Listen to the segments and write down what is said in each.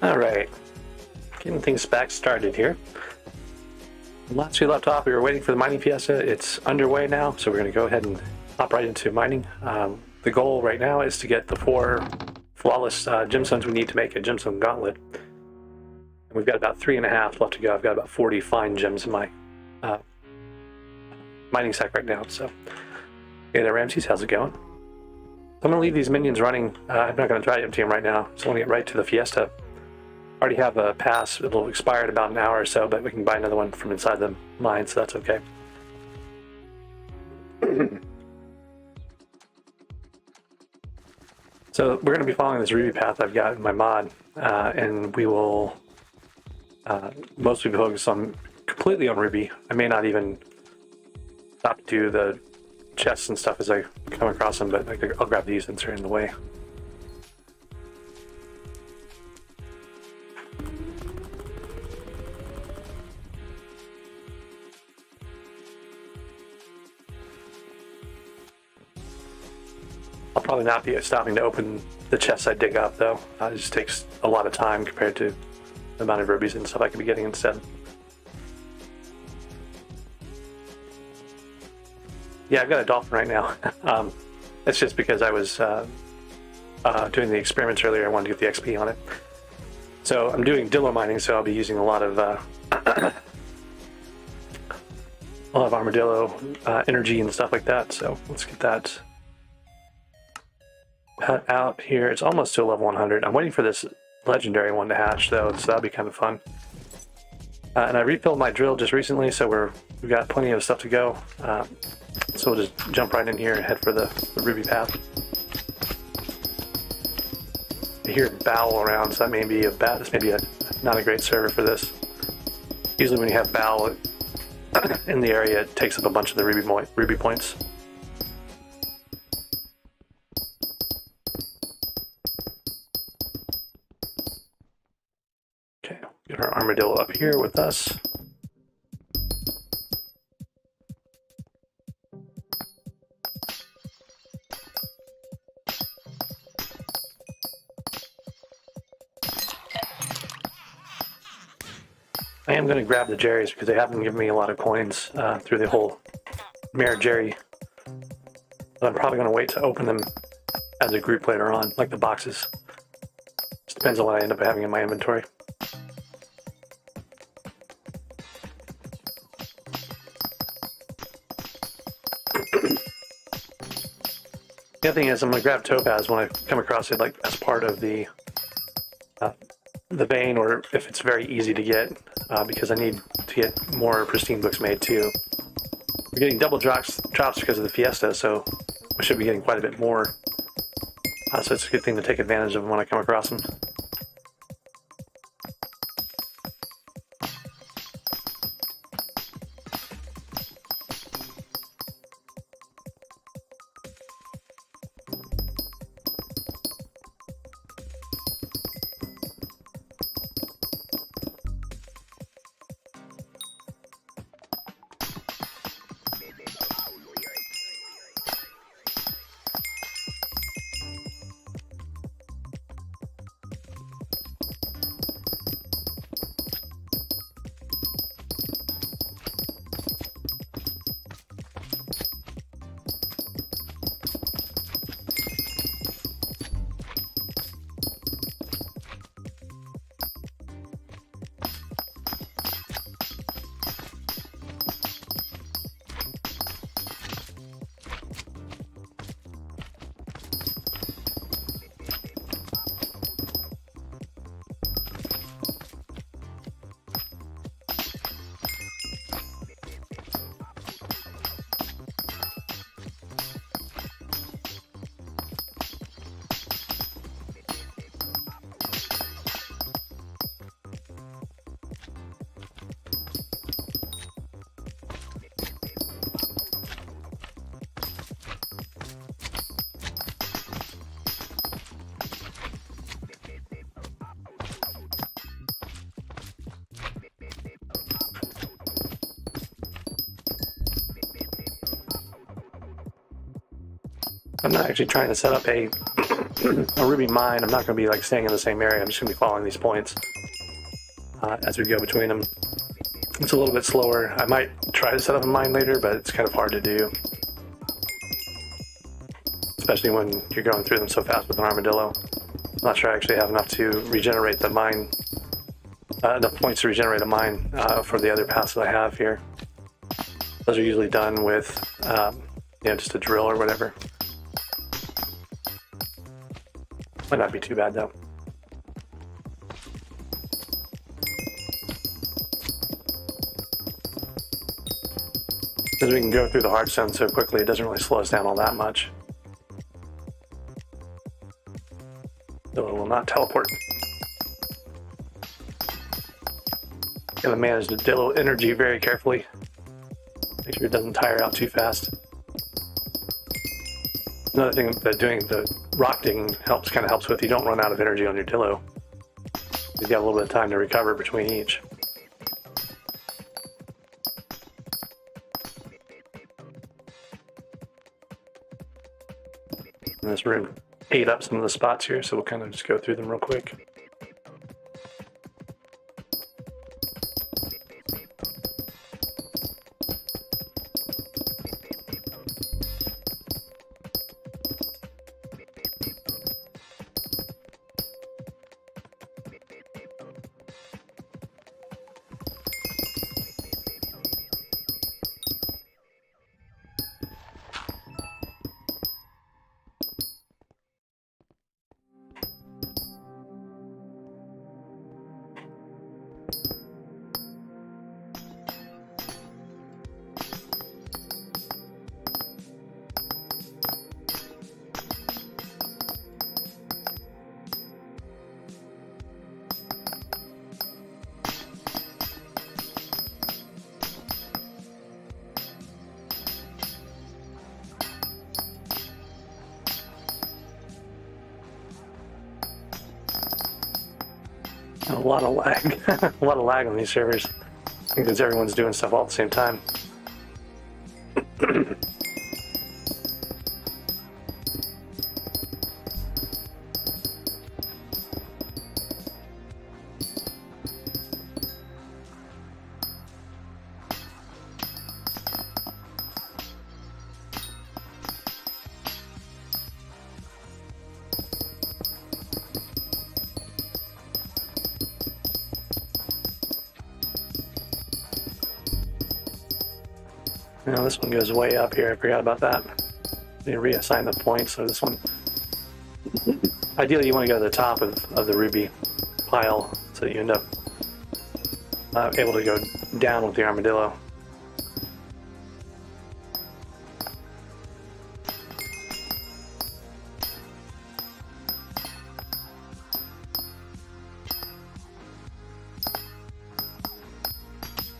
Alright, getting things back started here. Last we left off, we were waiting for the mining fiesta. It's underway now, so we're going to go ahead and hop right into mining. The goal right now is to get the 4 flawless gemstones we need to make a gemstone gauntlet. And we've got about 3.5 left to go. I've got about 40 fine gems in my mining sack right now. So, hey there, Ramses, how's it going? I'm going to leave these minions running. I'm not going to try to empty them right now. Just want to get right to the fiesta. I already have a pass. It'll expire in about an hour or so, but we can buy another one from inside the mine, so that's okay. So we're going to be following this ruby path I've got in my mod, and we will mostly focus on completely on ruby. I may not even stop to do the chests and stuff as I come across them, but I'll grab these since they're in the way. I'll probably not be stopping to open the chests I dig up, though. It just takes a lot of time compared to the amount of rubies and stuff I could be getting instead. Yeah, I've got a dolphin right now. It's just because I was doing the experiments earlier. I wanted to get the XP on it. So I'm doing dillo mining, so I'll be using a lot of armadillo energy and stuff like that. So let's get that pet out here. It's almost to level 100. I'm waiting for this legendary one to hatch, though, so that'll be kind of fun. And I refilled my drill just recently, so we've got plenty of stuff to go. So we'll just jump right in here and head for the ruby path. I hear bowl around, so that may be this may be not a great server for this. Usually when you have bowl in the area, it takes up a bunch of the ruby points. Okay, get our armadillo up here with us. I am going to grab the Jerrys because they haven't given me a lot of coins through the whole Mare Jerry. But I'm probably going to wait to open them as a group later on, like the boxes. Just depends on what I end up having in my inventory. The other thing is I'm going to grab Topaz when I come across it, like as part of the vein, or if it's very easy to get, because I need to get more pristine books made too. We're getting double drops because of the fiesta, so we should be getting quite a bit more. So it's a good thing to take advantage of when I come across them. I'm not actually trying to set up a a ruby mine, I'm not going to be like staying in the same area. I'm just going to be following these points as we go between them. It's a little bit slower. I might try to set up a mine later, but it's kind of hard to do, especially when you're going through them so fast with an armadillo. I'm not sure I actually have enough to regenerate the mine, enough points to regenerate a mine for the other paths that I have here. Those are usually done with, just a drill or whatever. Might not be too bad though. Because we can go through the hard zone so quickly, it doesn't really slow us down all that much. Though it will not teleport. Gotta manage the Dillo energy very carefully. Make sure it doesn't tire out too fast. Another thing that doing the rock digging kind of helps with, you don't run out of energy on your Dillo. You've got a little bit of time to recover between each. And this room ate up some of the spots here, so we'll kind of just go through them real quick. A lot of lag. A lot of lag on these servers. Because everyone's doing stuff all at the same time. Now this one goes way up here. I forgot about that. Need to reassign the points. So this one, ideally, you want to go to the top of the ruby pile so that you end up able to go down with the armadillo.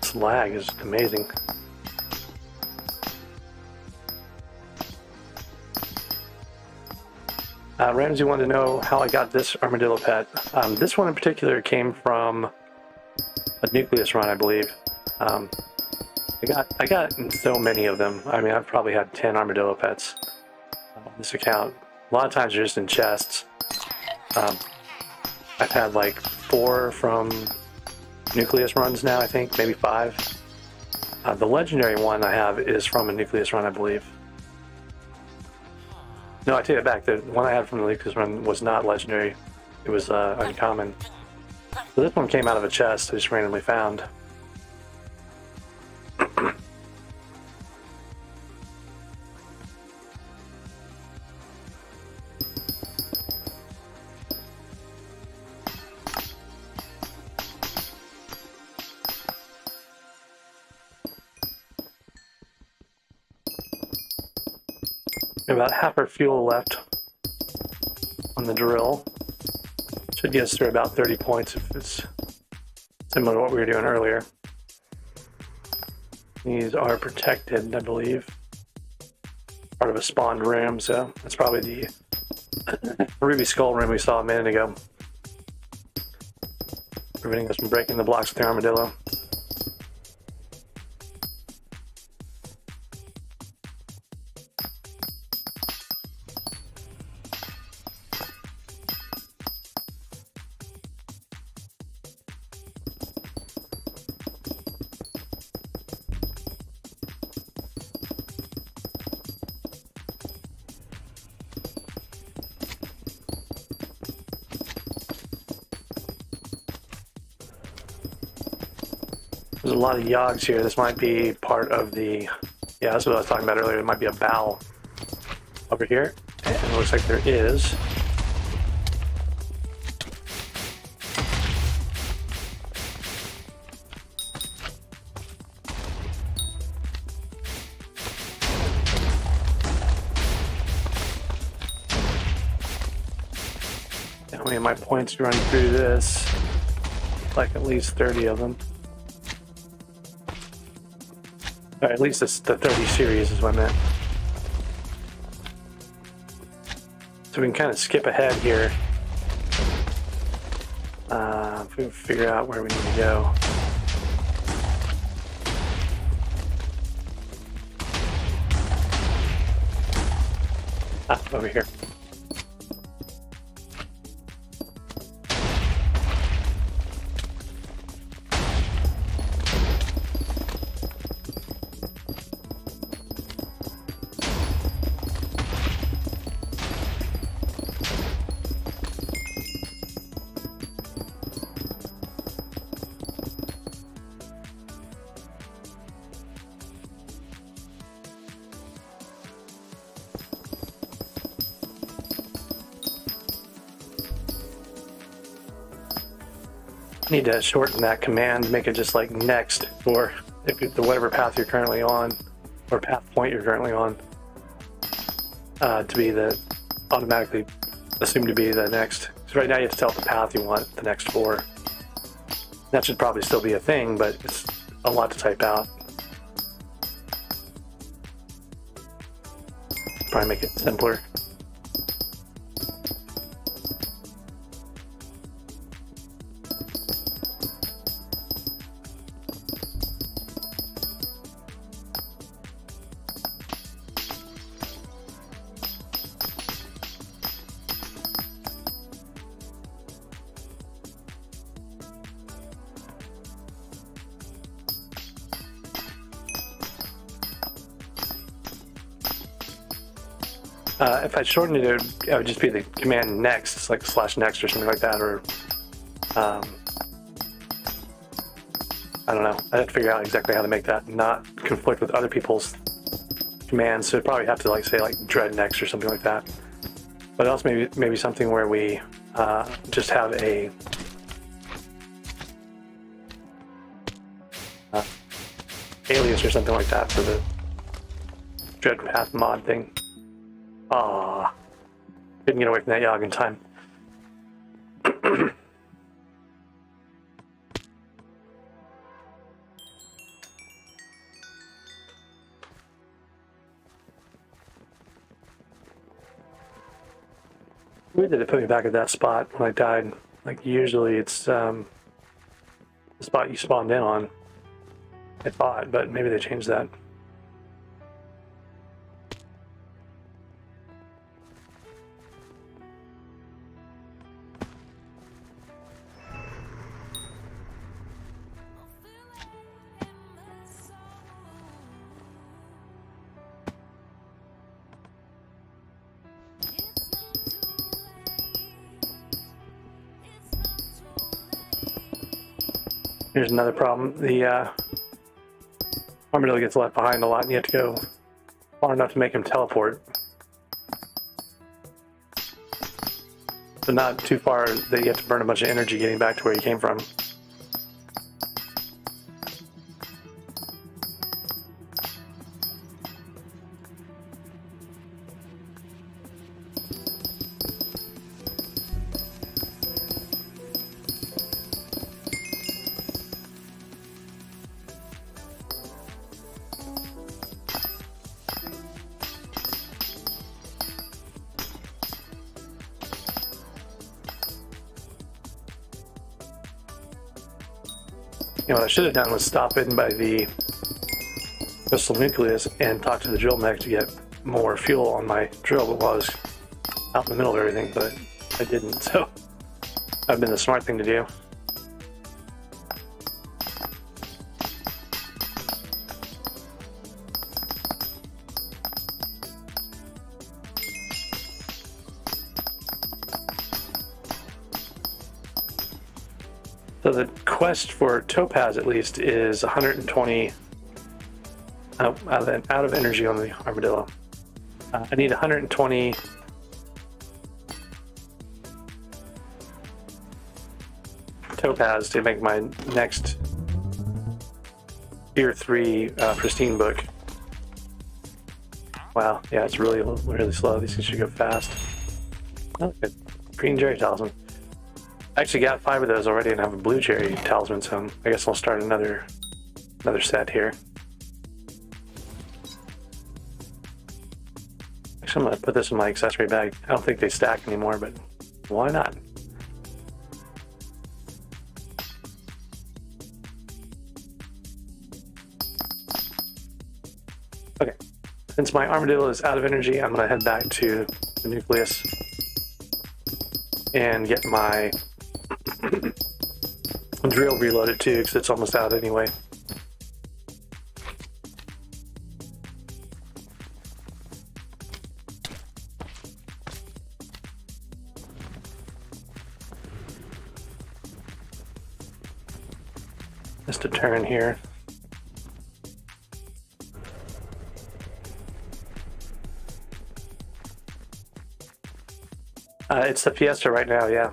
This lag is amazing. Ramsey wanted to know how I got this armadillo pet. This one in particular came from a nucleus run, I believe. I got so many of them. I mean, I've probably had 10 armadillo pets on this account. A lot of times they're just in chests. I've had like 4 from nucleus runs now, I think, maybe 5. The legendary one I have is from a nucleus run, I believe. No, I take it back. The one I had from the nucleus run was not legendary. It was uncommon. So this one came out of a chest I just randomly found. About half our fuel left on the drill. Should get us through about 30 points if it's similar to what we were doing earlier. These are protected, I believe. Part of a spawned room, so that's probably the ruby skull room we saw a minute ago. Preventing us from breaking the blocks with the armadillo. There's a lot of yogs here. This might be part of the... Yeah, that's what I was talking about earlier. It might be a bow over here. And it looks like there is. How many of my points running through this? Like at least 30 of them. Or at least it's the 30 series is what I meant. So we can kind of skip ahead here. If we can figure out where we need to go. Over here. Need to shorten that command, make it just like next, or if the whatever path you're currently on, or path point you're currently on, to be the automatically assumed to be the next. So right now you have to tell it the path you want the next for. That should probably still be a thing, but it's a lot to type out. Probably make it simpler. If I shortened it, it would just be the command next, like /next or something like that, or I don't know. I have to figure out exactly how to make that not conflict with other people's commands. So I'd probably have to like say like dread next or something like that. But else maybe something where we just have a alias or something like that for the dread path mod thing. Ah, didn't get away from that yog in time. Weird that it put me back at that spot when I died. Like usually it's the spot you spawned in on, I thought, but maybe they changed that. Here's another problem. The armadillo gets left behind a lot, and you have to go far enough to make him teleport. But not too far that you have to burn a bunch of energy getting back to where you came from. You know, what I should have done was stop in by the crystal nucleus and talk to the drill mech to get more fuel on my drill while I was out in the middle of everything, but I didn't, so that would have been the smart thing to do. So the quest for topaz, at least, is 120 out of energy on the armadillo. I need 120 topaz to make my next tier 3 pristine book. Wow, yeah, it's really slow. These things should go fast. Oh, good. Green Jerry talisman. I actually got 5 of those already and have a blue Jerry talisman, so I guess I'll start another set here. Actually, I'm going to put this in my accessory bag. I don't think they stack anymore, but why not? Okay, since my armadillo is out of energy, I'm going to head back to the nucleus and get my drill reloaded too, because it's almost out anyway. Just a turn here. It's the Fiesta right now, yeah.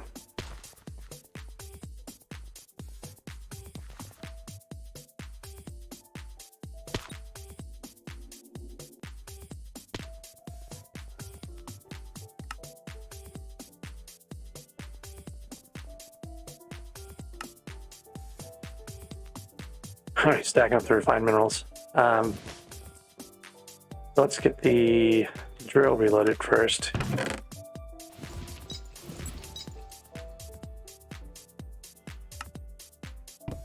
All right, stacking up the refined minerals. Let's get the drill reloaded first.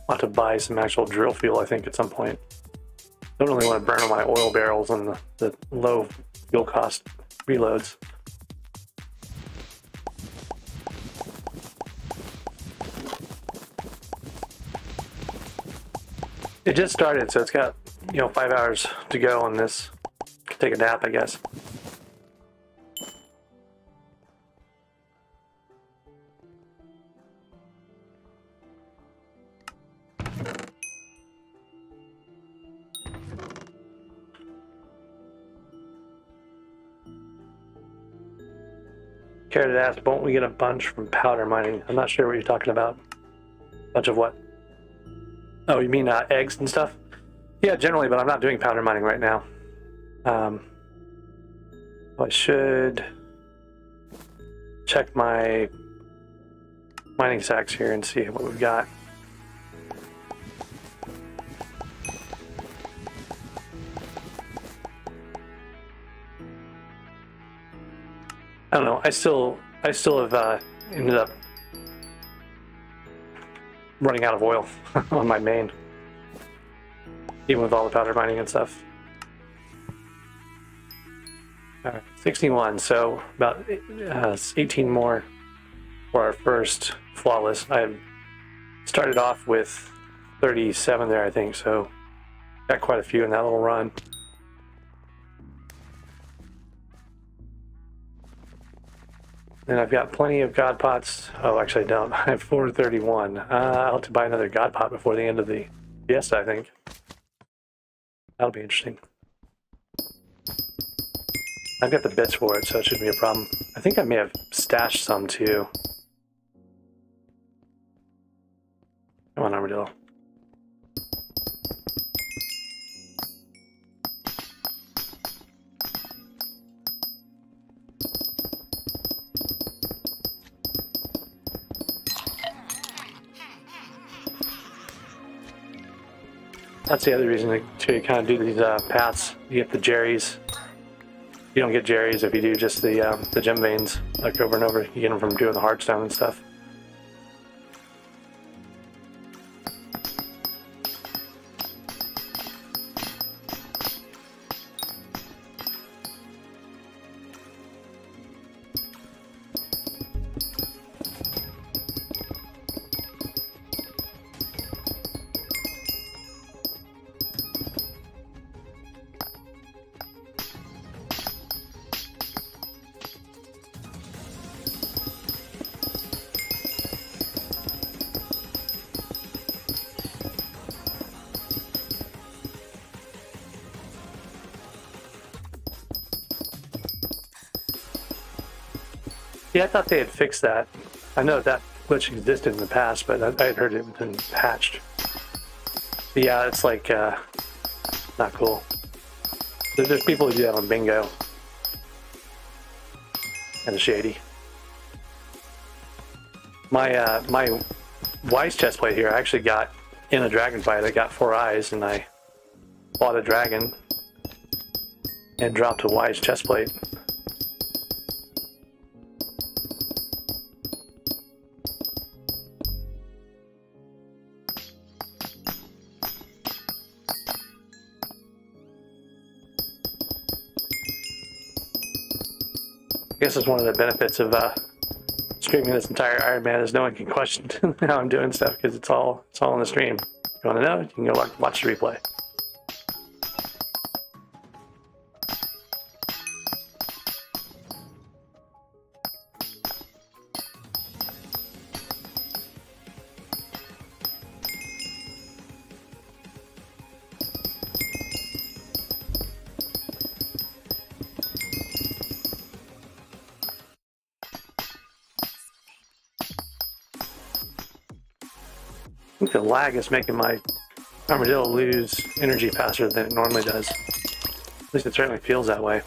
I'll have to buy some actual drill fuel, I think, at some point. Don't really want to burn all my oil barrels on the low fuel cost reloads. It just started, so it's got, 5 hours to go on this. Could take a nap, I guess. Carrot asked, won't we get a bunch from powder mining? I'm not sure what you're talking about. Bunch of what? Oh, you mean eggs and stuff? Yeah, generally, but I'm not doing powder mining right now. I should check my mining sacks here and see what we've got. I don't know. I still have ended up running out of oil on my main, even with all the powder mining and stuff. All right, 61. So about 18 more for our first flawless. I started off with 37 there, I think. So got quite a few in that little run. And I've got plenty of God pots. Oh, actually I don't. I have 431. I'll have to buy another God pot before the end of the Fiesta, I think. That'll be interesting. I've got the bits for it, so it shouldn't be a problem. I think I may have stashed some too. Come on, armadillo. That's the other reason to kind of do these paths. You get the Jerrys. You don't get Jerrys if you do just the gem veins, like over and over. You get them from doing the hardstone and stuff. See, I thought they had fixed that. I know that glitch existed in the past, but I had heard it had been patched. But yeah, it's like, not cool. There's people who do that on bingo. Kind of shady. My Wise chestplate here, I actually got in a dragon fight. I got 4 eyes, and I bought a dragon and dropped a Wise chestplate. I guess it's one of the benefits of streaming this entire Iron Man is no one can question how I'm doing stuff because it's all on the stream. If you want to know, you can go watch the replay. I think the lag is making my armadillo lose energy faster than it normally does. At least it certainly feels that way.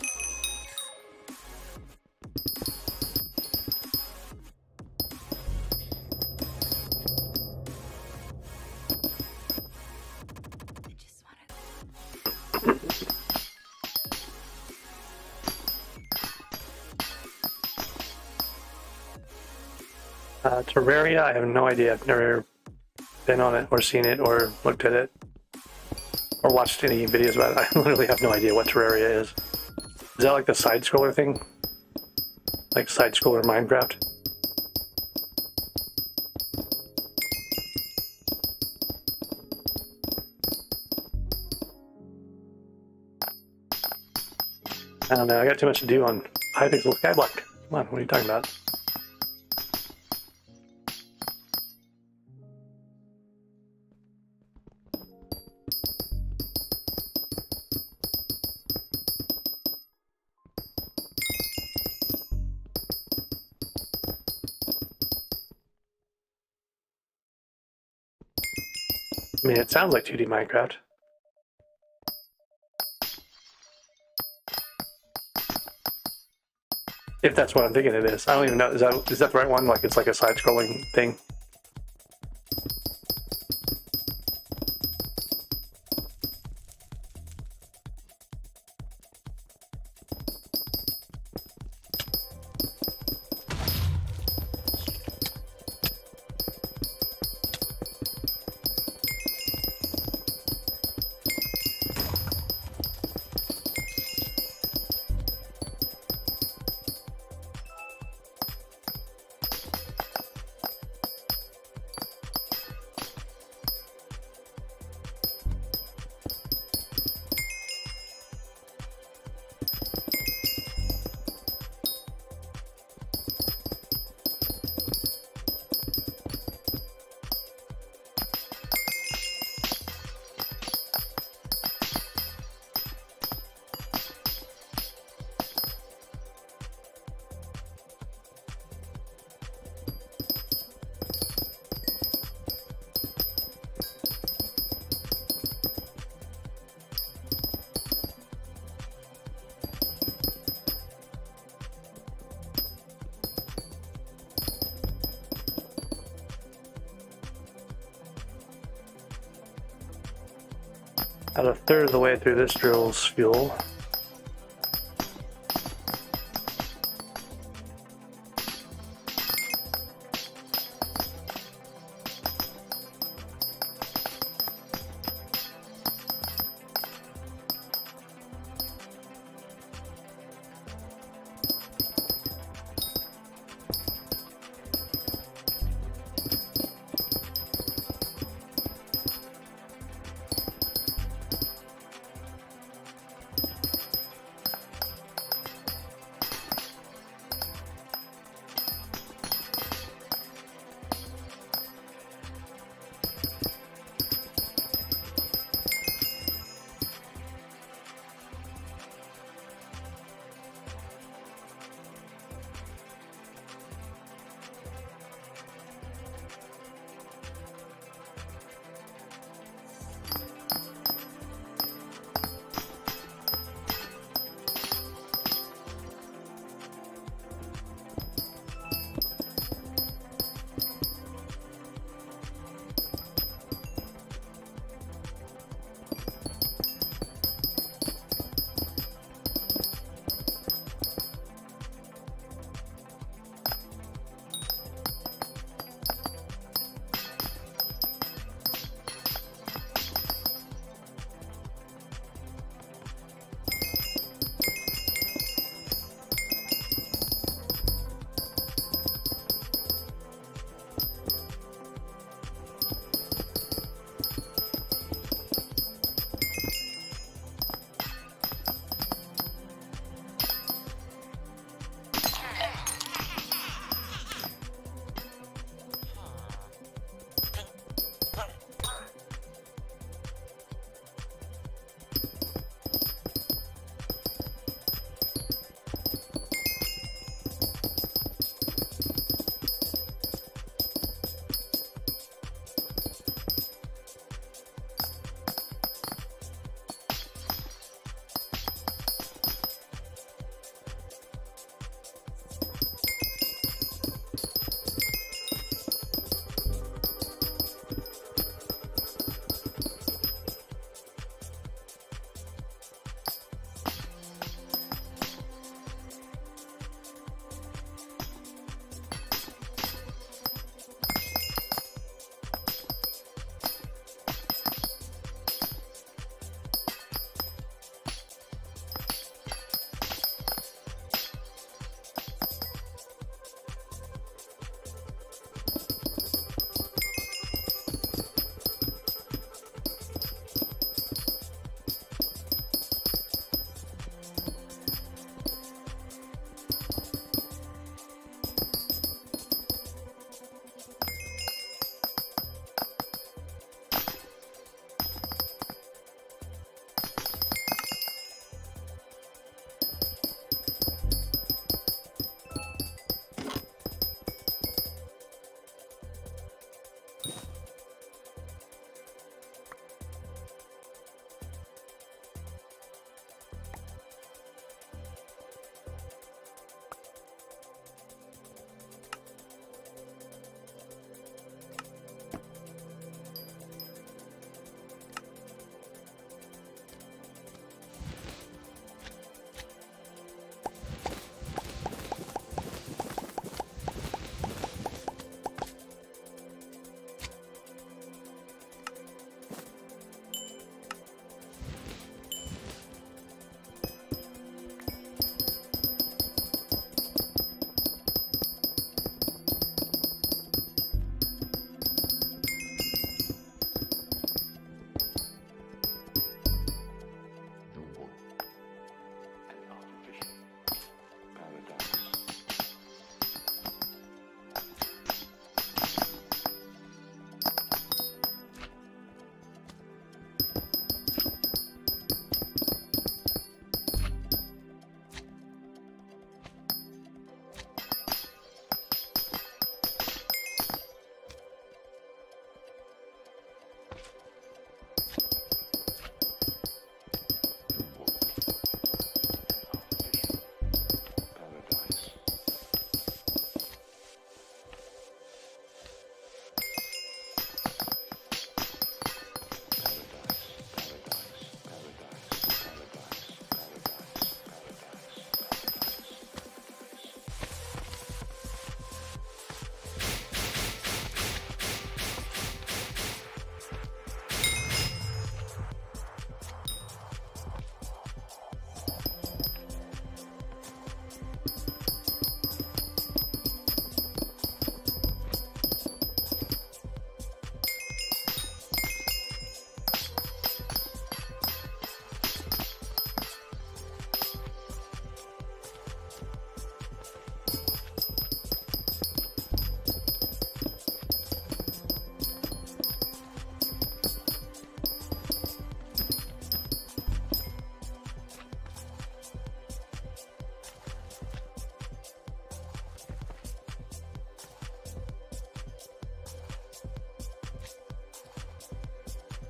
Terraria, I have no idea. I've never been on it or seen it or looked at it or watched any videos about it. I literally have no idea what Terraria is. Is that like the side scroller thing? Like side scroller Minecraft? I don't know, I got too much to do on Hypixel SkyBlock. Come on, what are you talking about? I mean, it sounds like 2D Minecraft. If that's what I'm thinking it is. I don't even know. Is that the right one? Like it's like a side-scrolling thing? About a third of the way through this drill's fuel.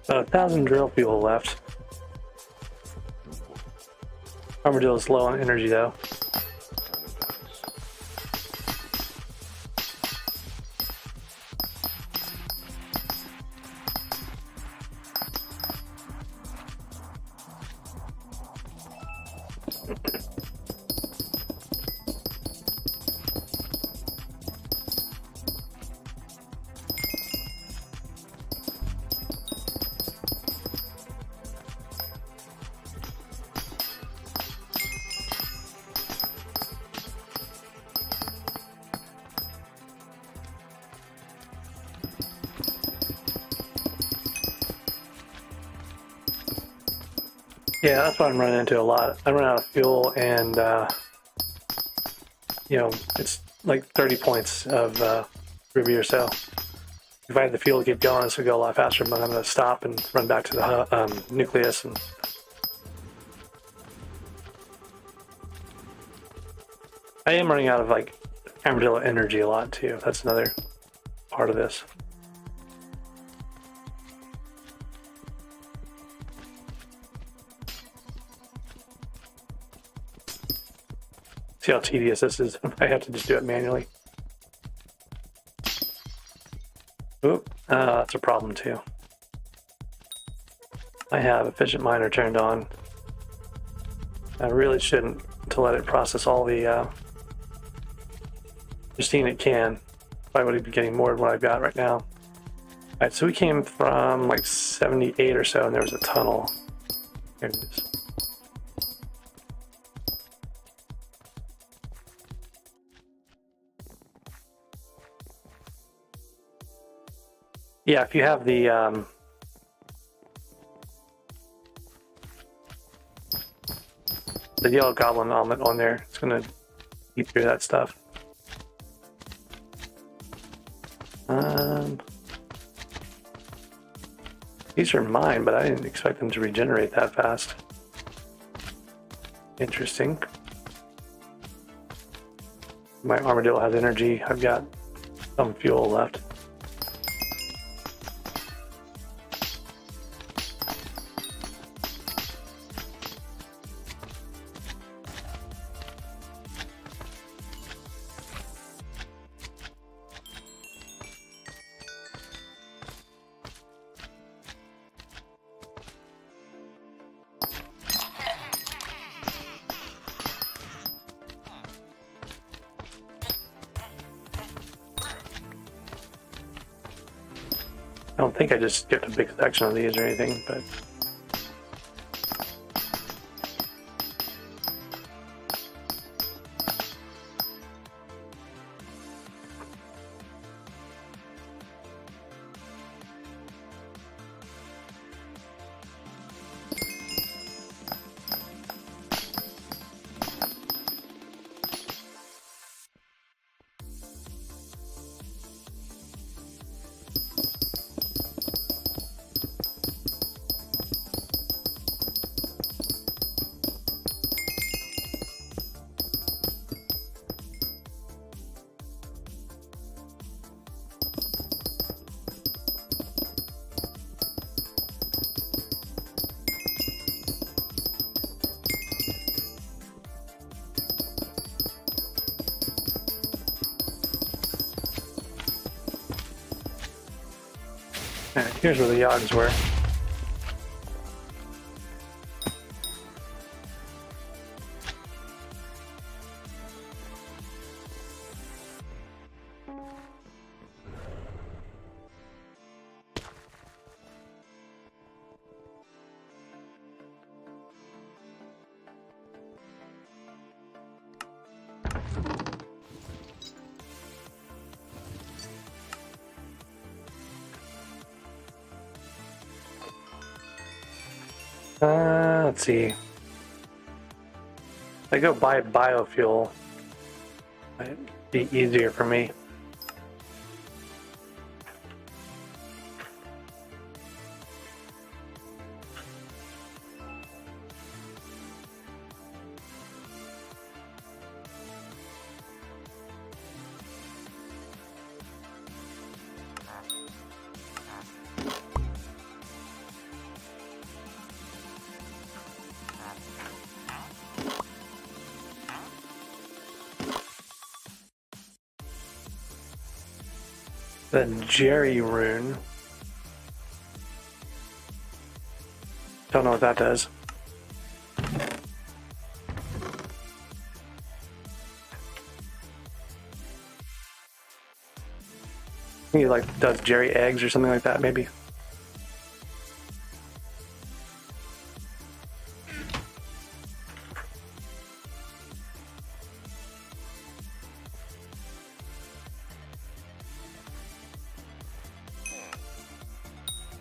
About 1,000 drill fuel left. Armadillo is low on energy though. Yeah, that's what I'm running into a lot. I run out of fuel, and you know, it's like 30 points of Ruby or so. If I had the fuel to keep going, this would go a lot faster, but I'm going to stop and run back to the nucleus. And I am running out of like armadillo energy a lot too. That's another part of this. See how tedious this is? I have to just do it manually. Oop, that's a problem too. I have efficient miner turned on. I really shouldn't to let it process all the pristine it can. I would be getting more than what I've got right now. Alright, so we came from like 78 or so, and there was a tunnel. There it is. Yeah, if you have the yellow goblin omelet on there, it's gonna eat through that stuff. These are mine, but I didn't expect them to regenerate that fast. Interesting. My armadillo has energy. I've got some fuel left. I don't think I just skipped a big section of these or anything, but alright, here's where the yogs were. Let's see. If I go buy biofuel, it'd be easier for me. The Jerry rune. Don't know what that does. He like does Jerry eggs or something like that, maybe.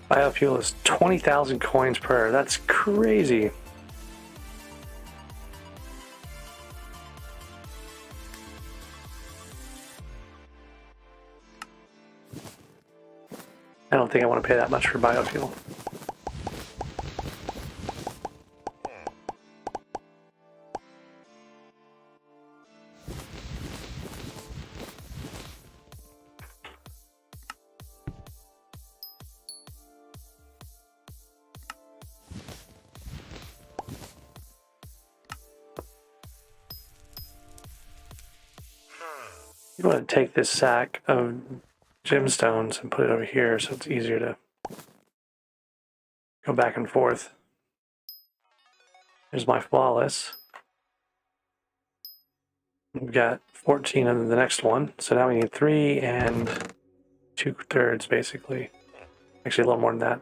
Biofuel is 20,000 coins per. That's crazy. I don't think I want to pay that much for biofuel. You want to take this sack of gemstones and put it over here so it's easier to go back and forth. Here's my flawless. We've got 14 of the next one, so now we need 3 and 2/3 basically. Actually, a little more than that.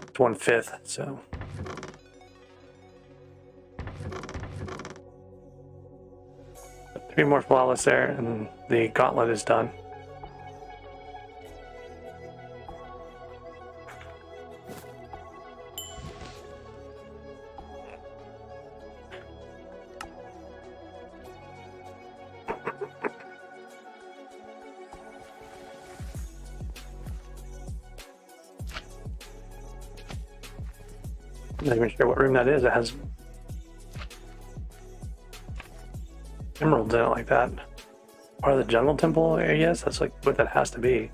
It's 1/5, so. Three more flawless there, and the gauntlet is done. I'm not even sure what room that is. It has emeralds in it like that. Part of the jungle temple, I guess? That's like what that has to be.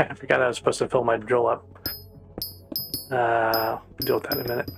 I forgot I was supposed to fill my drill up. We'll deal with that in a minute.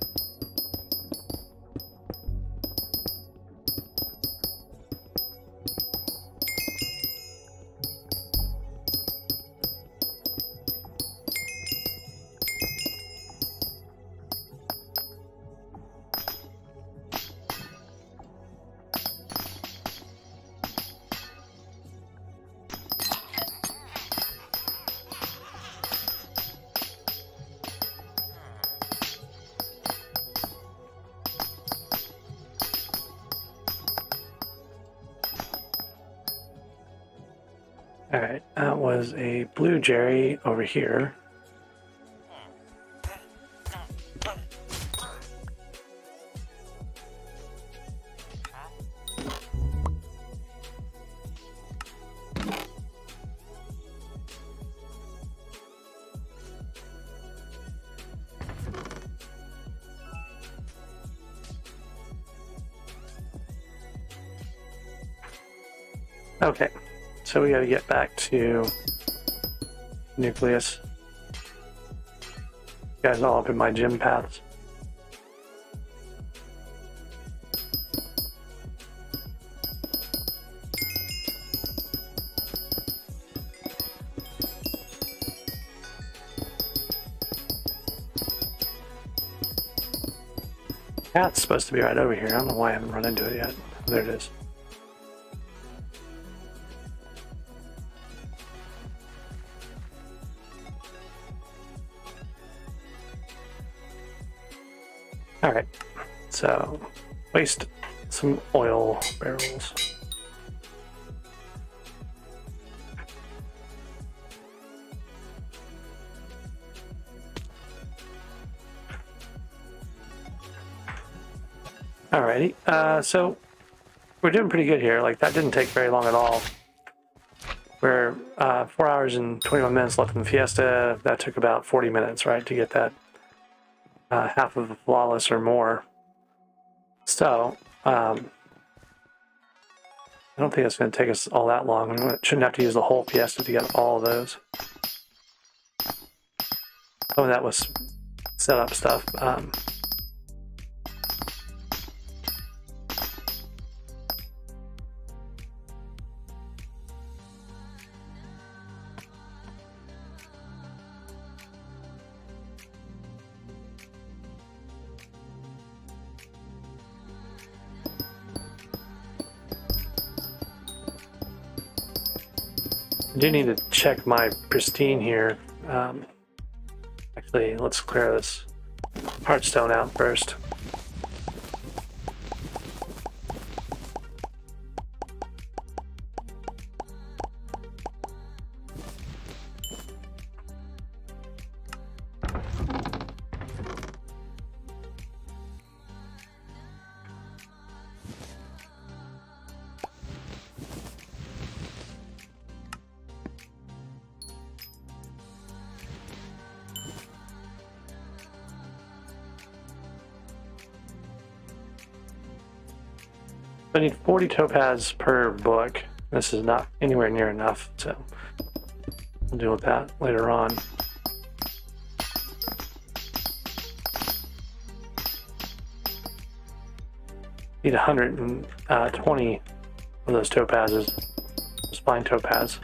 Alright, that was a blue Jerry over here. Okay. so we got to get back to nucleus. You guys all up in my gym paths. Cat's supposed to be right over here. I don't know why I haven't run into it yet. There it is. All right, so waste some oil barrels. Alrighty, so we're doing pretty good here. Like, that didn't take very long at all. We're 4 hours and 21 minutes left in the Fiesta. That took about 40 minutes, right, to get that half of a flawless or more. So, I don't think it's going to take us all that long. We shouldn't have to use the whole Fiesta to get all of those. Some of that was setup stuff. I do need to check my pristine here. Actually, let's clear this heartstone out first. I need 40 topaz per book. This is not anywhere near enough, so we'll deal with that later on. Need 120 of those topazes, spine topaz.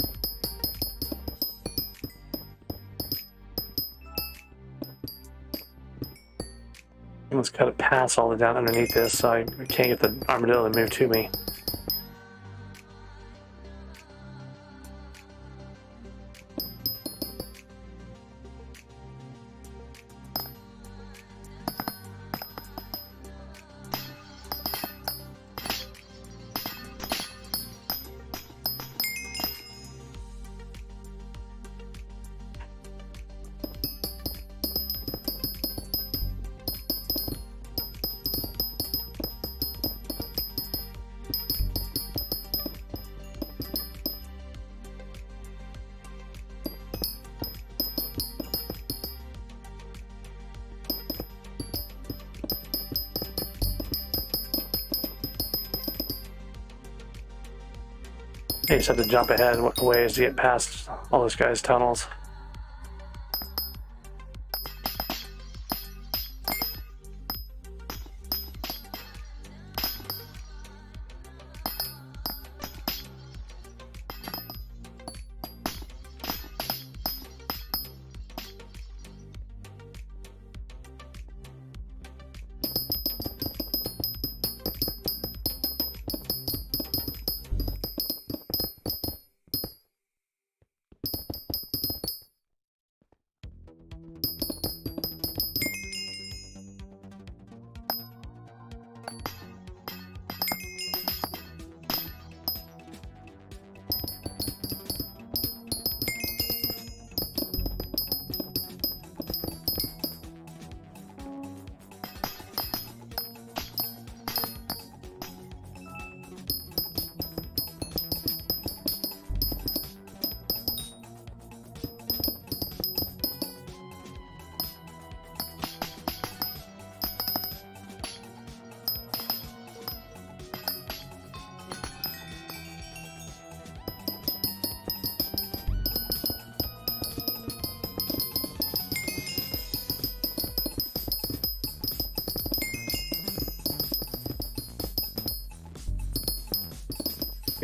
Let's cut a pass all the way down underneath this so I can't get the armadillo to move to me. You just have to jump ahead a ways to get past all this guy's tunnels.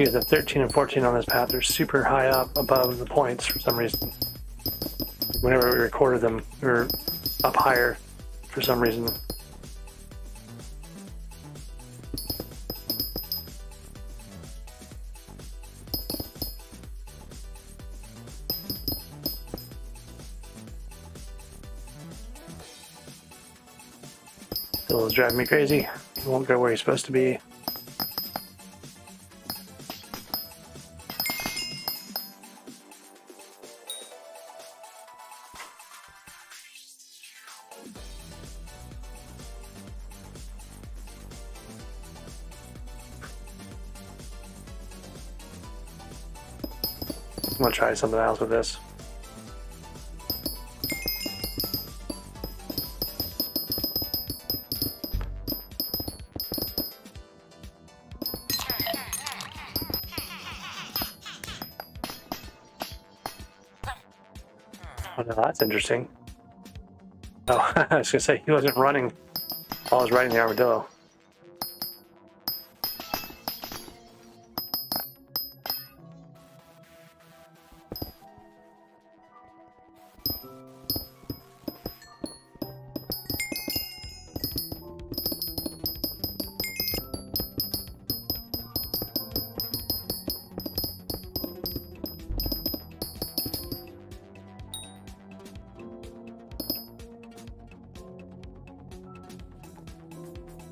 Because the 13 and 14 on this path, they're super high up above the points for some reason. Whenever we recorded them, we were up higher for some reason. Still is driving me crazy. He won't go where he's supposed to be. I'm gonna try something else with this. Oh, no, that's interesting. Oh, I was gonna say he wasn't running while I was riding the armadillo.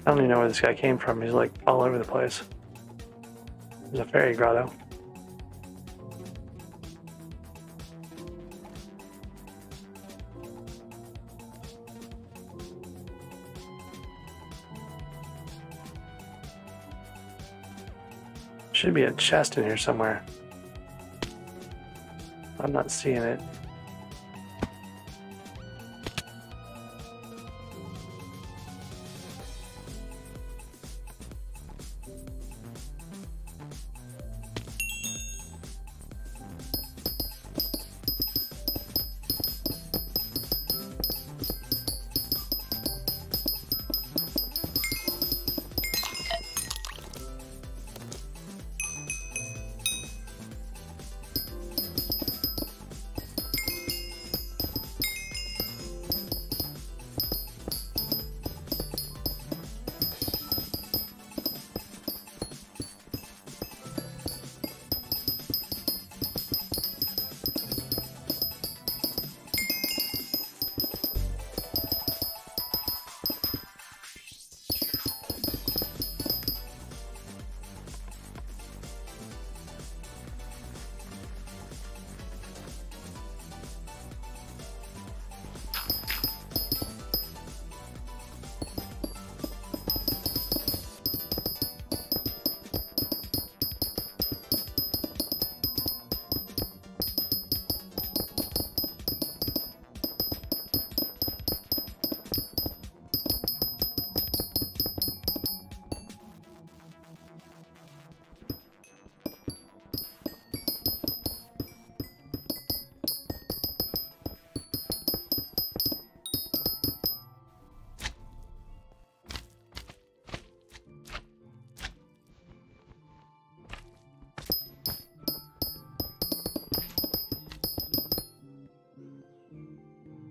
I don't even know where this guy came from. He's like all over the place. There's a fairy grotto. Should be a chest in here somewhere. I'm not seeing it.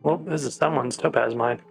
Well, this is someone's topaz mine.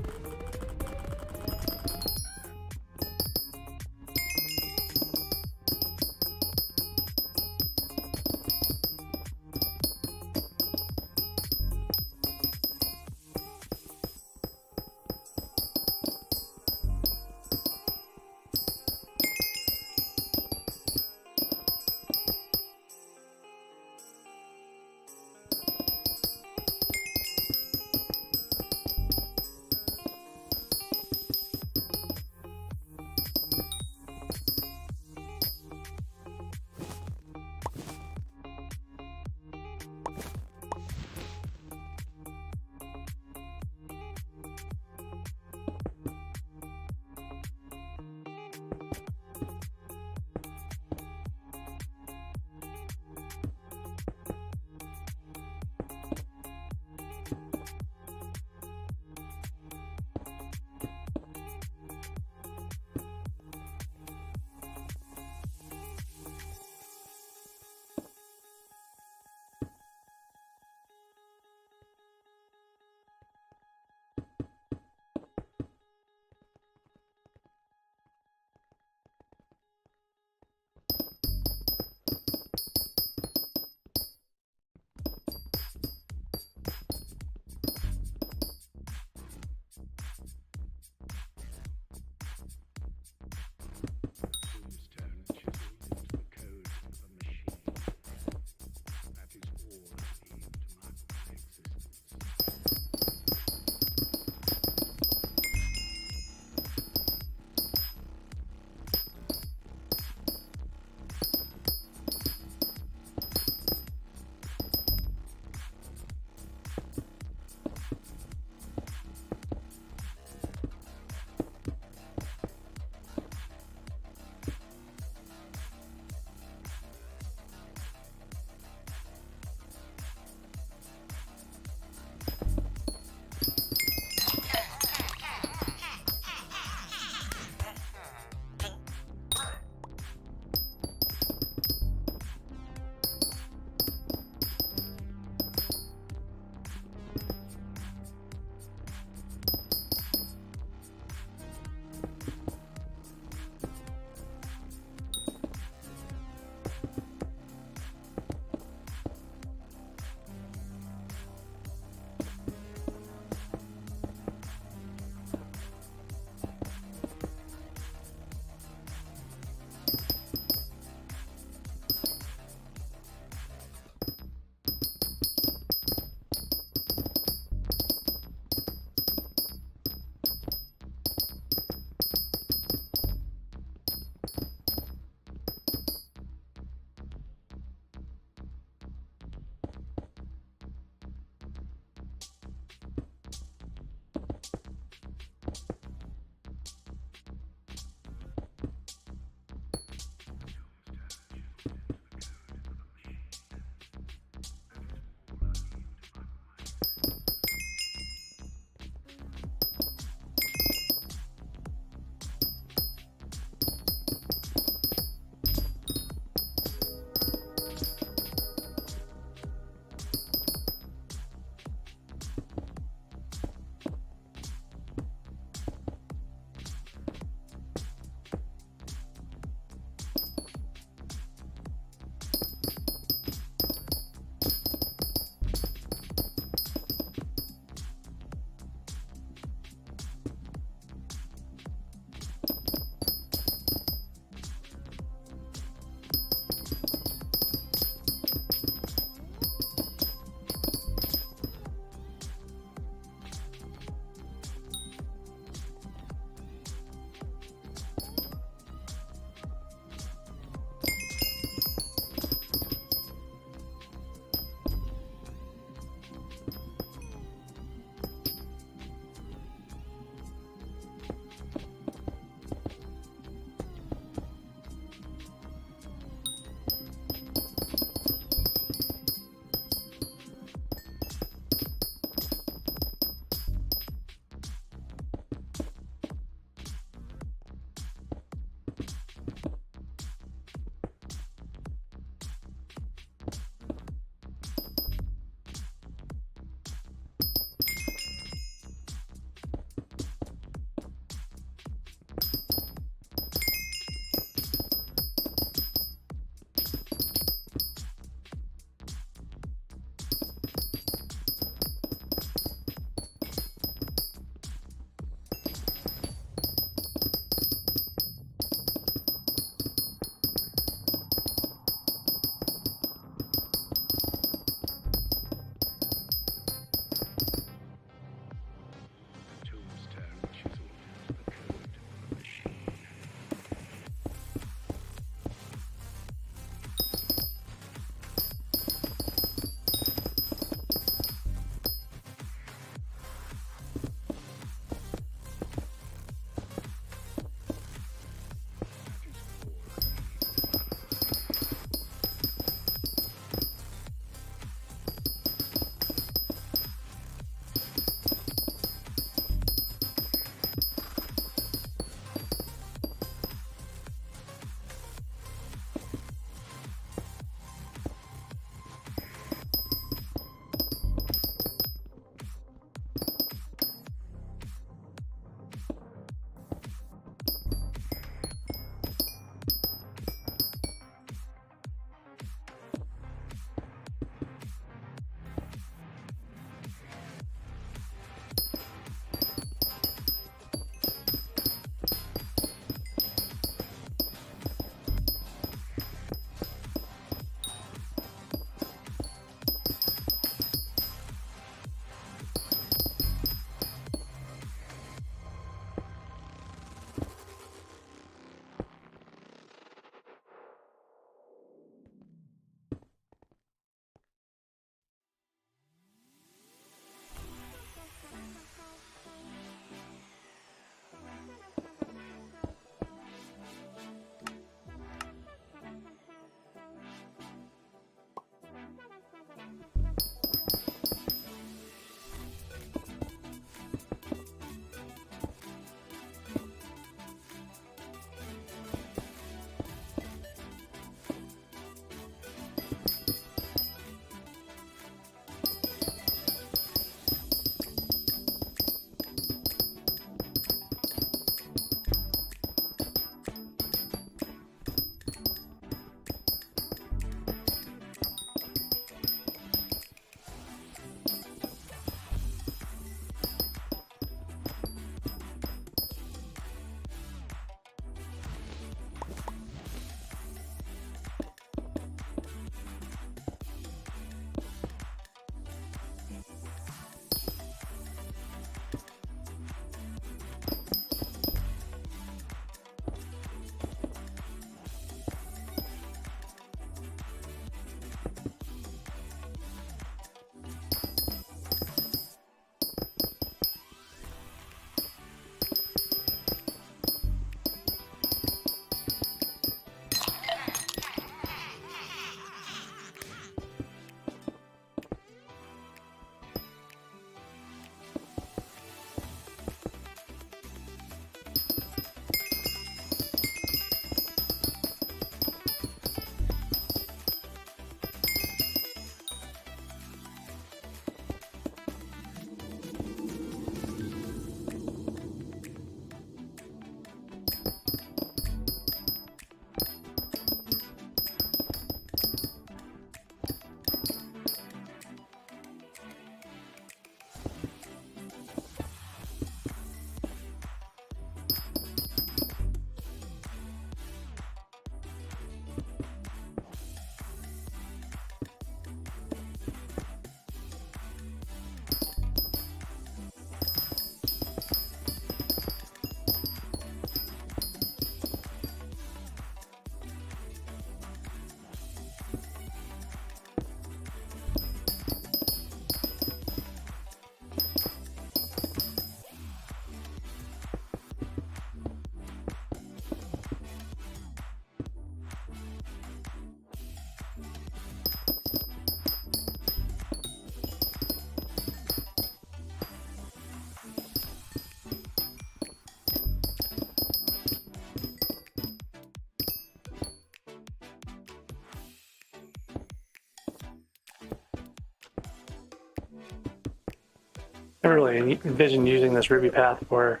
never really envisioned using this ruby path for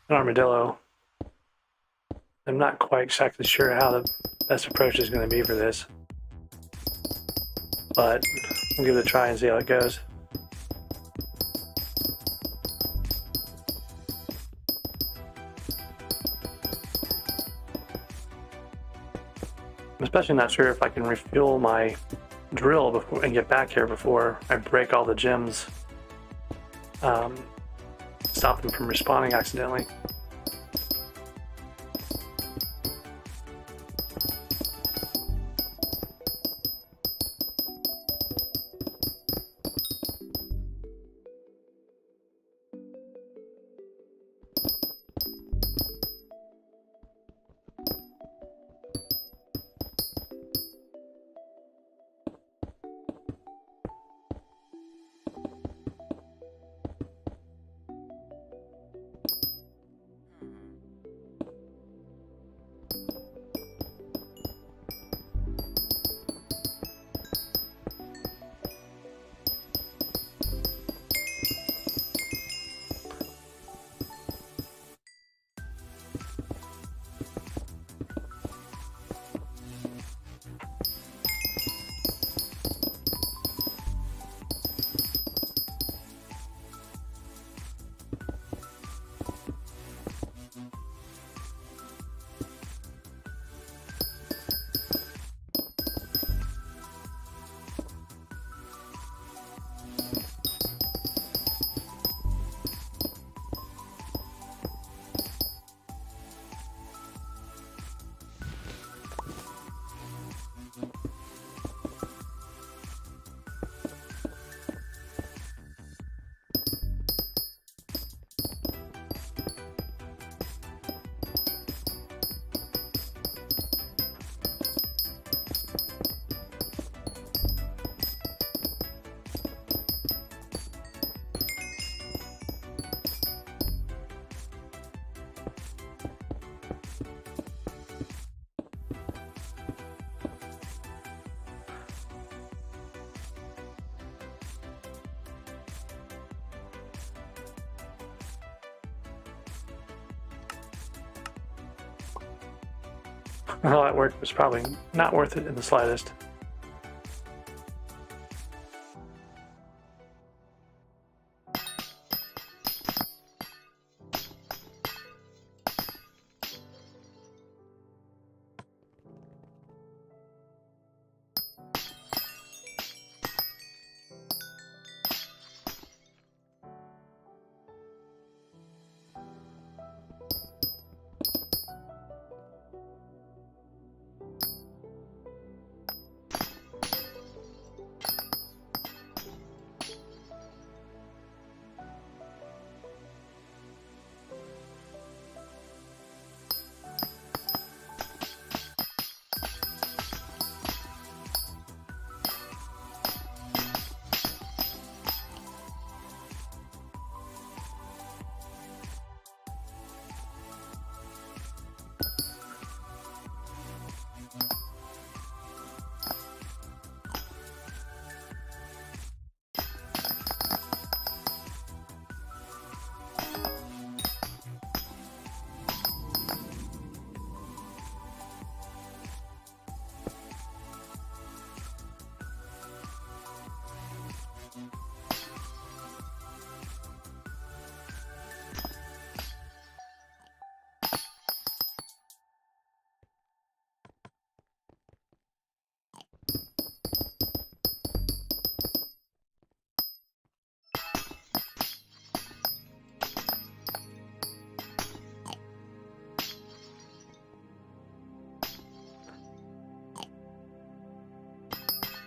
an armadillo. I'm not quite exactly sure how the best approach is going to be for this, but we'll give it a try and see how it goes. I'm especially not sure if I can refuel my drill before and get back here before I break all the gems. Stop them from respawning accidentally. All that work was probably not worth it in the slightest.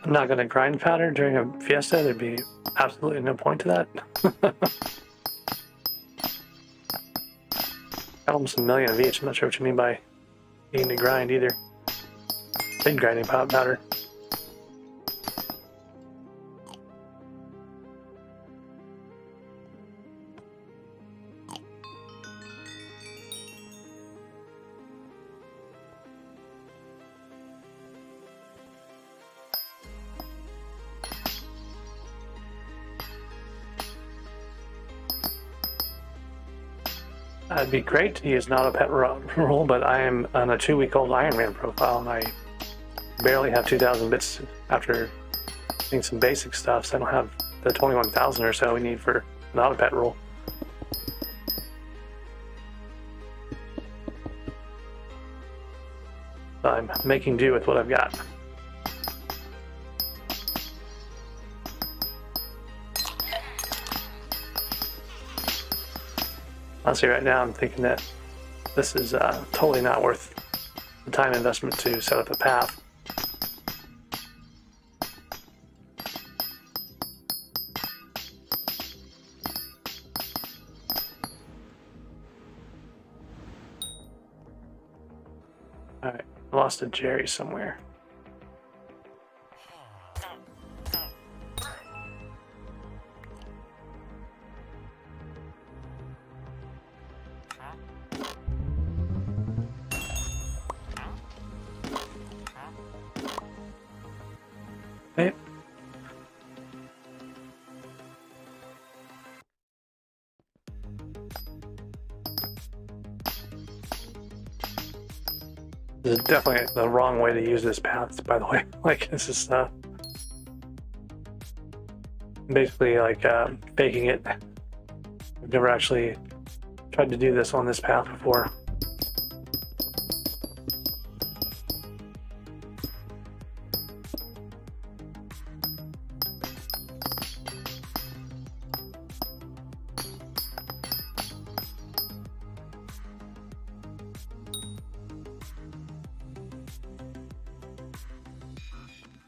I'm not going to grind powder during a fiesta. There'd be absolutely no point to that. Almost a million of each. I'm not sure what you mean by needing to grind either. Been grinding powder. That'd be great to use not a pet rule, but I am on a 2-week-old Iron Man profile, and I barely have 2,000 bits after doing some basic stuff, so I don't have the 21,000 or so we need for not a pet rule. So I'm making do with what I've got. Honestly, right now I'm thinking that this is totally not worth the time investment to set up a path. Alright, lost a Jerry somewhere. Okay. This is definitely the wrong way to use this path, by the way. Like, this is basically like faking it. I've never actually tried to do this on this path before.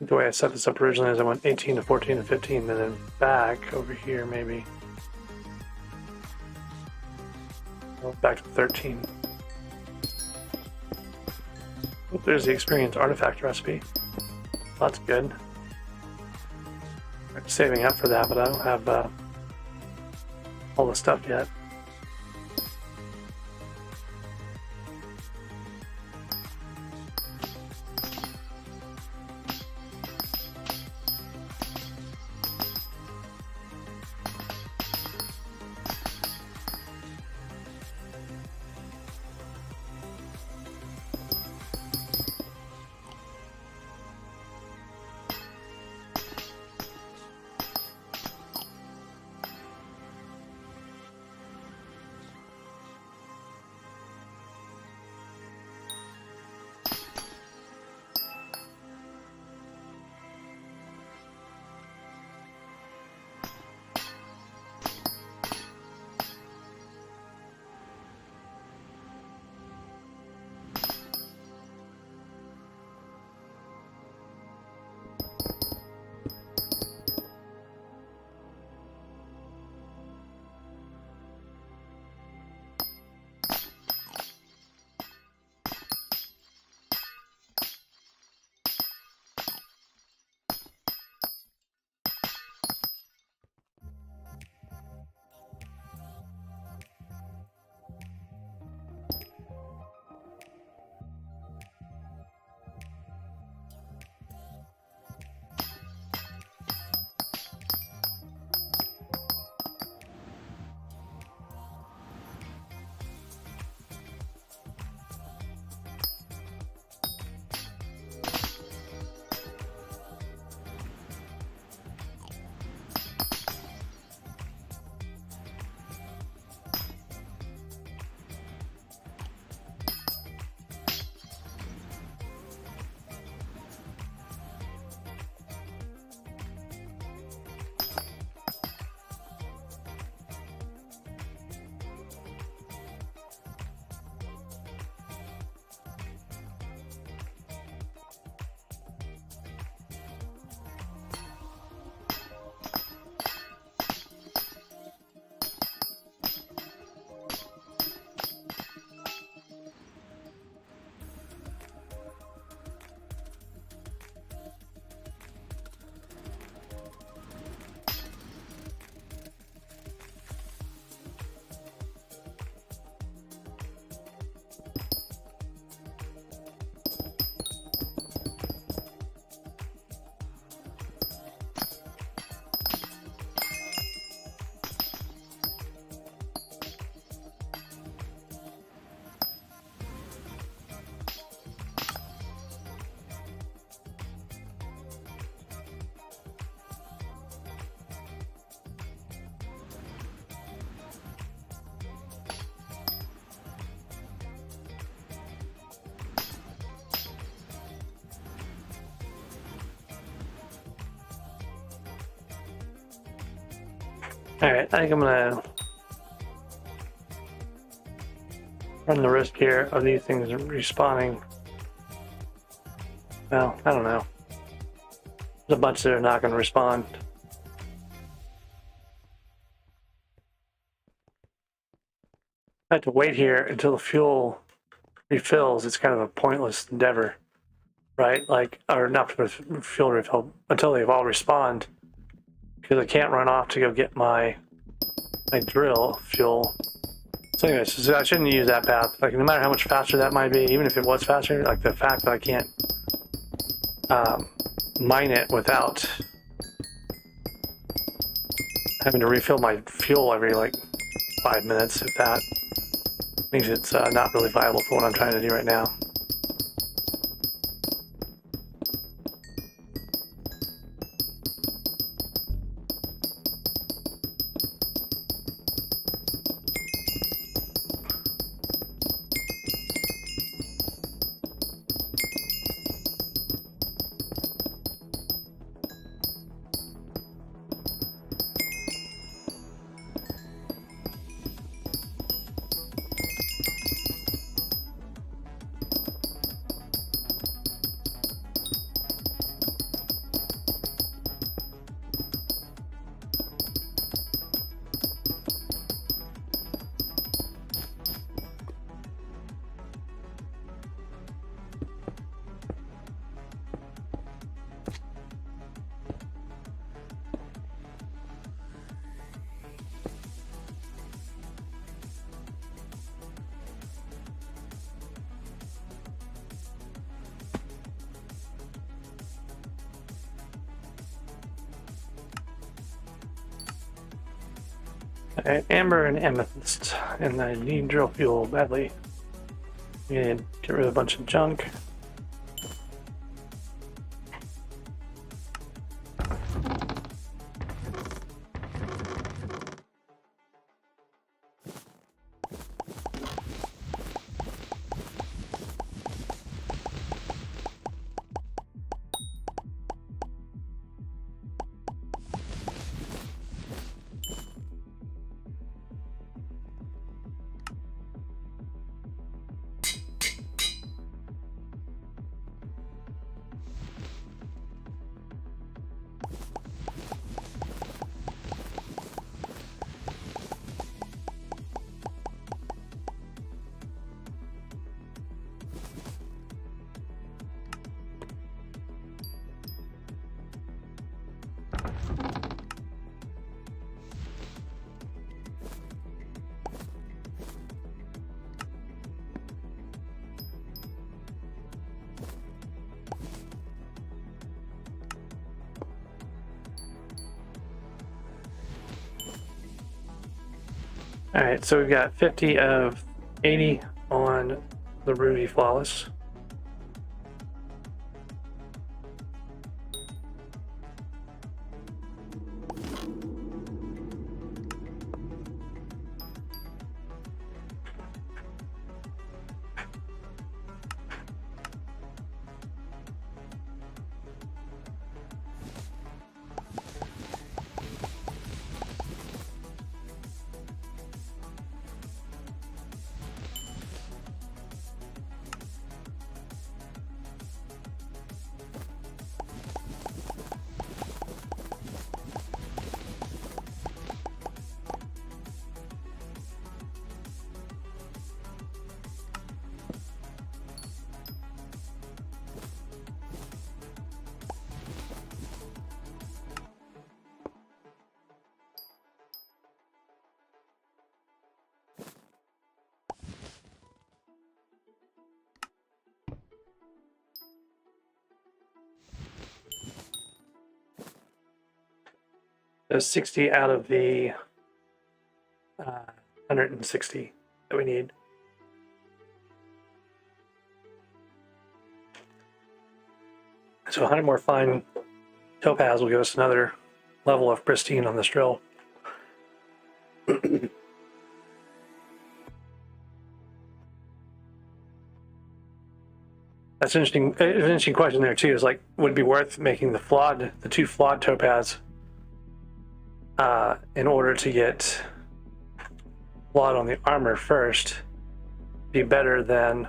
The way I set this up originally is I went 18 to 14 to 15, and then back over here maybe. Oh, back to 13. Oh, there's the experience artifact recipe. That's good. I'm saving up for that, but I don't have all the stuff yet. Alright, I think I'm gonna run the risk here of these things respawning. Well, I don't know. There's a bunch that are not going to respond. I have to wait here until the fuel refills. It's kind of a pointless endeavor, right? Like, or not for fuel refill until they've all respawned, because I can't run off to go get my drill fuel. So anyways, so I shouldn't use that path. Like, no matter how much faster that might be, even if it was faster, like the fact that I can't mine it without having to refill my fuel every like 5 minutes, if that, means it's not really viable for what I'm trying to do right now. Amber and amethyst, and I need drill fuel badly. We need to get rid of a bunch of junk. All right, so we've got 50 of 80 on the Ruby Flawless. There's 60 out of the 160 that we need. So 100 more fine topaz will give us another level of pristine on this drill. That's an interesting question there too. Is like, would it be worth making the two flawed topaz in order to get flawed on the armor first be better than,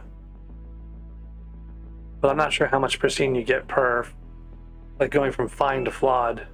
but I'm not sure how much pristine you get per, like going from fine to flawed.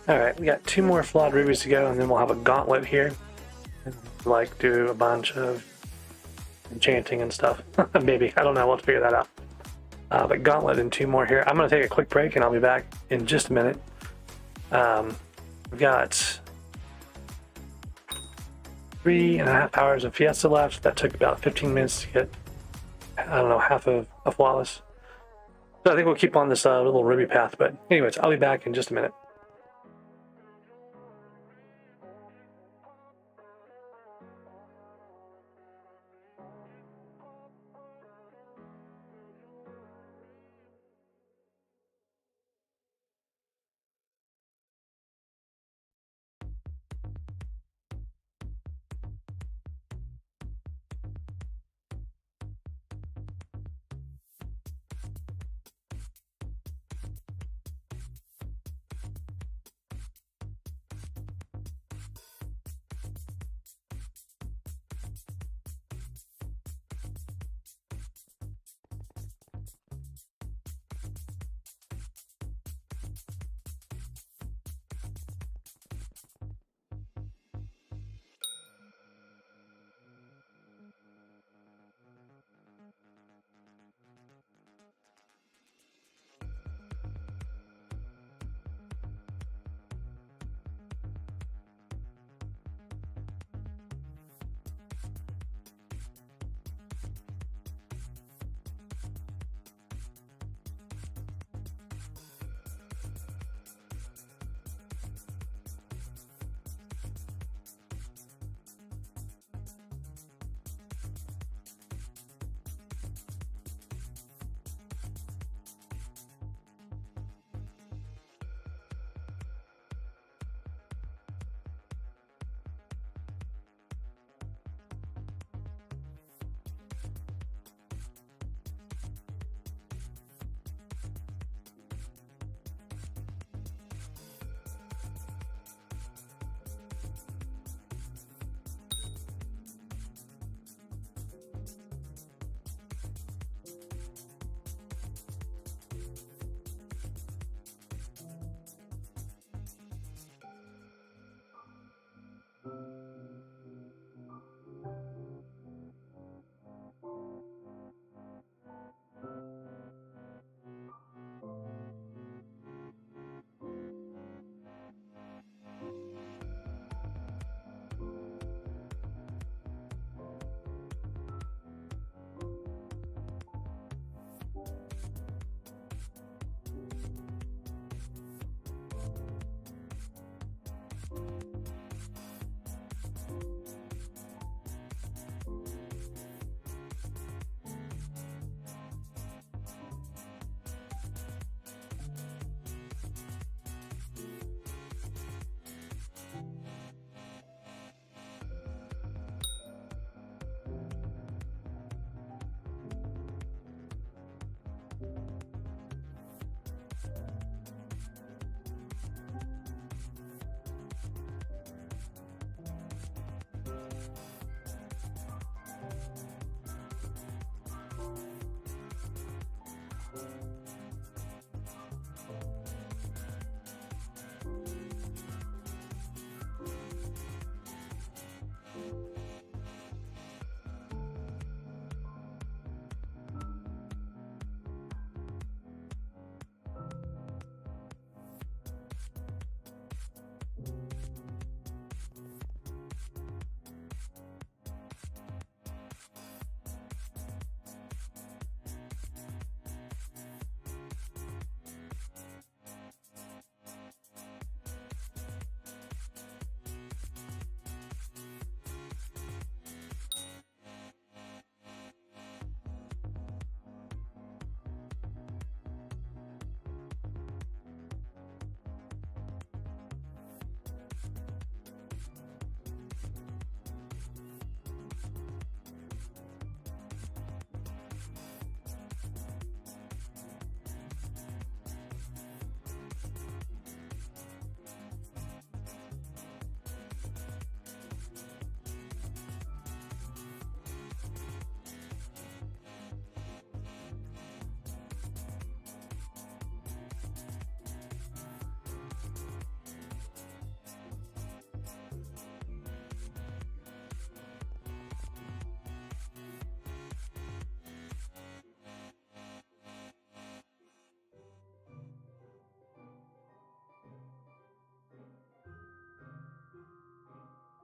Alright, we got 2 more flawed rubies to go, and then we'll have a gauntlet here. And, like, do a bunch of enchanting and stuff. Maybe. I don't know. We'll have to figure that out. But gauntlet and 2 more here. I'm going to take a quick break, and I'll be back in just a minute. We've got 3.5 hours of Fiesta left. That took about 15 minutes to get, I don't know, half of a flawless. So I think we'll keep on this little ruby path. But anyways, I'll be back in just a minute.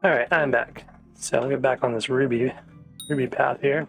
All right, I'm back. So I'll get back on this ruby path here.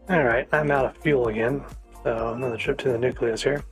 Alright, I'm out of fuel again, so another trip to the nucleus here.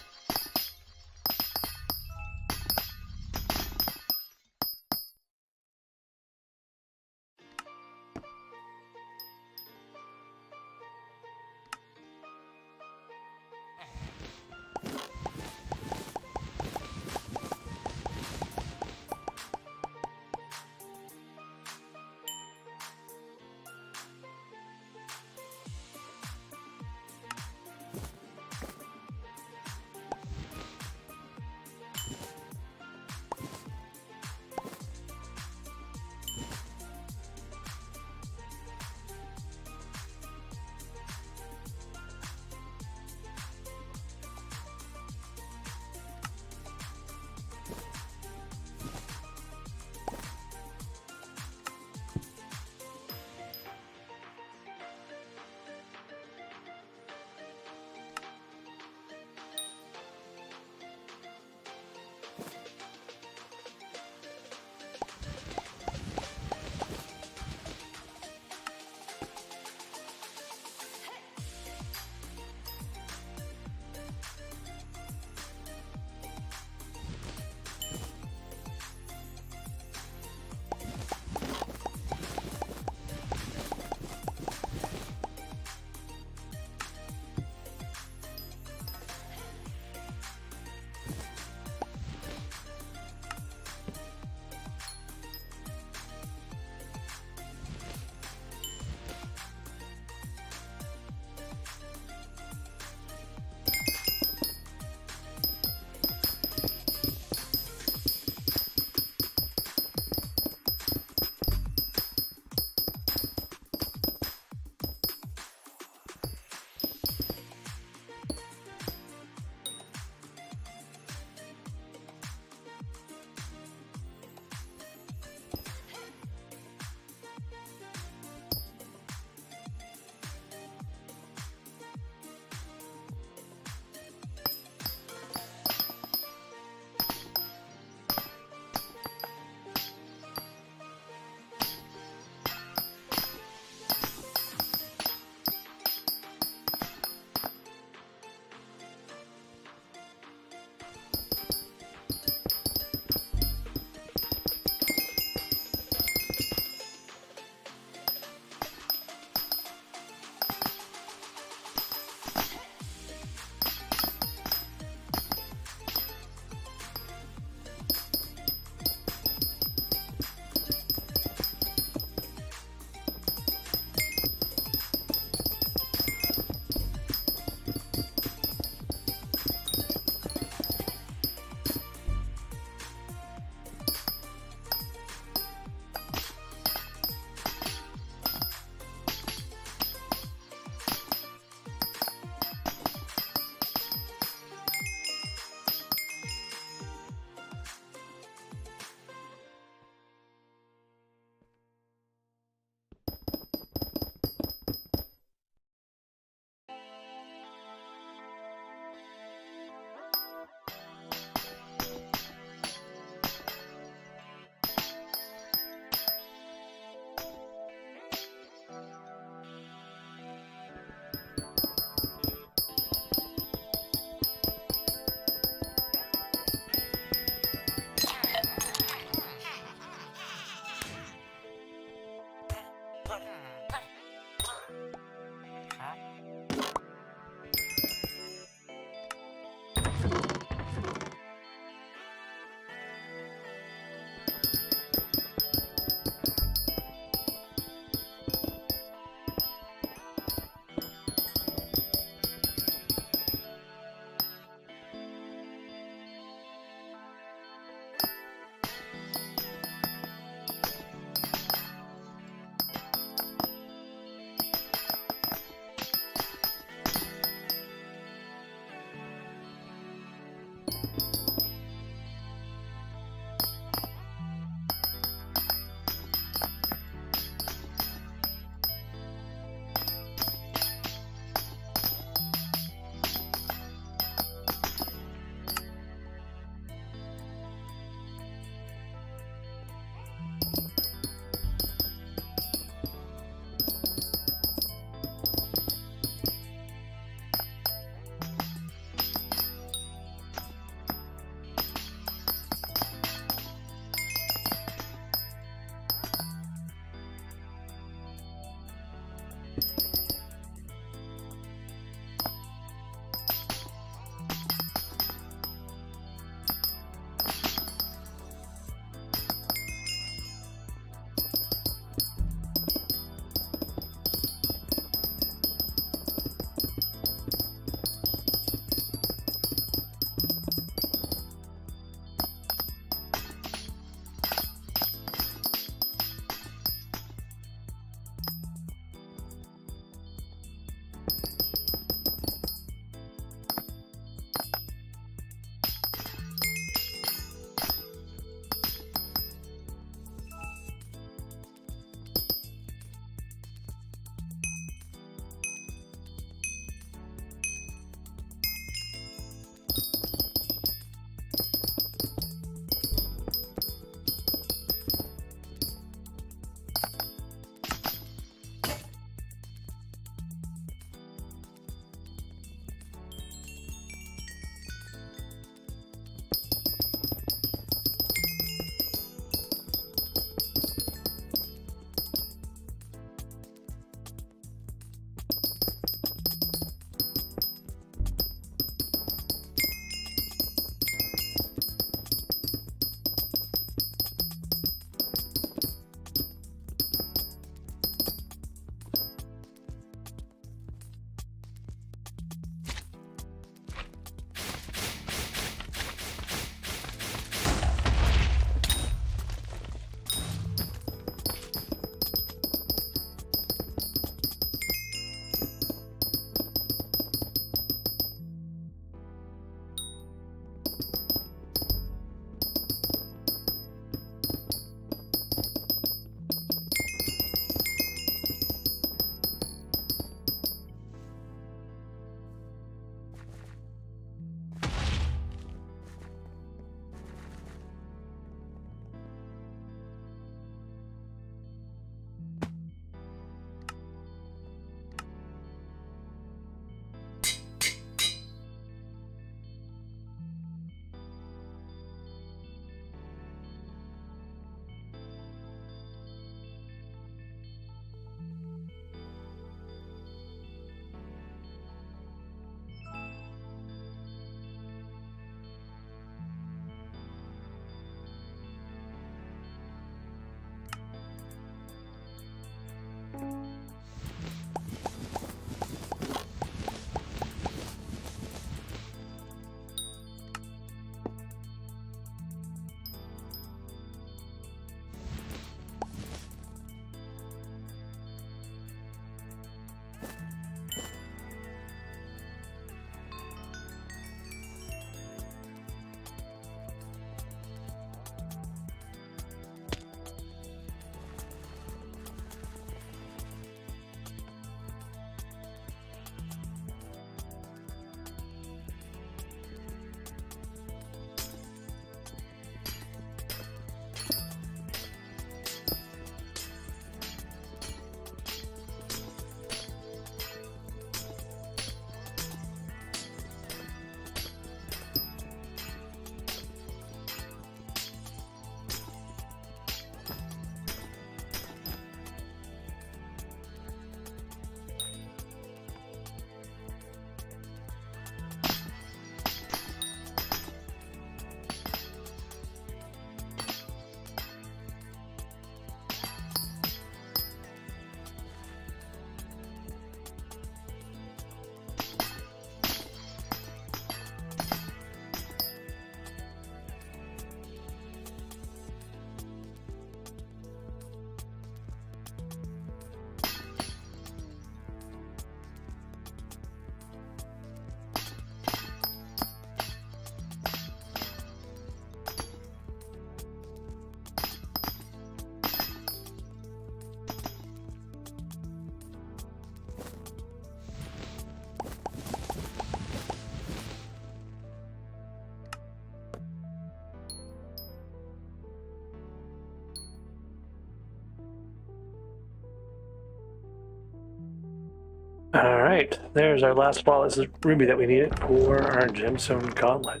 All right, there's our last flawless ruby that we needed for our gemstone gauntlet.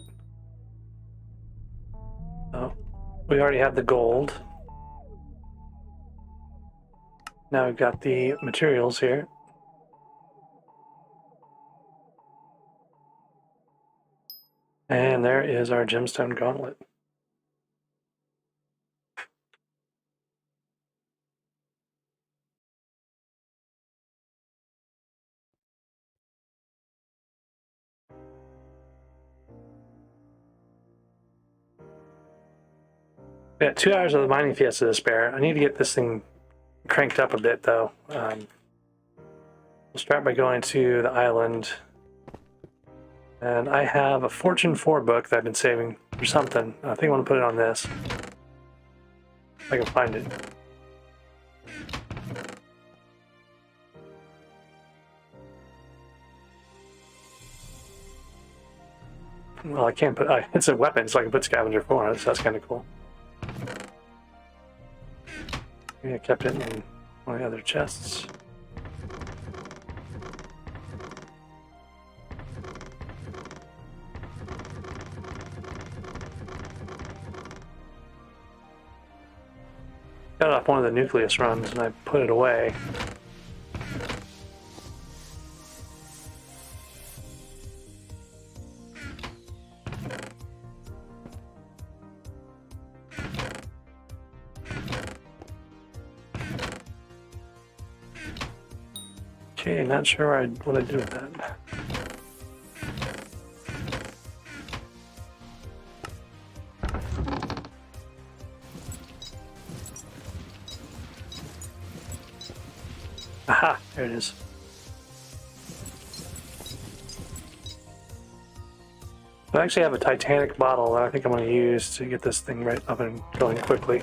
Oh, we already have the gold. Now we've got the materials here. And there is our gemstone gauntlet. We got 2 hours of the mining fiesta to spare. I need to get this thing cranked up a bit, though. We'll start by going to the island. And I have a Fortune 4 book that I've been saving for something. I think I want to put it on this. If I can find it. Well, I can't put... it's a weapon, so I can put Scavenger 4 on it, so that's kind of cool. Maybe I kept it in one of the other chests. Got it off one of the nucleus runs and I put it away. Okay, not sure what I do with that. Aha, there it is. I actually have a Titanic bottle that I think I'm going to use to get this thing right up and going quickly.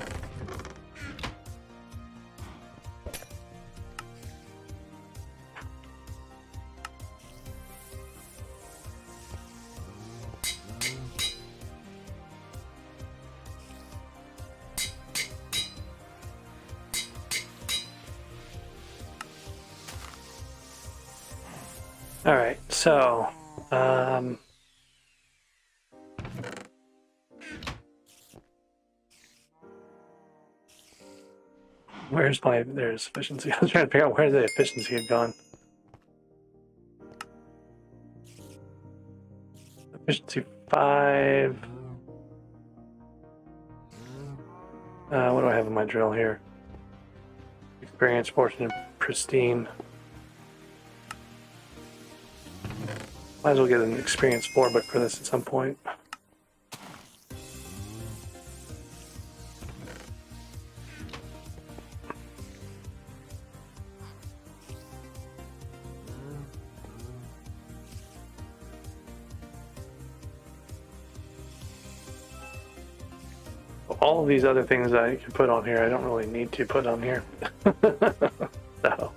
All right, so there's efficiency. I was trying to figure out where the efficiency had gone. Efficiency 5. What do I have in my drill here? Experience, fortune, pristine. Might as well get an experience 4 book for this at some point. All of these other things I can put on here, I don't really need to put on here. So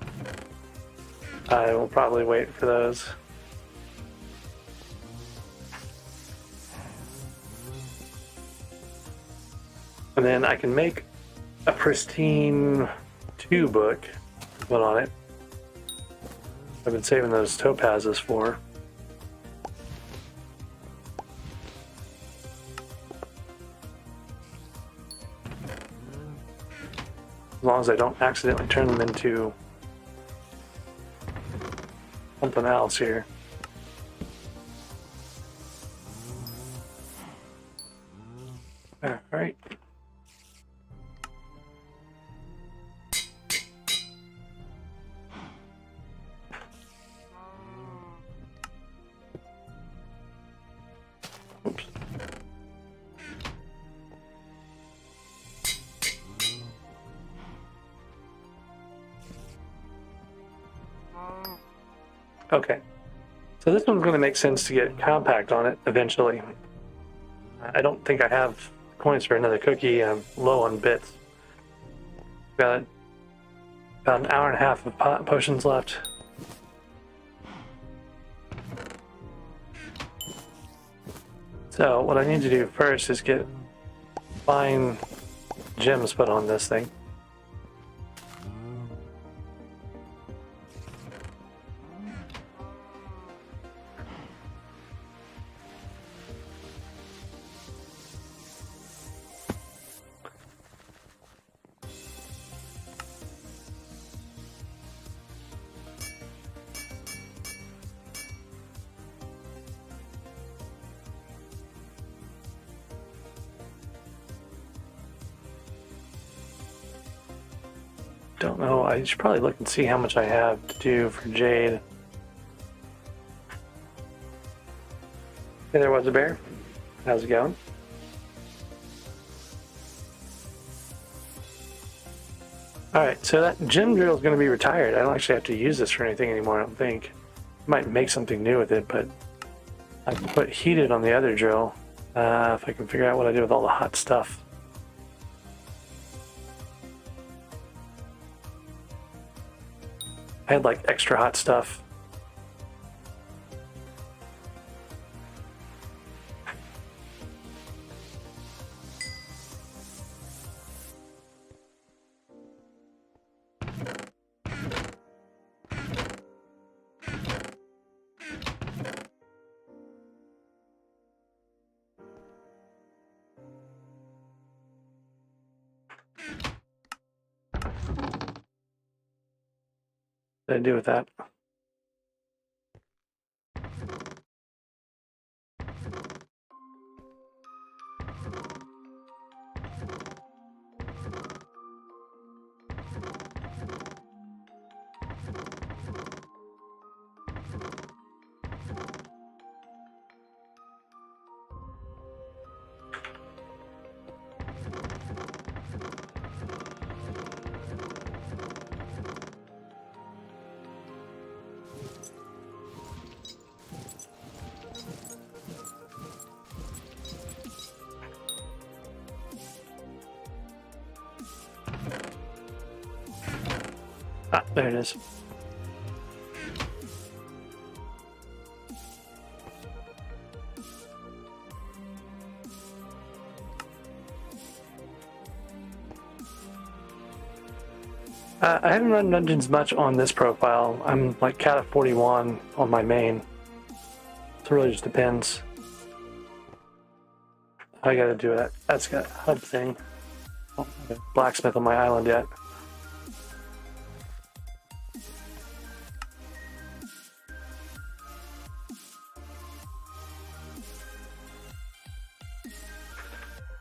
I will probably wait for those. And then I can make a pristine 2 book to put on it. I've been saving those topazes for. As long as I don't accidentally turn them into something else here. All right. Oops. Okay, so this one's going to make sense to get compact on it eventually. I don't think I have coins for another cookie. I'm low on bits. Got about an hour and a half of potions left. So what I need to do first is get fine gems put on this thing. don't know. I should probably look and see how much I have to do for jade. Hey, there was a bear. How's it going? Alright, so that gem drill is going to be retired. I don't actually have to use this for anything anymore, I don't think. Might make something new with it, but I can put heated on the other drill if I can figure out what I do with all the hot stuff. I had like extra hot stuff. What did I do with that? Ah, there it is. I haven't run dungeons much on this profile. I'm like cat of 41 on my main. So it really just depends. I gotta do that. That's got a HUD thing. I don't have a blacksmith on my island yet.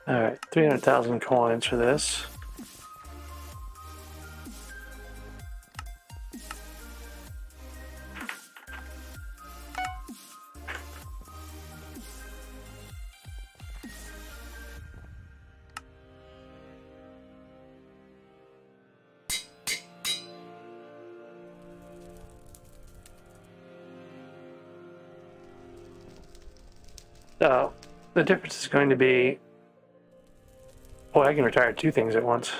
Alright, 300,000 coins for this. So, the difference is going to be, boy, I can retire 2 things at once.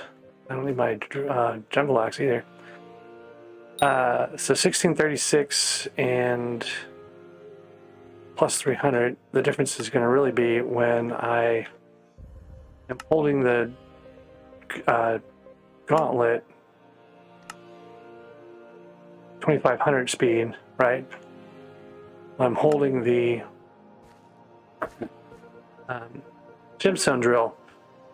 I don't need my jungle axe either. So 1636 and plus 300, the difference is going to really be when I am holding the gauntlet 2500 speed, right? I'm holding the gemstone drill.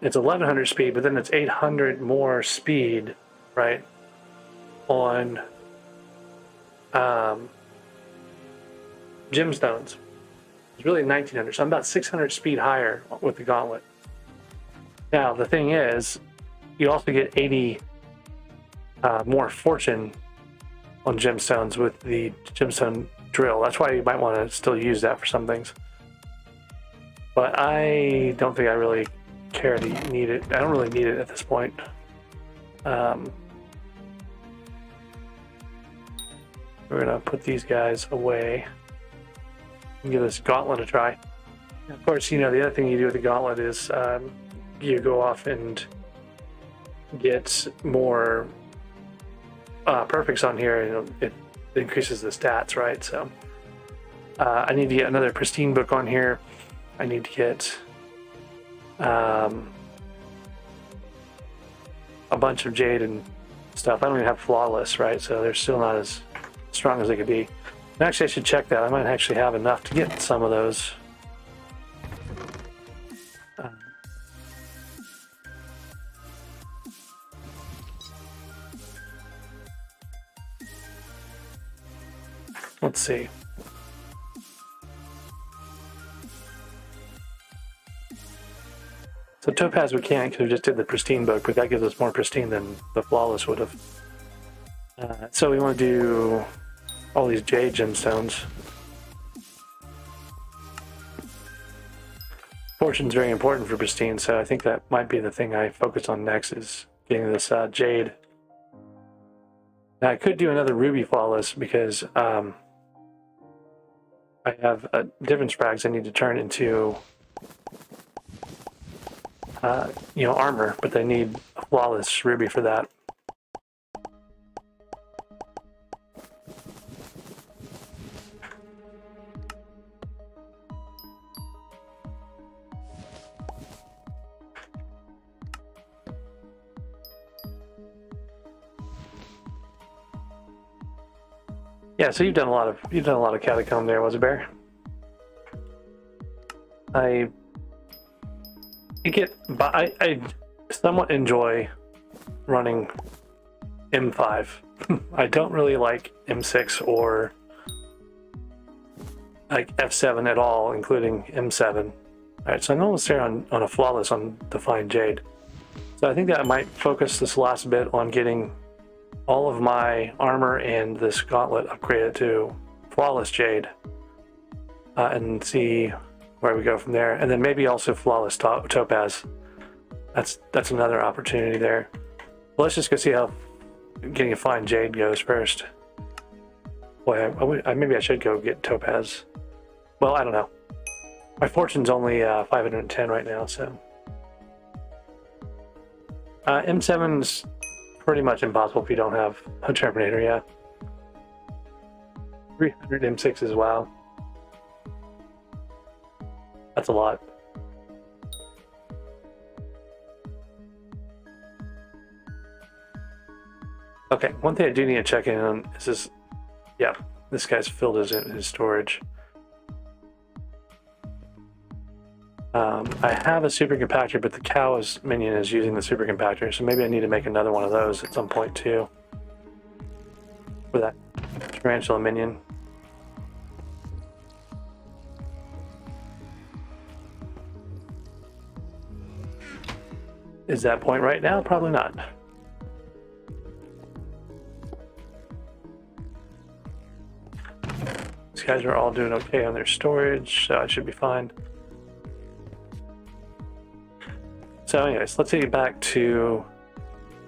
It's 1100 speed, but then it's 800 more speed, right? On gemstones. It's really 1900, so I'm about 600 speed higher with the gauntlet. Now, the thing is, you also get 80 more fortune on gemstones with the gemstone drill. That's why you might want to still use that for some things. But I don't think I really care to need it. I don't really need it at this point. We're gonna put these guys away and give this gauntlet a try. Of course, you know, the other thing you do with the gauntlet is you go off and get more perfects on here, and it increases the stats, right? So I need to get another pristine book on here. I need to get a bunch of jade and stuff. I don't even have flawless, right? So they're still not as strong as they could be. And actually, I should check that. I might actually have enough to get some of those. Let's see. So topaz we can't because we just did the pristine book, but that gives us more pristine than the flawless would have. So we want to do all these jade gemstones. Fortune's very important for pristine, so I think that might be the thing I focus on next, is getting this jade. Now I could do another ruby flawless because I have different sprags I need to turn into armor, but they need a flawless ruby for that. Yeah, so you've done a lot of catacomb there, was it, Bear? I somewhat enjoy running M5. I don't really like M6 or like F7 at all, including M7. Alright, so I'm almost there on a flawless on Defined Jade. So I think that I might focus this last bit on getting all of my armor and this gauntlet upgraded to flawless jade, and see where we go from there. And then maybe also flawless topaz. That's another opportunity there. Well, let's just go see how getting a fine jade goes first. Boy, maybe I should go get topaz. Well, I don't know. My fortune's only 510 right now, so M7's pretty much impossible if you don't have a Terminator, yeah. 300 M6 as well. That's a lot. Okay, one thing I do need to check in on is this. Yeah, this guy's filled his storage. I have a super compactor, but the cow's minion is using the super compactor, so maybe I need to make another one of those at some point too. For that tarantula minion. Is that point right now? Probably not. These guys are all doing okay on their storage, so I should be fine. So anyways, let's get back to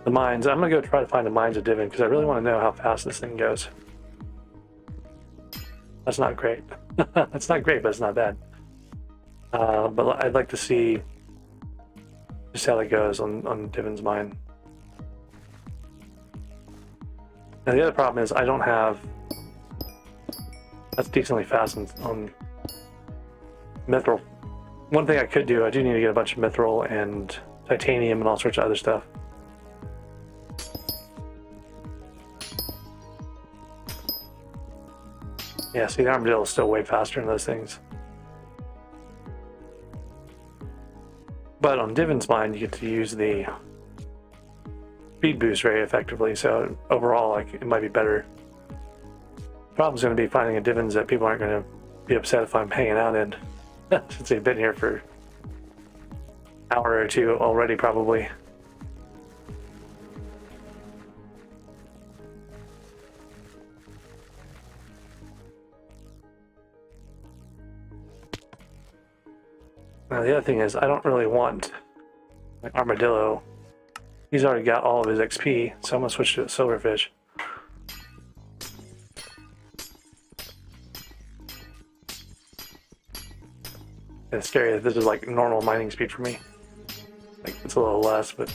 the mines. I'm going to go try to find the mines of Divin because I really want to know how fast this thing goes. That's not great. That's not great, but it's not bad. But I'd like to see just how that goes on Divin's mine. Now the other problem is I don't have... That's decently fast on mithril. One thing I could do, I do need to get a bunch of mithril and titanium and all sorts of other stuff. Yeah, see, the armadillo is still way faster than those things. But on Divin's mine, you get to use the speed boost very effectively, so overall, like, it might be better. The problem's going to be finding a Divin's that people aren't going to be upset if I'm hanging out in. Since they've been here for an hour or two already, probably. Now the other thing is, I don't really want my armadillo. He's already got all of his XP, so I'm gonna switch to a silverfish. It's scary that this is like normal mining speed for me. Like, it's a little less, but...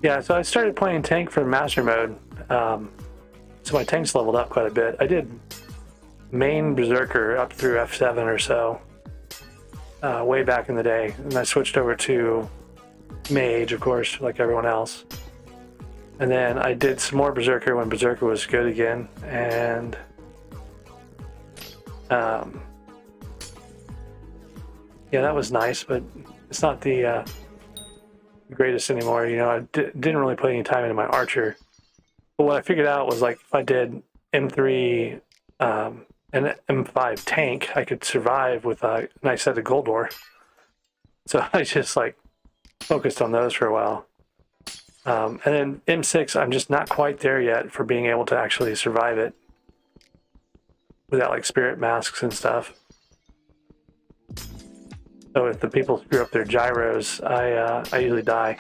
Yeah, so I started playing tank for master mode. So my tank's leveled up quite a bit. I did main berserker up through F7 or so way back in the day, and I switched over to mage, of course, like everyone else. And then I did some more berserker when berserker was good again, and yeah, that was nice, but it's not the greatest anymore. You know, I didn't really put any time into my archer. But what I figured out was, like, if I did M3 and M5 tank, I could survive with a nice set of gold ore. So I just, like, focused on those for a while. And then M6, I'm just not quite there yet for being able to actually survive it without, like, spirit masks and stuff. So if the people screw up their gyros, I usually die.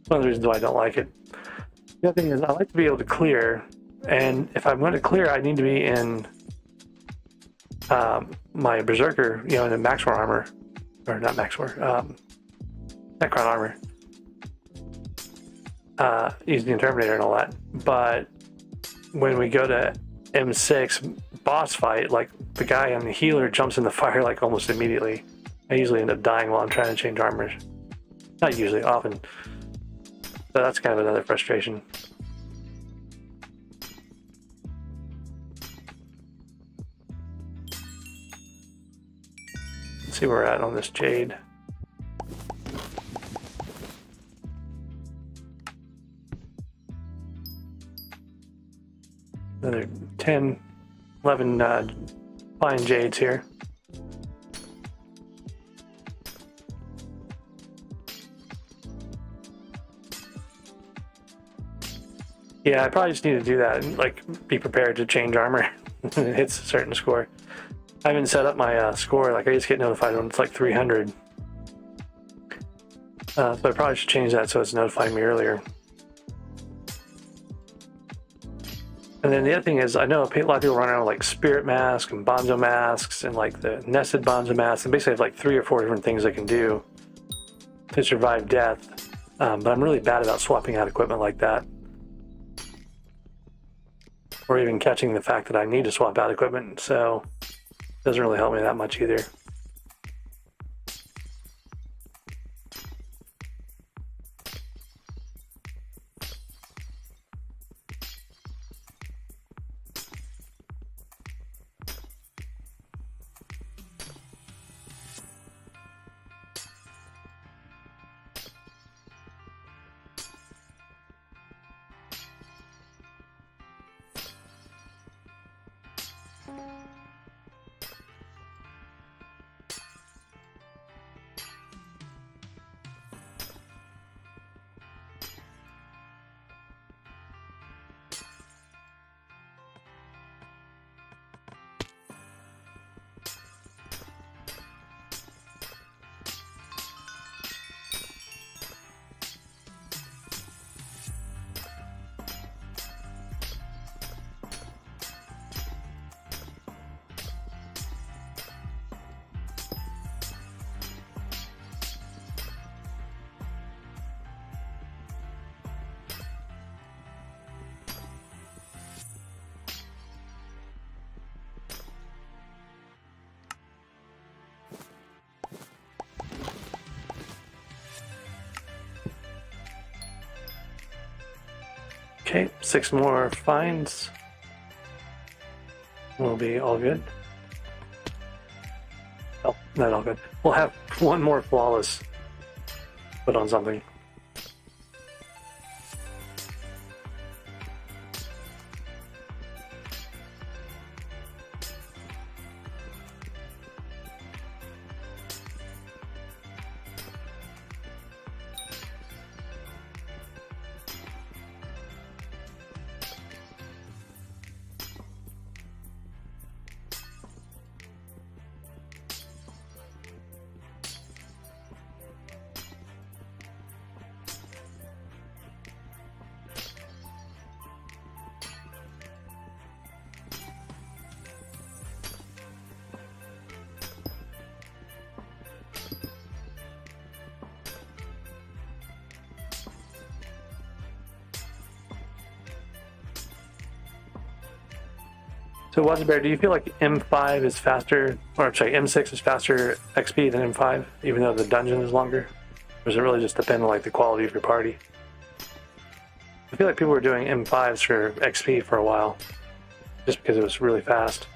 One of the reasons why I don't like it. The other thing is I like to be able to clear, and if I'm going to clear, I need to be in my berserker, you know, in the max war armor, or not max war, Necron armor, using the Terminator and all that. But when we go to M6 boss fight, like, the guy on the healer jumps in the fire like almost immediately. I usually end up dying while I'm trying to change armors. Not usually, often. So that's kind of another frustration. Let's see where we're at on this jade. Another 10, 11 fine jades here. Yeah, I probably just need to do that and, like, be prepared to change armor when it hits a certain score. I haven't set up my score. Like, I just get notified when it's like 300. So I probably should change that so it's notifying me earlier. And then the other thing is, I know a lot of people run around with, like, spirit masks and bonzo masks and, like, the nested bonzo masks, and basically have like 3 or 4 different things they can do to survive death. But I'm really bad about swapping out equipment like that, or even catching the fact that I need to swap out equipment, so it doesn't really help me that much either. Okay, 6 more finds. We'll be all good. Oh, not all good. We'll have 1 more flawless put on something. So Bear, do you feel like M5 is faster, or I'm sorry, M6 is faster XP than M5, even though the dungeon is longer? Or does it really just depend on like the quality of your party? I feel like people were doing M5s for XP for a while, just because it was really fast.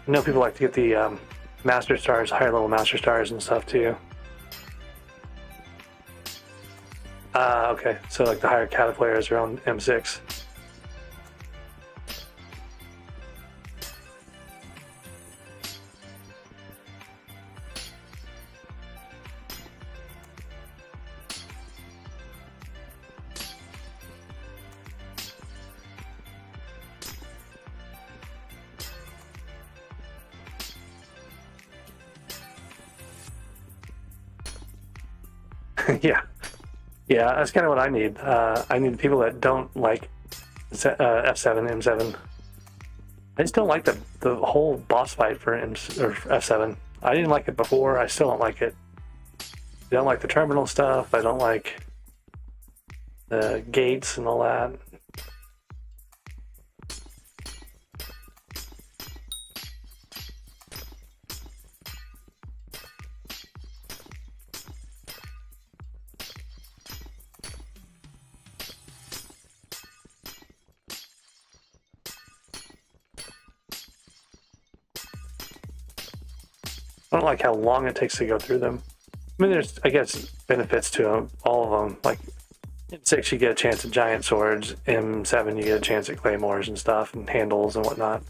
I know people like to get the Master Stars, higher level Master Stars and stuff too. Okay, so like the higher Cata players are on M6. Yeah. Yeah, that's kind of what I need. I need people that don't like F7, M7. I just don't like the whole boss fight for F7. I didn't like it before. I still don't like it. I don't like the terminal stuff. I don't like the gates and all that. I don't like how long it takes to go through them. I mean, there's, I guess, benefits to all of them. Like, M6, you get a chance at giant swords. M7, you get a chance at claymores and stuff, and handles and whatnot.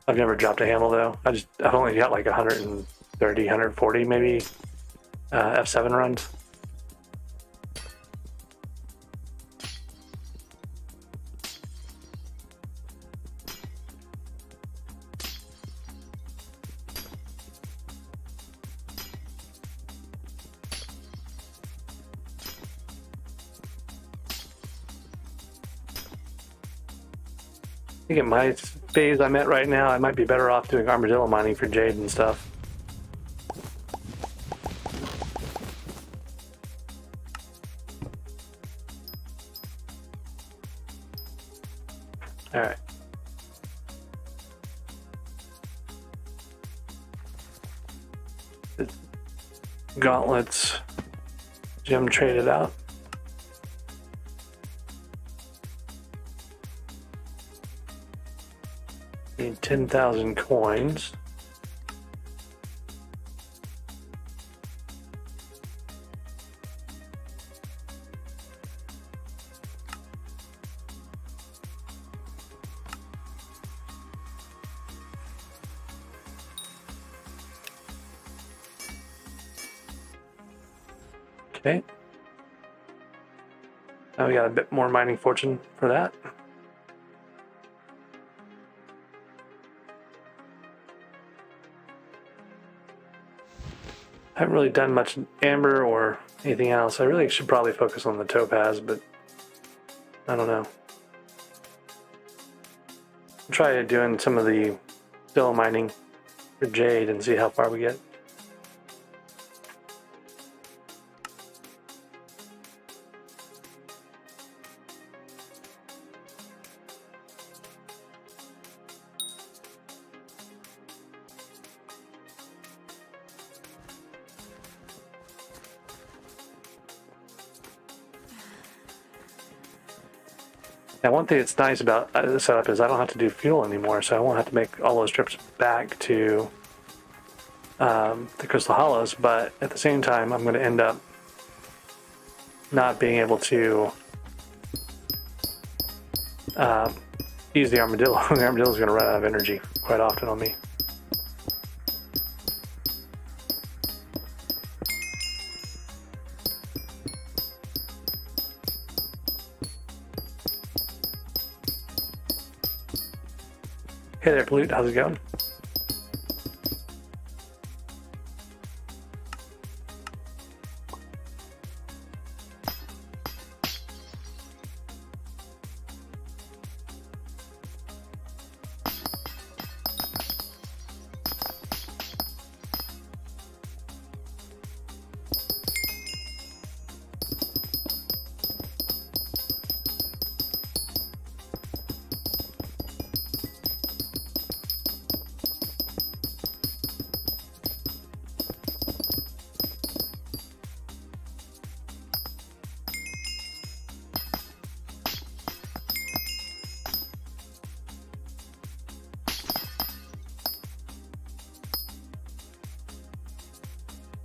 I've never dropped a handle, though. I've only got like 130, 140 maybe F7 runs. I think at my phase I'm at right now, I might be better off doing armadillo mining for jade and stuff. All right. Gauntlets, gem traded out. Need 10,000 coins. Okay. Now we got a bit more mining fortune for that. I haven't really done much amber or anything else. I really should probably focus on the topaz, but I don't know. I'll try doing some of the still mining for jade and see how far we get. Now, one thing that's nice about the setup is I don't have to do fuel anymore, so I won't have to make all those trips back to the Crystal Hollows, but at the same time, I'm going to end up not being able to use the armadillo. The armadillo is going to run out of energy quite often on me. Hey there, Pollute. How's it going?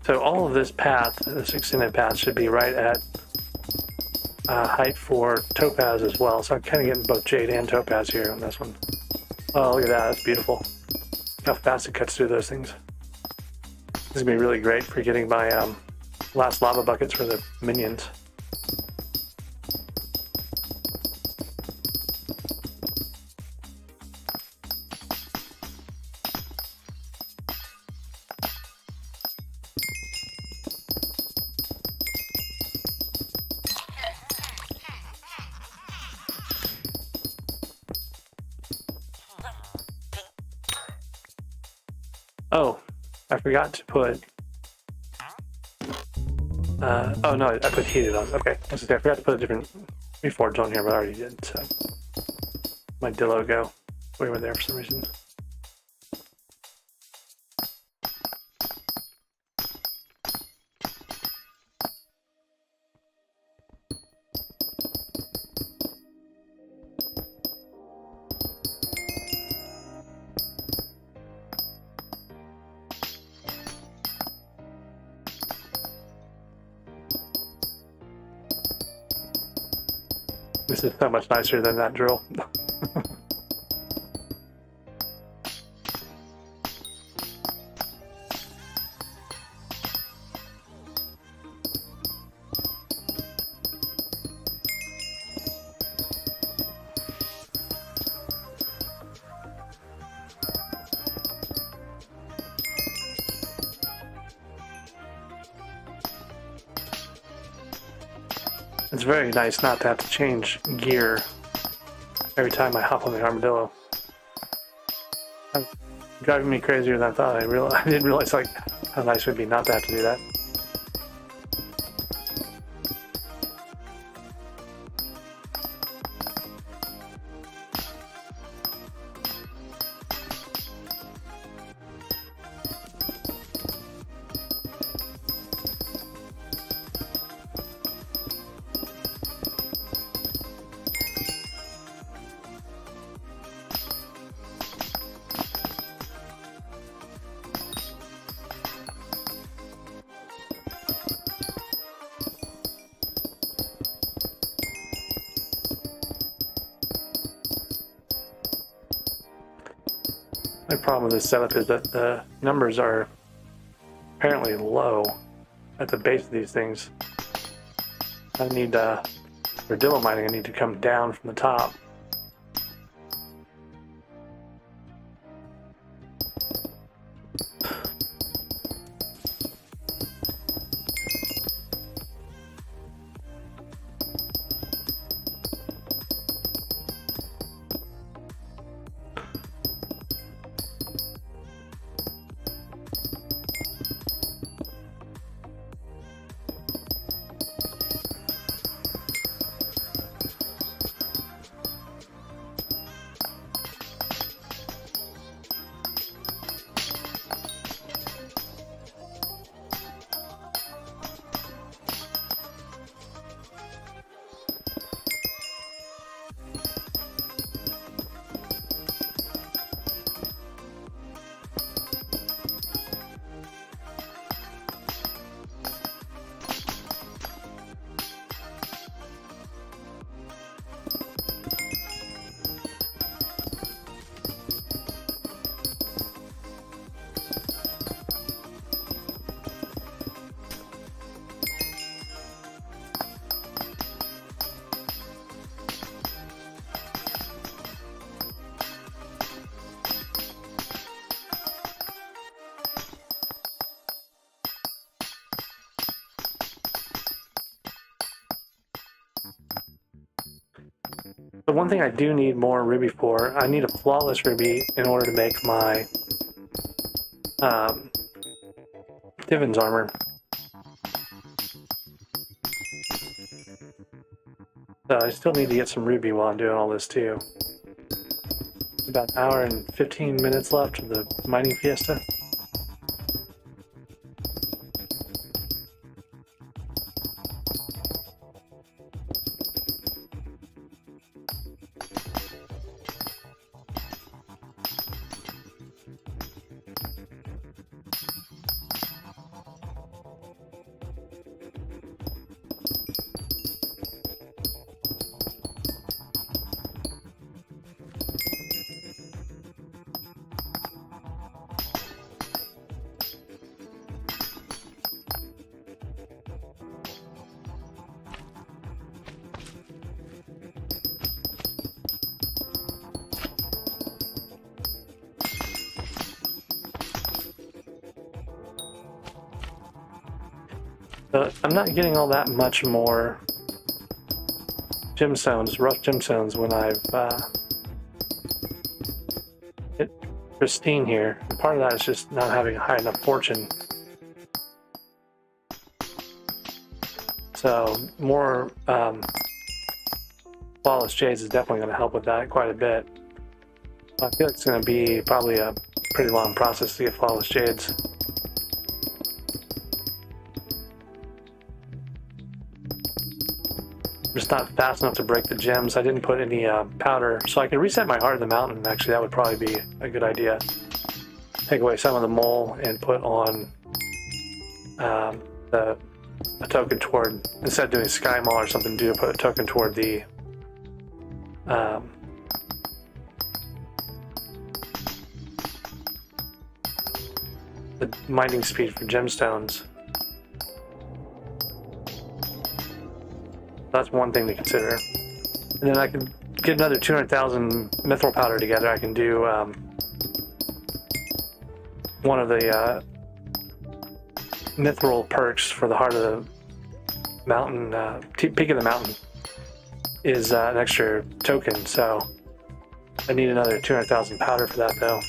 So all of this path, this extended path, should be right at height for topaz as well. So I'm kind of getting both jade and topaz here on this one. Oh, look at that. That's beautiful. How fast it cuts through those things. This is going to be really great for getting my last lava buckets for the minions. Oh, I forgot to put... oh no, I put heated on. Okay, I forgot to put a different reforge on here, but I already did, so... My Dillo go way over there for some reason. This is so much nicer than that drill. It's very nice not to have to change gear every time I hop on the armadillo. It's driving me crazier than I thought. I didn't realize like how nice it would be not to have to do that. My problem with this setup is that the numbers are apparently low at the base of these things. I need, for Dillo mining, I need to come down from the top. The one thing I do need more ruby for, I need a flawless ruby in order to make my Divin's armor. So I still need to get some ruby while I'm doing all this too. About an hour and 15 minutes left of the mining fiesta. But I'm not getting all that much more gemstones, rough gemstones, when I've hit pristine here. And part of that is just not having a high enough fortune. So more flawless jades is definitely going to help with that quite a bit. I feel like it's going to be probably a pretty long process to get flawless jades. Just not fast enough to break the gems. I didn't put any powder, so I can reset my heart of the mountain. Actually, that would probably be a good idea. Take away some of the mole and put on a token toward, instead of doing sky mall or something, put a token toward the mining speed for gemstones. That's one thing to consider. And then I can get another 200,000 mithril powder together. I can do one of the mithril perks for the heart of the mountain, peak of the mountain, is an extra token. So I need another 200,000 powder for that, though.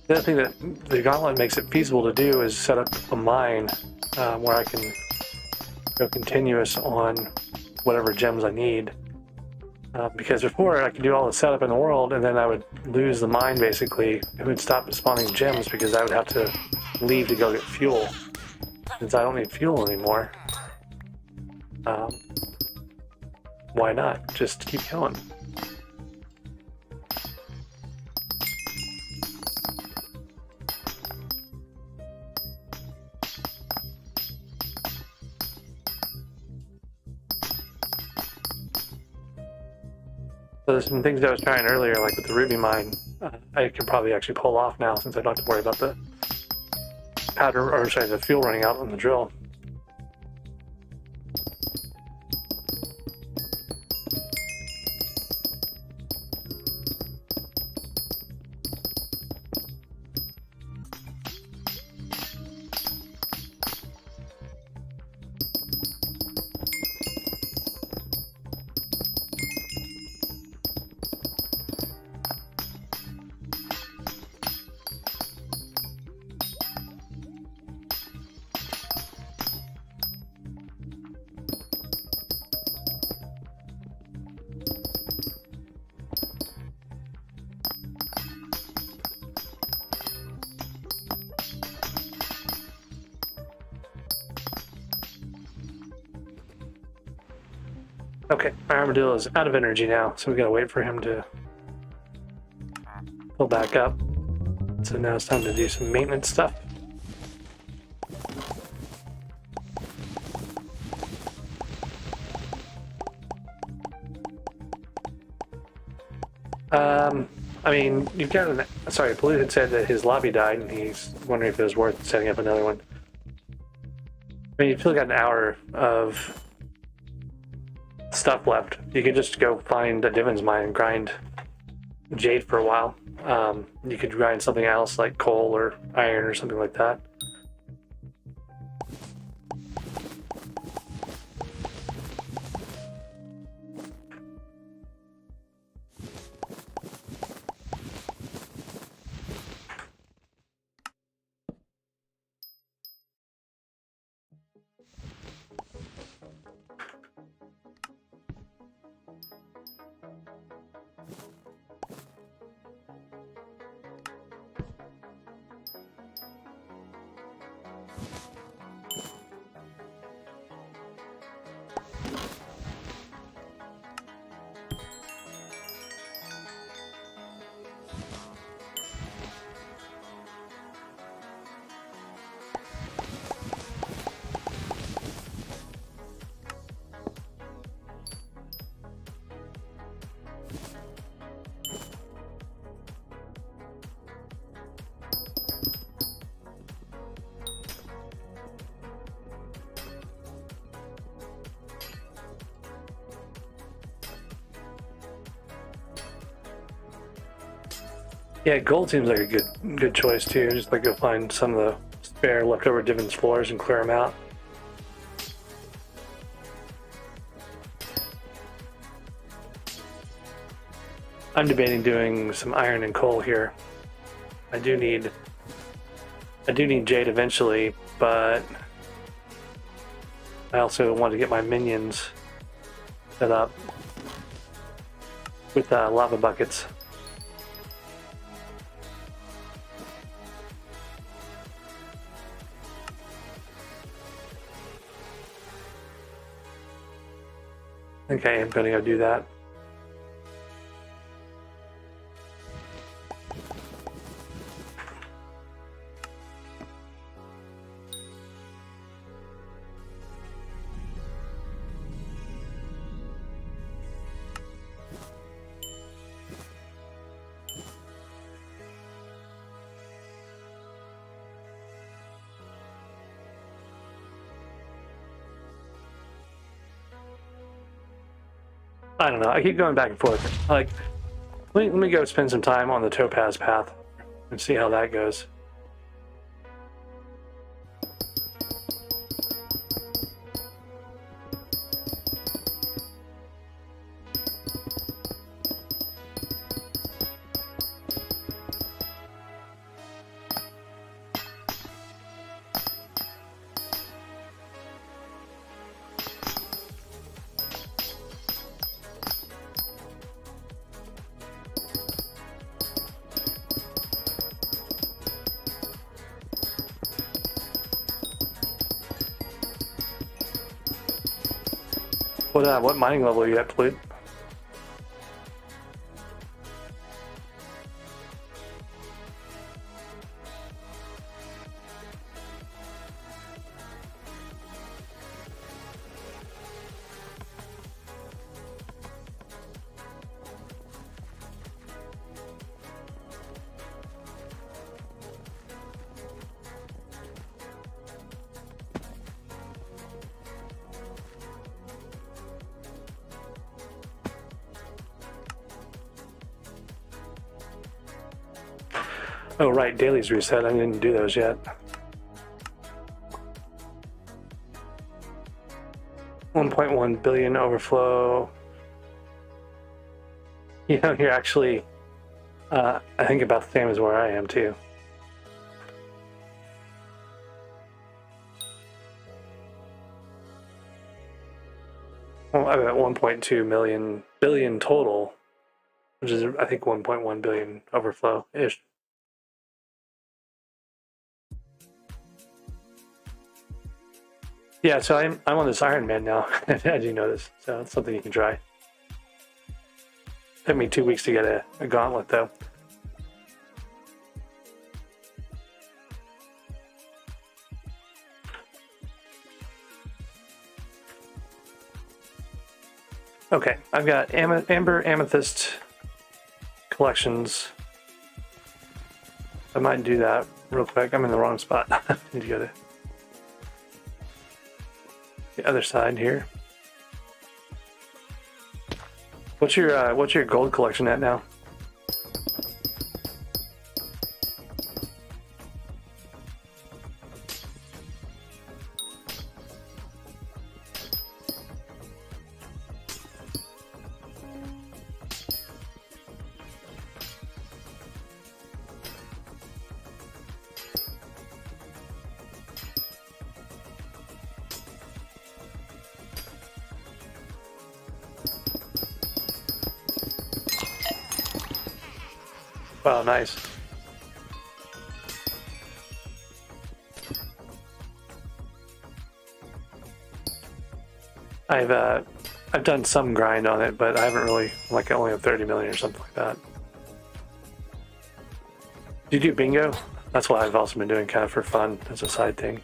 The other thing that the gauntlet makes it feasible to do is set up a mine where I can go continuous on whatever gems I need. Because before I could do all the setup in the world and then I would lose the mine basically. It would stop spawning gems because I would have to leave to go get fuel. Since I don't need fuel anymore, why not just keep going? So there's some things I was trying earlier, like with the ruby mine, I can probably actually pull off now since I don't have to worry about the powder, or sorry, the fuel running out on the drill. Okay, our armadillo is out of energy now, so we gotta wait for him to pull back up. So now it's time to do some maintenance stuff. I mean, you've got an... Sorry, Blue had said that his lobby died, and he's wondering if it was worth setting up another one. I mean, you've still got an hour of stuff left. You could just go find a Divins mine and grind jade for a while. You could grind something else like coal or iron or something like that. Yeah, gold seems like a good choice too. Just like go find some of the spare leftover Divins floors and clear them out. I'm debating doing some iron and coal here. I do need jade eventually, but I also want to get my minions set up with lava buckets. Okay, I'm gonna go do that. I don't know. I keep going back and forth. Like, let me go spend some time on the topaz path and see how that goes. What mining level are you at, Flute? Oh, right, dailies reset. I didn't do those yet. 1.1 billion overflow. You know, you're actually, I think about the same as where I am too. Well, I'm at 1.2 billion total, which is, I think, 1.1 billion overflow-ish. Yeah, so I'm on this Iron Man now, as you notice, so it's something you can try. Took me 2 weeks to get a gauntlet, though. Okay, I've got Amber Amethyst collections. I might do that real quick. I'm in the wrong spot. I need to go to the other side here. What's your gold collection at now? Wow, nice. I've done some grind on it, but I haven't really, like, I only have 30 million or something like that. Do you do bingo? That's what I've also been doing, kind of for fun, as a side thing.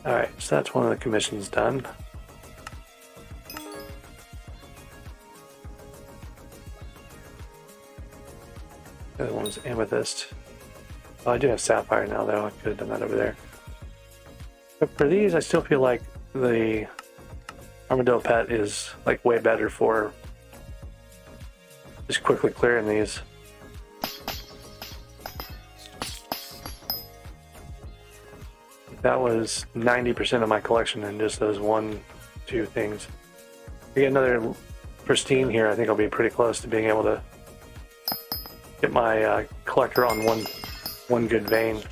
Alright, so that's one of the commissions done. The other one was Amethyst. Oh, I do have Sapphire now, though. I could have done that over there. But for these, I still feel like the Armadillo Pet is like way better for just quickly clearing these. That was 90% of my collection in just those 1-2 things. To get another pristine here, I think I'll be pretty close to being able to get my collector on one good vein.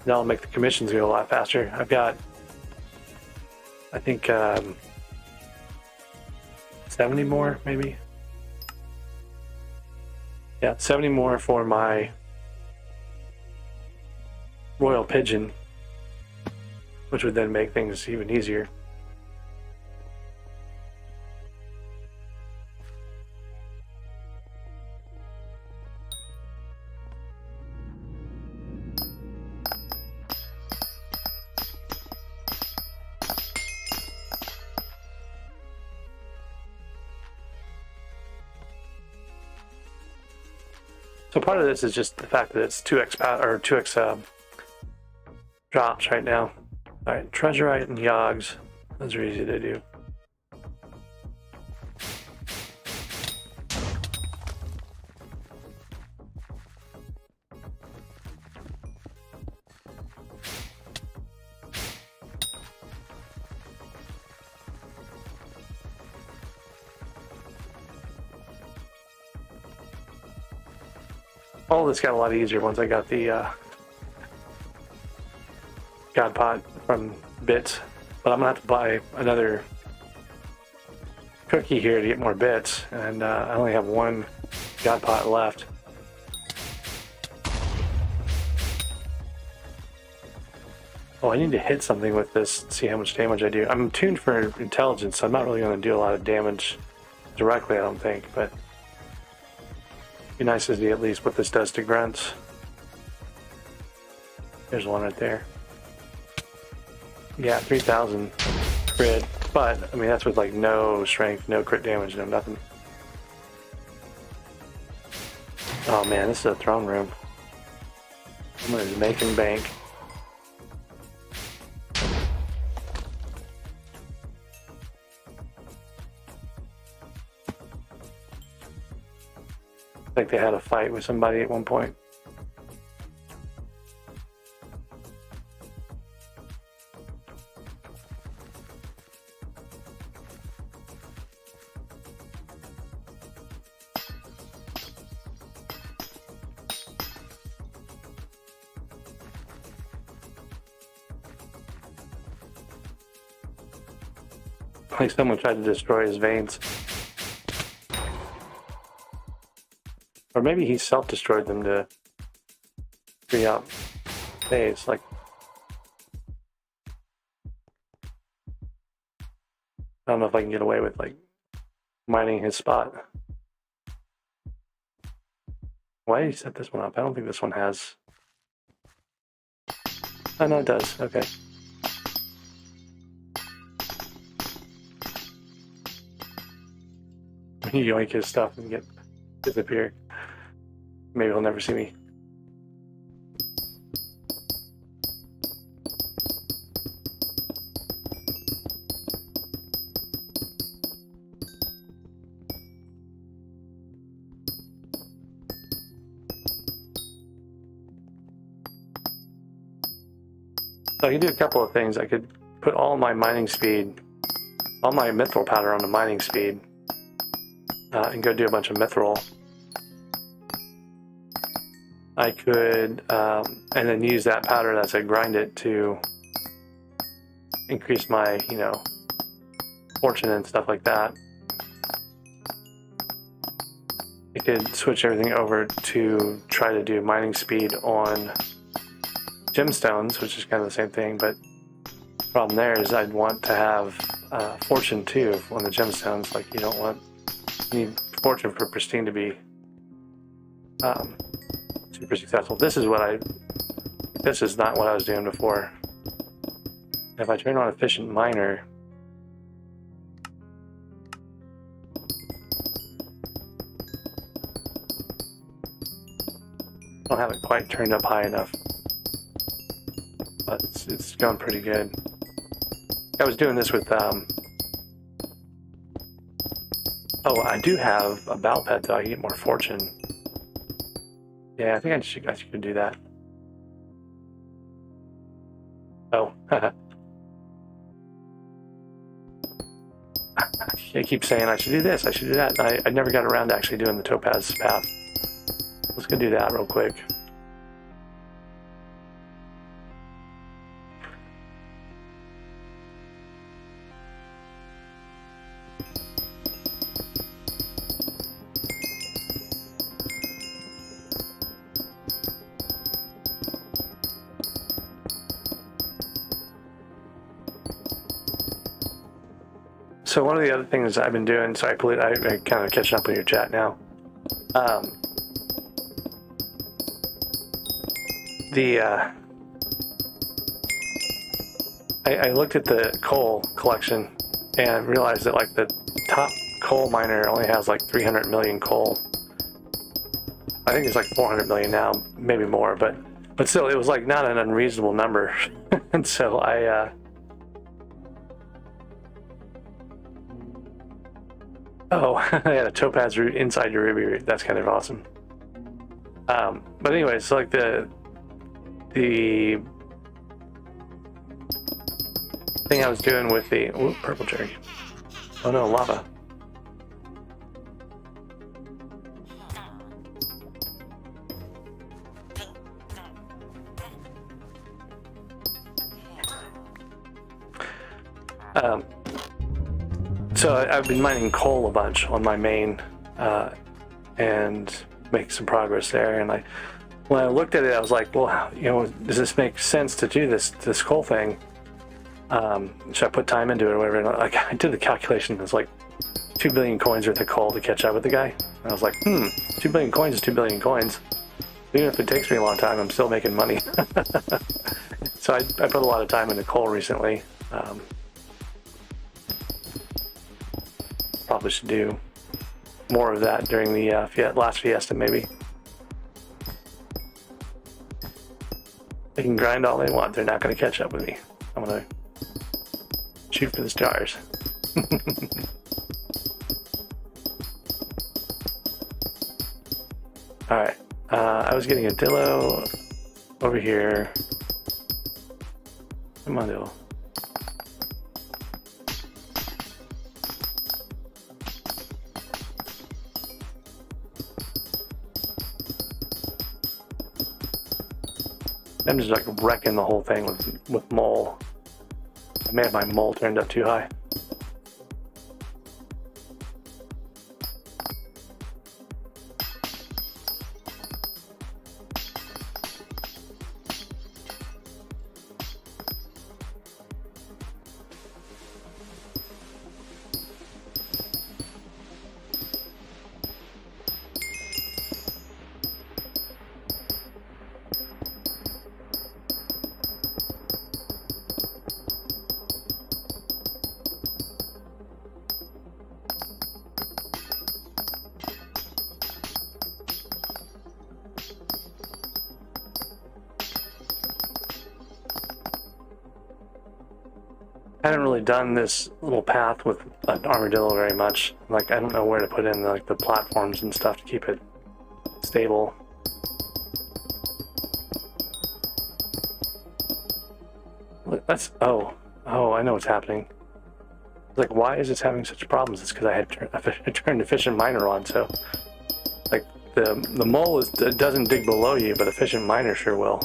That'll make the commissions go a lot faster. I've got, I think, 70 more, maybe. Yeah, 70 more for my Royal Pigeon, which would then make things even easier. So part of this is just the fact that it's 2x or 2x drops right now. All right, Treasurite and Yogs, those are easy to do. All of this got a lot easier once I got the God Pot from bits, but I'm gonna have to buy another cookie here to get more bits, and I only have one God Pot left. Oh, I need to hit something with this to see how much damage I do. I'm tuned for intelligence, so I'm not really going to do a lot of damage directly, I don't think, but it'd be nice to see at least what this does to grunts. There's one right there. Yeah, 3,000 crit, but I mean that's with like no strength, no crit damage, no nothing. Oh man, this is a throne room. I'm gonna be making bank. I think they had a fight with somebody at one point. Like someone tried to destroy his veins. Or maybe he self-destroyed them to free up space. Like, I don't know if I can get away with like mining his spot. Why did he set this one up? I don't think this one has. Oh no, it does. Okay. You yoink his stuff and get disappear. Maybe he'll never see me. So I can do a couple of things. I could put all my mining speed, all my mithril powder on the mining speed, and go do a bunch of mithril. I could, and then use that powder as I grind it to increase my, fortune and stuff like that. I could switch everything over to try to do mining speed on gemstones, which is kind of the same thing, but the problem there is I'd want to have fortune too on the gemstones. Like you need fortune for pristine to be super successful. This is not what I was doing before. If I turn on efficient miner, I don't have it quite turned up high enough, but it's going pretty good. I was doing this with, oh, I do have a battle pet though. I can get more fortune. Yeah, I think I should do that. Oh, I keep saying I should do this, I should do that. I never got around to actually doing the topaz path. Let's go do that real quick. So one of the other things I've been doing, sorry, I kind of catching up with your chat now. I looked at the coal collection and realized that like the top coal miner only has like 300 million coal. I think it's like 400 million now, maybe more, but still, it was like not an unreasonable number. And so oh, I had a topaz root inside your ruby root. That's kind of awesome. But anyways, so like the thing I was doing with the purple cherry. Oh no, lava. So I've been mining coal a bunch on my main and making some progress there. And when I looked at it, I was like, well, you know, does this make sense to do this coal thing? Should I put time into it or whatever? And I did the calculation. It was like 2 billion coins worth of coal to catch up with the guy. And I was like, 2 billion coins is 2 billion coins. Even if it takes me a long time, I'm still making money. So I put a lot of time into coal recently. Probably should do more of that during the last fiesta, maybe. They can grind all they want. They're not going to catch up with me. I'm going to shoot for the stars. Alright. I was getting a Dillo over here. Come on, Dillo. I'm just like wrecking the whole thing with mole. I may have my mole turned up too high. I haven't really done this little path with an armadillo very much. Like, I don't know where to put in like the platforms and stuff to keep it stable. That's I know what's happening. Like, why is this having such problems? It's because I had turned efficient miner on. So, like the mole doesn't dig below you, but efficient miner sure will.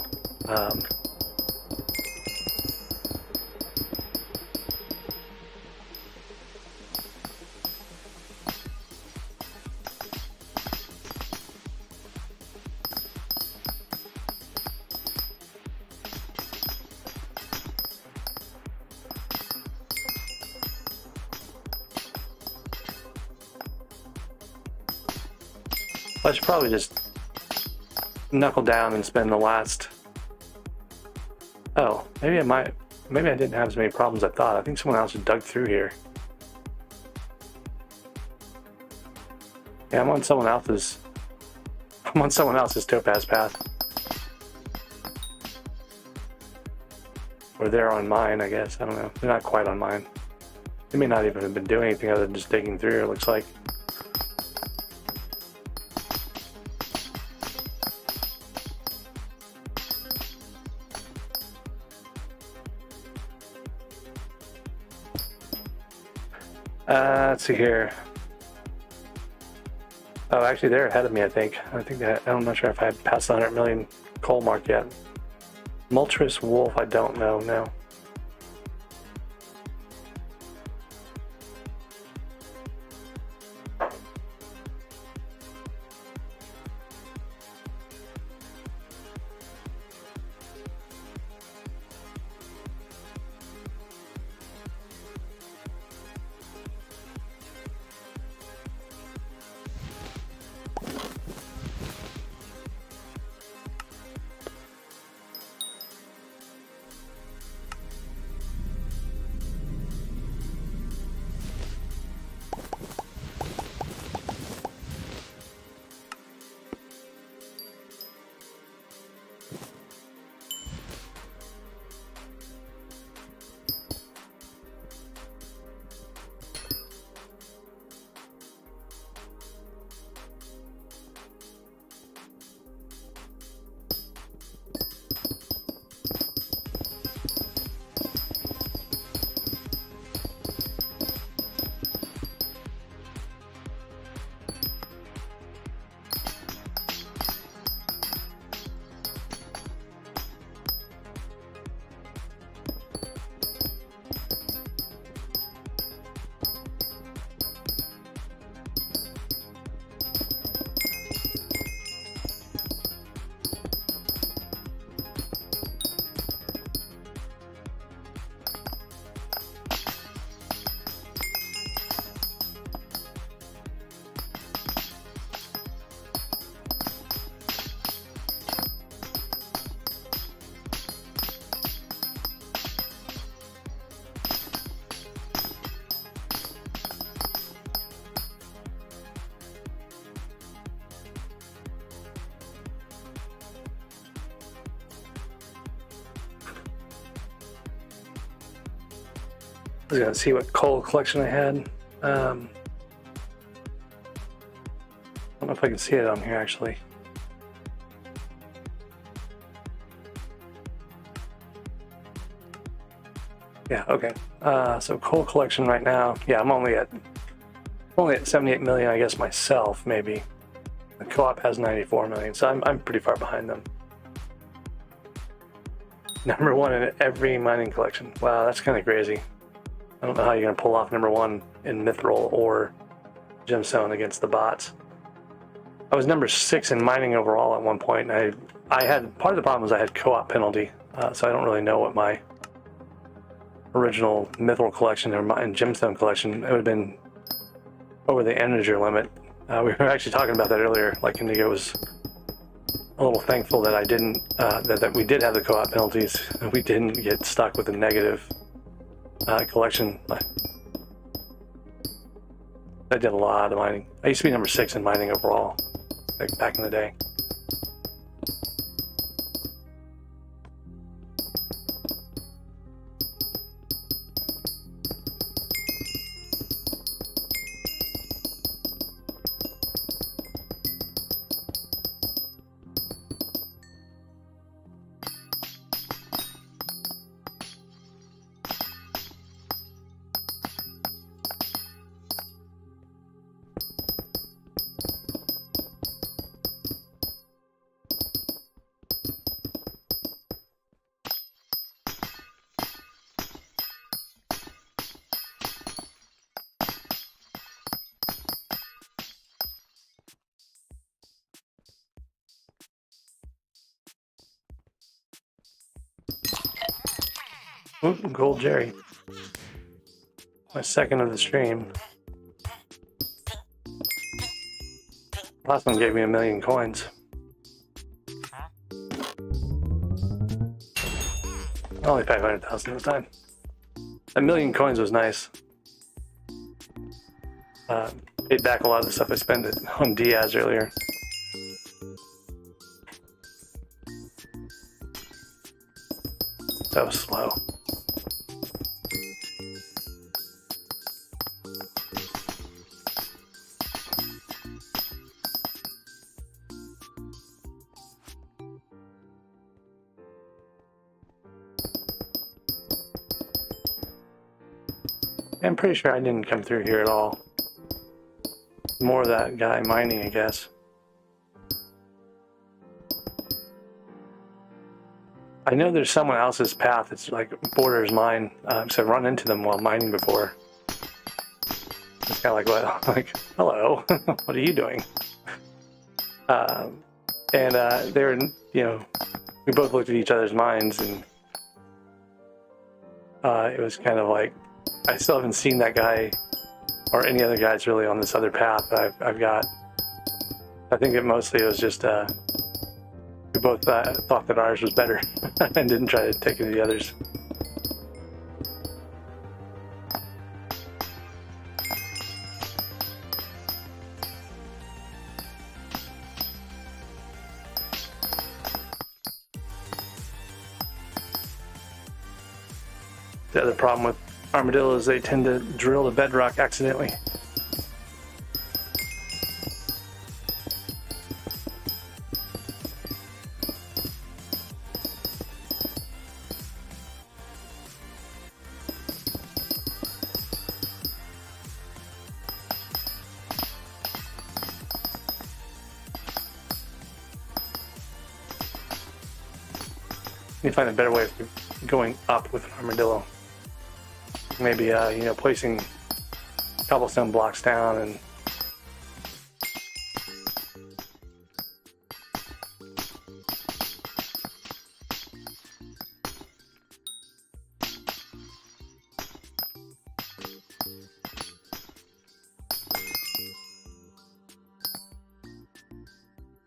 I should probably just knuckle down and spend the last... Oh, maybe I didn't have as many problems as I thought. I think someone else had dug through here. Yeah, I'm on someone else's topaz path. Or they're on mine, I guess. I don't know. They're not quite on mine. They may not even have been doing anything other than just digging through, it looks like. Let's see here. Oh, actually, they're ahead of me, I think. I'm not sure if I passed the 100 million coal mark yet. Multrous Wolf, I don't know, no. I was gonna see what coal collection I had. I don't know if I can see it on here actually. Yeah, okay. So coal collection right now. Yeah, I'm only at 78 million, I guess myself, maybe. The co-op has 94 million, so I'm pretty far behind them. Number one in every mining collection. Wow, that's kind of crazy. I don't know how you're going to pull off number one in Mithril or Gemstone against the bots. I was number 6 in mining overall at one point, and I had, part of the problem was I had co-op penalty, so I don't really know what my original Mithril collection and Gemstone collection, it would have been over the integer limit. We were actually talking about that earlier, like Indigo was a little thankful that I didn't, that we did have the co-op penalties, and we didn't get stuck with a negative collection. I did a lot of mining. I used to be number 6 in mining overall, like back in the day. Ooh, gold Jerry. My second of the stream. Last one gave me 1 million coins. Only 500,000 this time. 1 million coins was nice. Paid back a lot of the stuff I spent on Diaz earlier. so slow. I'm pretty sure I didn't come through here at all. More of that guy mining, I guess. I know there's someone else's path that's like borders mine, so I've run into them while mining before. It's kind of like, what? Like, hello, what are you doing? They were, you know, we both looked at each other's mines, and it was kind of like, I still haven't seen that guy or any other guys really on this other path that I've got. I think it mostly was just we both thought that ours was better and didn't try to take any of the others. The other problem with armadillos, they tend to drill the bedrock accidentally. You find a better way of going up with an armadillo. Maybe, you know, placing cobblestone blocks down and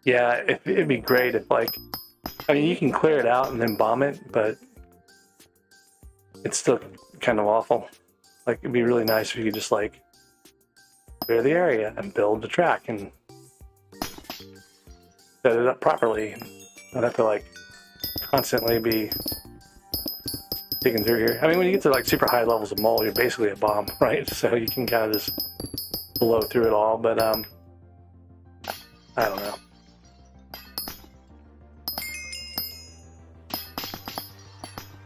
yeah, it'd be great if, like, I mean, you can clear it out and then bomb it, but it's still kind of awful. Like, it'd be really nice if you could just, like, clear the area and build the track and set it up properly. Not have to, like, constantly be digging through here. I mean, when you get to, like, super high levels of mole, you're basically a bomb, right? So you can kind of just blow through it all, but I don't know.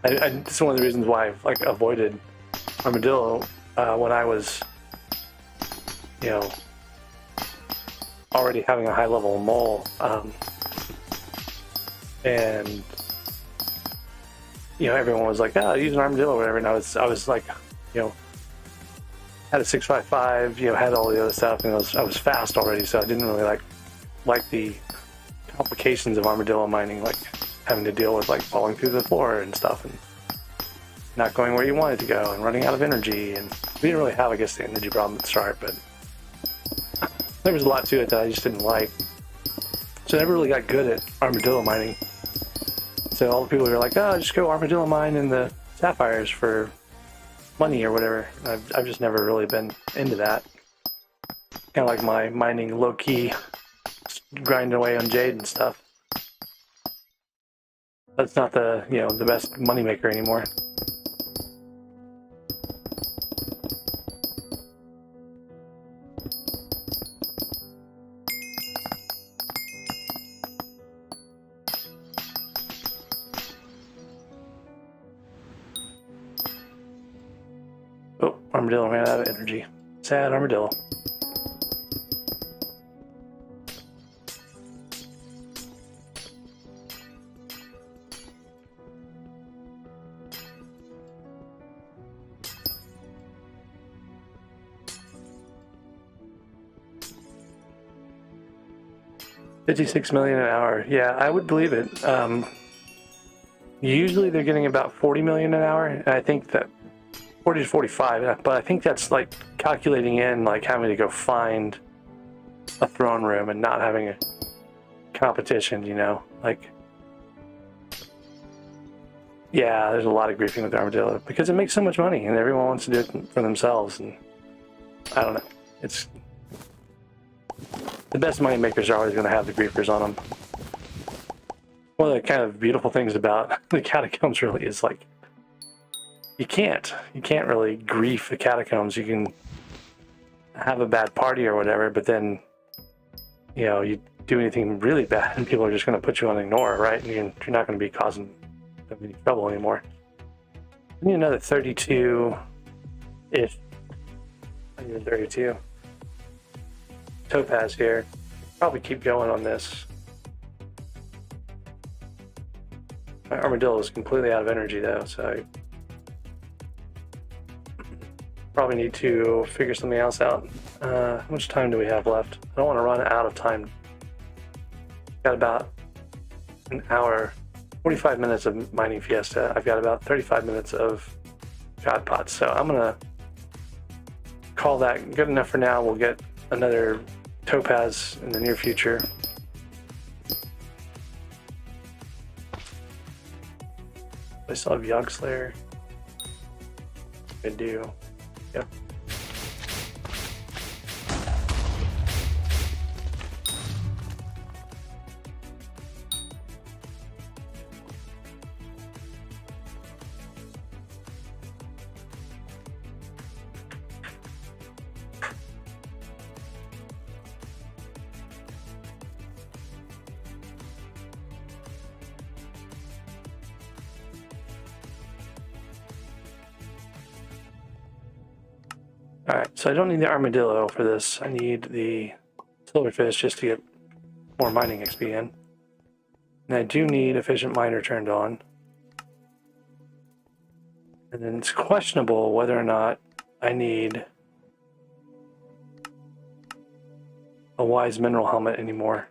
This is one of the reasons why I've, like, avoided armadillo when I was, you know, already having a high level of mole, and you know, everyone was like, "Oh, use an armadillo," or whatever, and I was like, you know, had a 655, you know, had all the other stuff, and I was fast already, so I didn't really like the complications of armadillo mining, like having to deal with, like, falling through the floor and stuff, and not going where you wanted to go, and running out of energy. And we didn't really have, I guess, the energy problem at the start, but there was a lot to it that I just didn't like. So I never really got good at armadillo mining. So all the people were like, "Oh, just go armadillo mine in the sapphires for money or whatever." I've just never really been into that. Kind of like my mining low-key, grinding away on jade and stuff. That's not the, you know, the best moneymaker anymore. Oh, armadillo ran out of energy. Sad armadillo. $56 million an hour. Yeah, I would believe it. Usually they're getting about 40 million an hour, and I think that 40 to 45, but I think that's, like, calculating in, like, having to go find a throne room and not having a competition, you know, like, yeah, there's a lot of griefing with armadillo because it makes so much money and everyone wants to do it for themselves, and I don't know, it's the best money makers are always going to have the griefers on them. One of the kind of beautiful things about the catacombs really is, like, you can't really grief the catacombs. You can have a bad party or whatever, but then, you know, you do anything really bad and people are just going to put you on ignore, right? And you're not going to be causing them any trouble anymore. I need another 32-ish. I need 32. Topaz here. Probably keep going on this. My armadillo is completely out of energy though, so I probably need to figure something else out. How much time do we have left? I don't want to run out of time. Got about an hour, 45 minutes of mining Fiesta. I've got about 35 minutes of God Pots, so I'm gonna call that good enough for now. We'll get another Topaz in the near future. I still have Yogg Slayer. I do. Yep. Alright, so I don't need the armadillo for this. I need the silverfish just to get more mining XP in. And I do need efficient miner turned on. And then it's questionable whether or not I need a wise mineral helmet anymore.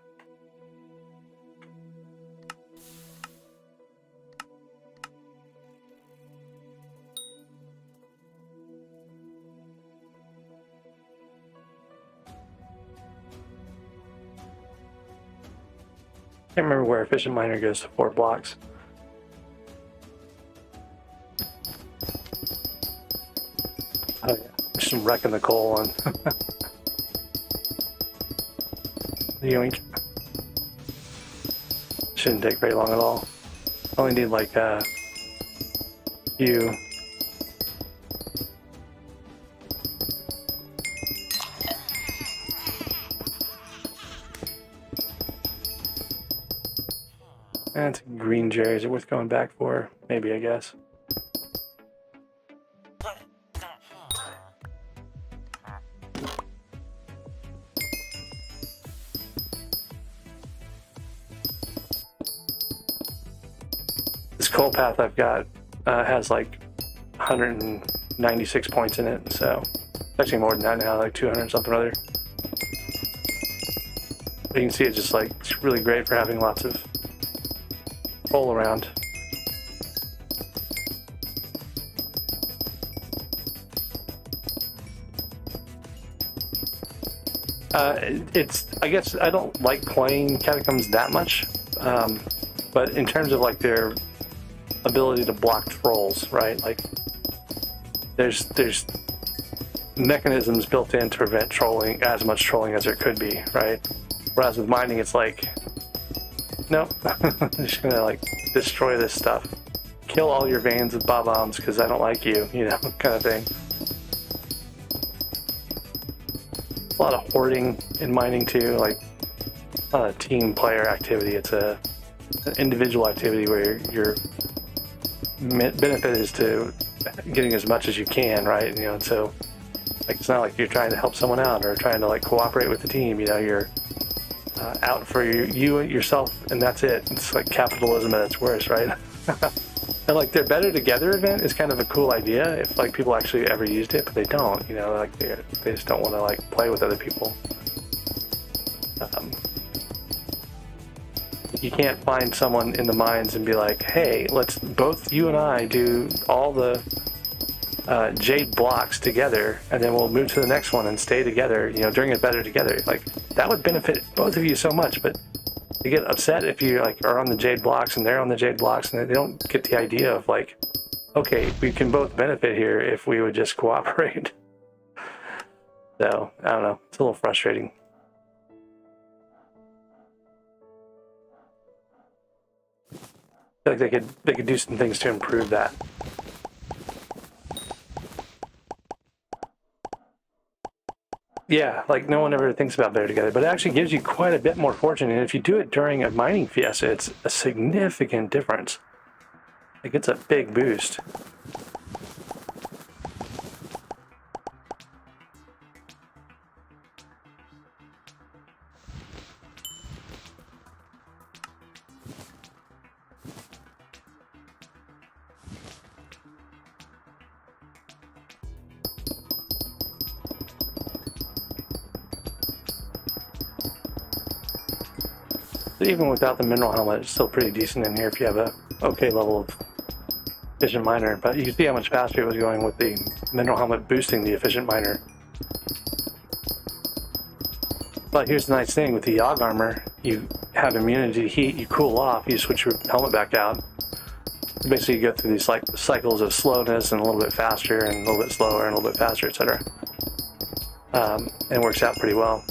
Can't remember where efficient miner goes to 4 blocks. Oh yeah, just wrecking the coal on the yoink. Shouldn't take very long at all. Only need like a few. That's green Jerry's. Are worth going back for? Maybe, I guess. This coal path I've got has like 196 points in it, so it's actually more than that now, like 200 something or other. But you can see it's just like, it's really great for having lots of coal around. I guess I don't like playing catacombs that much, but in terms of like their ability to block trolls, right? Like there's mechanisms built in to prevent trolling, as much trolling as there could be, right? Whereas with mining, it's like, no, I'm just gonna like destroy this stuff, kill all your veins with bob-ombs because I don't like you, you know, kind of thing. A lot of hoarding in mining too, like it's not a team player activity, it's an individual activity where your benefit is to getting as much as you can, right? You know, so like it's not like you're trying to help someone out or trying to like cooperate with the team, you know, you're out for you yourself and that's it. It's like capitalism at its worst, right? And like their Better Together event is kind of a cool idea if like people actually ever used it, but they don't, you know, like they just don't want to like play with other people. You can't find someone in the mines and be like, hey, let's both you and I do all the jade blocks together and then we'll move to the next one and stay together, you know, during a Better Together. Like that would benefit both of you so much, but they get upset if you like are on the jade blocks and they're on the jade blocks and they don't get the idea of like, okay, we can both benefit here if we would just cooperate. So I don't know, it's a little frustrating. I feel like they could do some things to improve that. Yeah, like no one ever thinks about better together, but it actually gives you quite a bit more fortune. And if you do it during a mining fiesta, it's a significant difference. Like it's a big boost. Even without the mineral helmet, it's still pretty decent in here if you have a okay level of efficient miner. But you can see how much faster it was going with the mineral helmet boosting the efficient miner. But here's the nice thing with the Yogg armor, you have immunity to heat, you cool off, you switch your helmet back out. Basically you go through these like cycles of slowness and a little bit faster and a little bit slower and a little bit faster, etc. And it works out pretty well.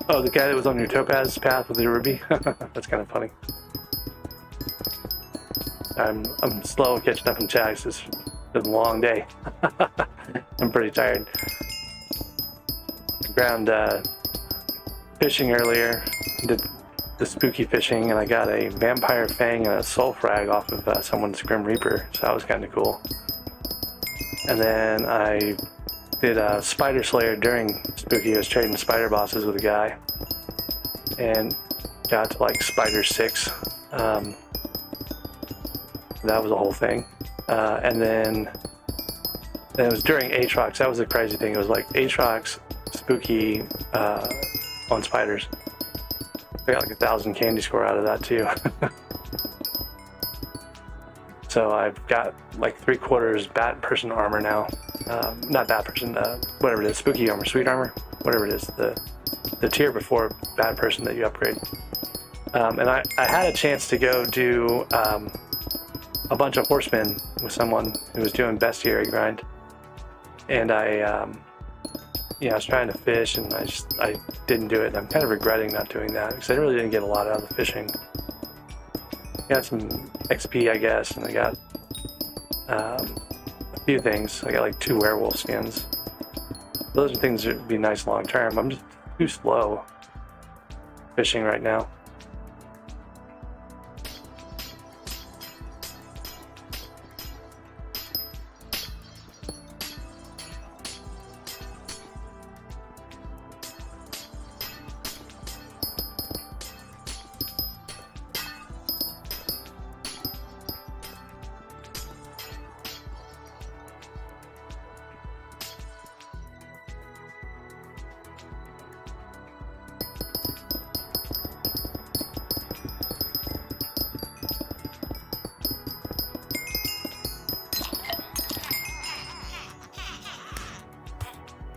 Oh, the guy that was on your topaz path with the ruby? That's kind of funny. I'm slow catching up in checks. It's been a long day. I'm pretty tired. I ground fishing earlier. Did the spooky fishing, and I got a vampire fang and a soul frag off of someone's Grim Reaper, so that was kind of cool. And then I did a spider slayer during spooky. I was trading spider bosses with a guy and got to like spider 6. That was a whole thing. And then it was during Aatrox. That was the crazy thing. It was like Aatrox, spooky on spiders. I got like 1,000 candy score out of that too. So I've got like 3/4 bat person armor now. Not bat person, whatever it is, spooky armor, sweet armor, whatever it is, the tier before bat person that you upgrade. And I had a chance to go do a bunch of horsemen with someone who was doing bestiary grind, and I was trying to fish, and I didn't do it. And I'm kind of regretting not doing that because I really didn't get a lot out of the fishing. Got some XP, I guess, and I got a few things. I got like 2 werewolf skins. Those are things that would be nice long term. I'm just too slow fishing right now.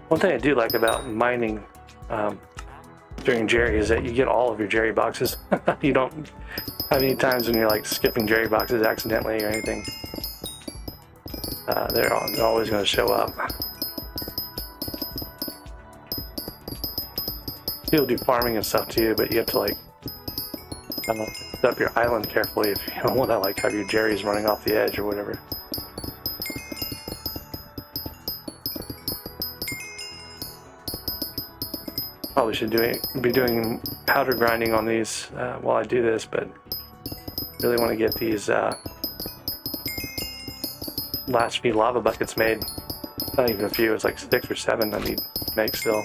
One thing I do like about mining during Jerry is that you get all of your Jerry boxes. You don't have any times when you're like skipping Jerry boxes accidentally or anything. they're always going to show up. People do farming and stuff too, but you have to like set up your island carefully if you don't want to like have your Jerrys running off the edge or whatever. Probably should be doing powder grinding on these while I do this, but really want to get these last few lava buckets made. Not even a few, it's like 6 or 7 I need to make still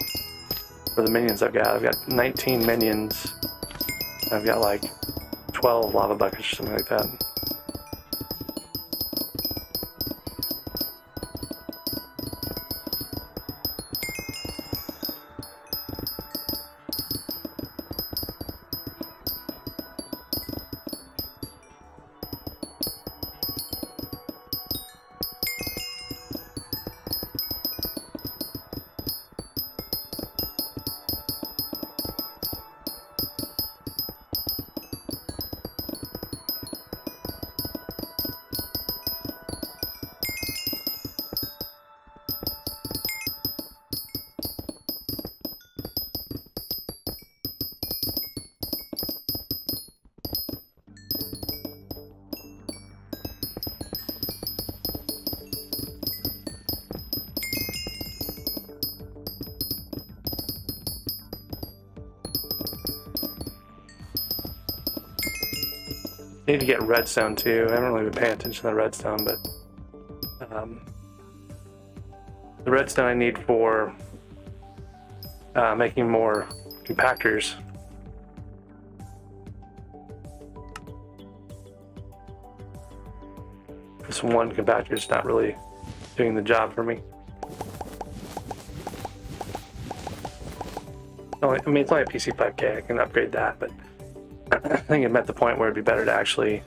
for the minions I've got. I've got 19 minions. I've got like 12 lava buckets or something like that. Need to get redstone too. I haven't really been paying attention to the redstone, but the redstone I need for making more compactors. This one compactor is not really doing the job for me. I mean, it's only a PC5K. I can upgrade that, but I think I'm at the point where it'd be better to actually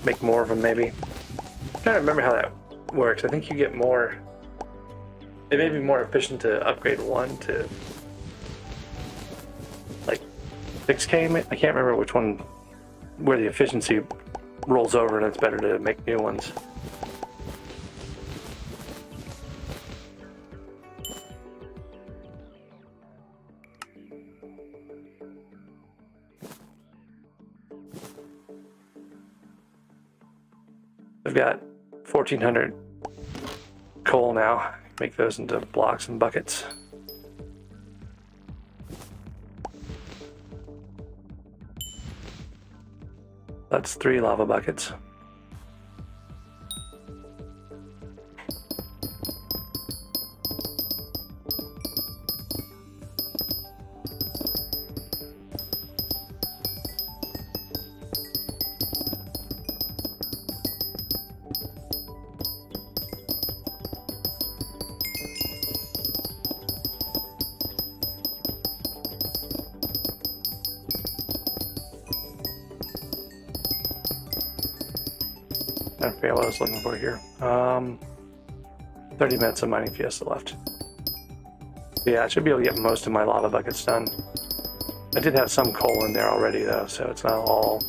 make more of them, maybe. I'm trying to remember how that works. I think you get more. It may be more efficient to upgrade one to like 6K. I can't remember which one, where the efficiency rolls over and it's better to make new ones. I've got 1,400 coal now. Make those into blocks and buckets. That's 3 lava buckets. I forget what I was looking for here. 30 minutes of mining fiesta left. Yeah, I should be able to get most of my lava buckets done. I did have some coal in there already though, so it's not all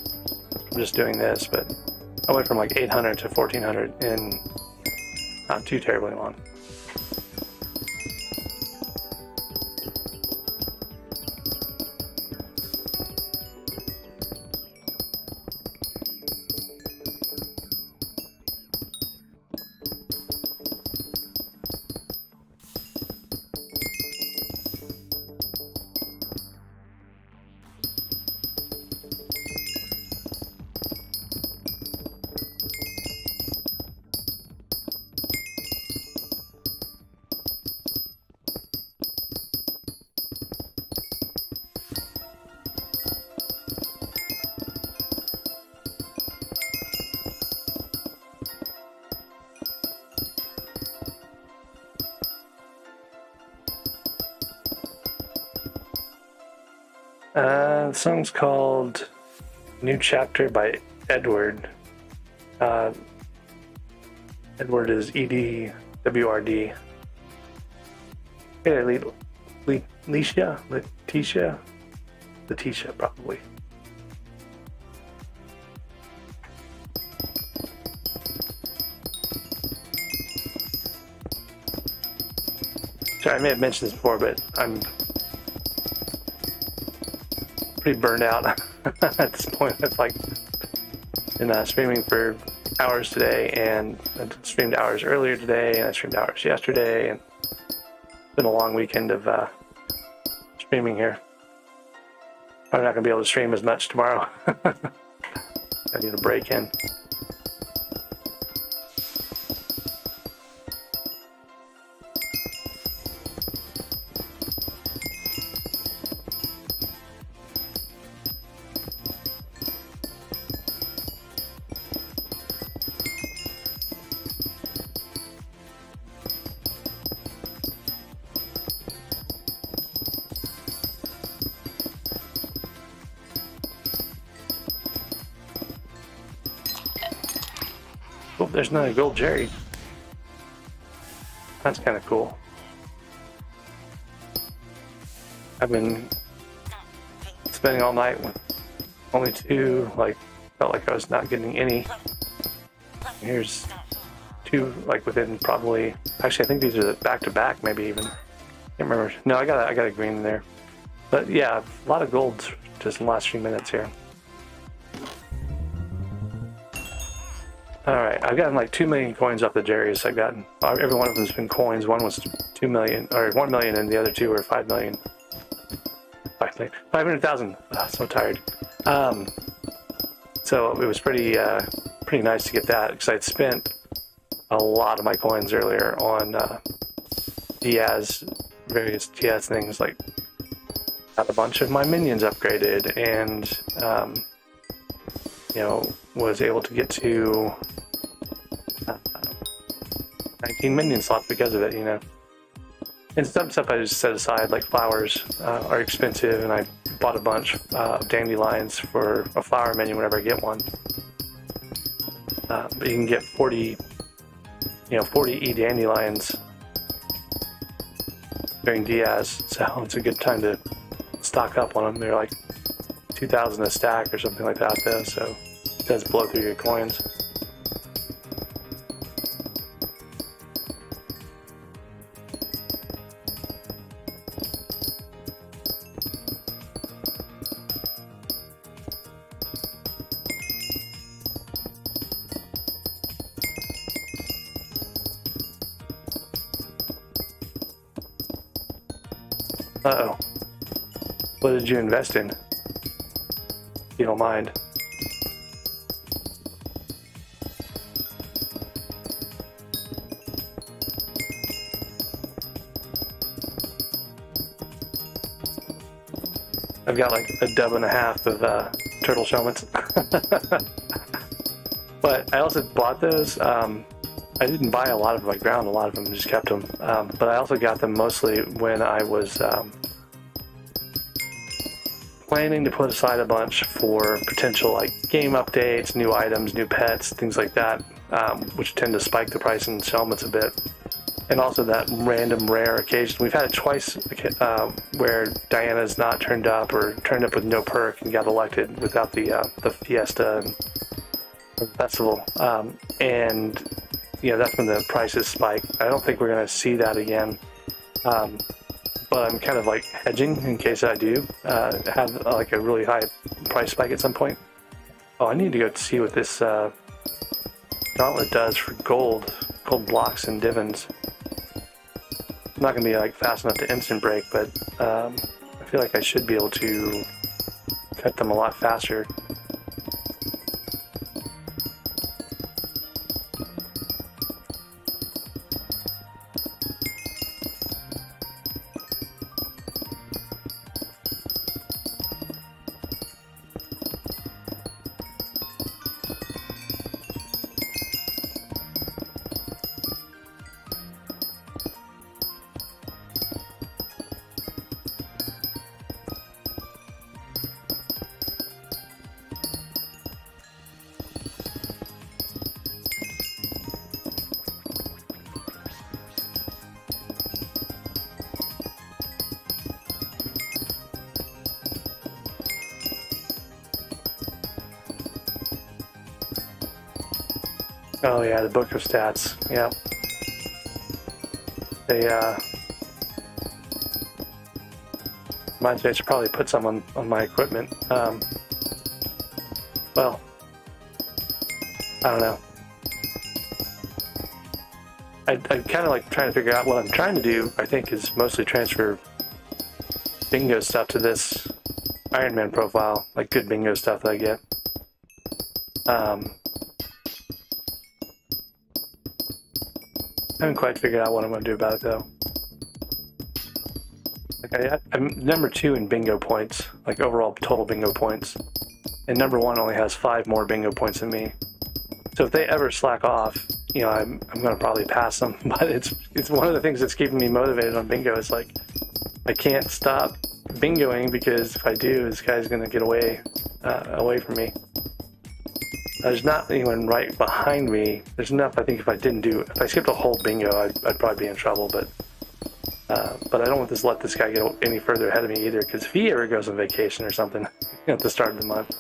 I'm just doing this, but I went from like 800 to 1,400 in not too terribly long. The song's called New Chapter by Edward. Edward is EDWRD. Hey, Letitia, probably. Sorry, I may have mentioned this before, but I'm pretty burned out at this point. I've like been streaming for hours today, and I streamed hours earlier today, and I streamed hours yesterday, and it's been a long weekend of streaming here. I'm not going to be able to stream as much tomorrow. I need a break in. Oh, there's another gold Jerry. That's kind of cool. I've been spending all night with only two, like, felt like I was not getting any. Here's two, like, within probably, actually I think these are the back-to-back, maybe even. Can't remember. No, I got a green in there. But yeah, a lot of golds just in the last few minutes here. Alright, I've gotten like 2 million coins off the Jerry's. I've gotten, every one of them's been coins. One was 2 million, or 1 million, and the other two were 5 million. 500,000. Oh, so tired. So it was pretty nice to get that, because I'd spent a lot of my coins earlier on Diaz, various Diaz things, like got a bunch of my minions upgraded, and you know, was able to get to 19 minion slots because of it, you know. And some stuff I just set aside, like flowers, are expensive, and I bought a bunch of dandelions for a flower minion whenever I get one. But you can get 40 E dandelions during Diaz, so it's a good time to stock up on them. They're like 2,000 a stack or something like that, though, so it does blow through your coins. Uh-oh. What did you invest in? If you don't mind. I've got like a dub and a half of turtle shellments. But I also bought those. I didn't buy a lot of them. I ground a lot of them and just kept them. But I also got them mostly when I was planning to put aside a bunch for potential like game updates, new items, new pets, things like that, which tend to spike the price in shellments a bit. And also that random rare occasion. We've had it twice where Diana's not turned up, or turned up with no perk and got elected without the fiesta and the festival. And you know, that's when the prices spike. I don't think we're going to see that again. But I'm kind of like hedging in case I do have like a really high price spike at some point. Oh, I need to go see what this gauntlet does for gold blocks and divins. I'm not going to be like fast enough to instant break, but I feel like I should be able to cut them a lot faster. Oh yeah, the book of stats. Yep. Reminds me I should probably put some on my equipment. Well, I don't know. I kind of like trying to figure out what I'm trying to do, I think, is mostly transfer bingo stuff to this Iron Man profile, like good bingo stuff that I get. I haven't quite figured out what I'm going to do about it, though. Like I'm number 2 in bingo points, like overall total bingo points. And number 1 only has 5 more bingo points than me. So if they ever slack off, you know, I'm going to probably pass them. But it's one of the things that's keeping me motivated on bingo. It's like I can't stop bingoing because if I do, this guy's going to get away from me. There's not anyone right behind me. There's enough. I think if I skipped a whole bingo, I'd probably be in trouble. But I don't want to let this guy get any further ahead of me either. Because if he ever goes on vacation or something at the start of the month,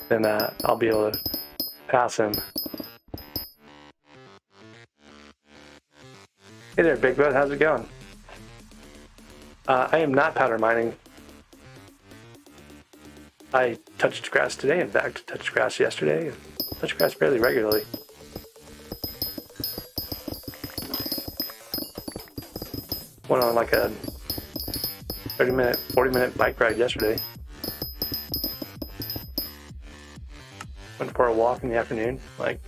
then I'll be able to pass him. Hey there, Big Boat. How's it going? I am not powder mining. I touched grass today, in fact. Touched grass yesterday. Touched grass fairly regularly. Went on like a 30-minute, 40-minute bike ride yesterday. Went for a walk in the afternoon. Like,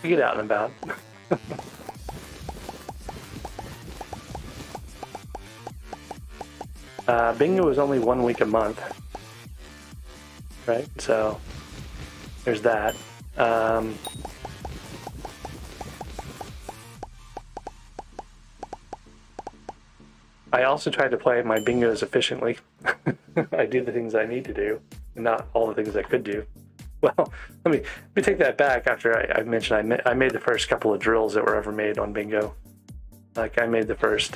we get out and about. Bingo is only 1 week a month, right? So there's that. I also try to play my bingos efficiently. I do the things I need to do, and not all the things I could do. Well, let me take that back. After I mentioned I made the first couple of drills that were ever made on bingo. Like I made the first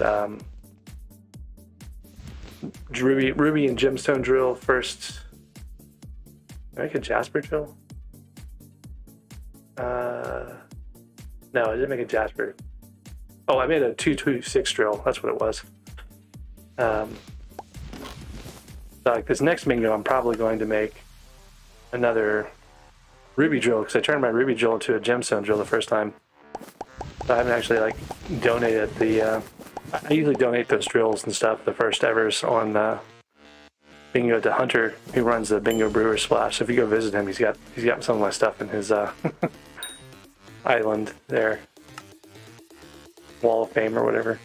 ruby and gemstone drill first. Did I make a jasper drill? No, I didn't make a jasper. Oh, I made a 226 drill. That's what it was. So like this next bingo, I'm probably going to make another ruby drill because I turned my ruby drill into a gemstone drill the first time. So I haven't actually like donated the. I usually donate those drills and stuff, the first evers on bingo to Hunter, who runs the Bingo Brewer Splash. So if you go visit him, he's got some of my stuff in his island there, Wall of Fame or whatever.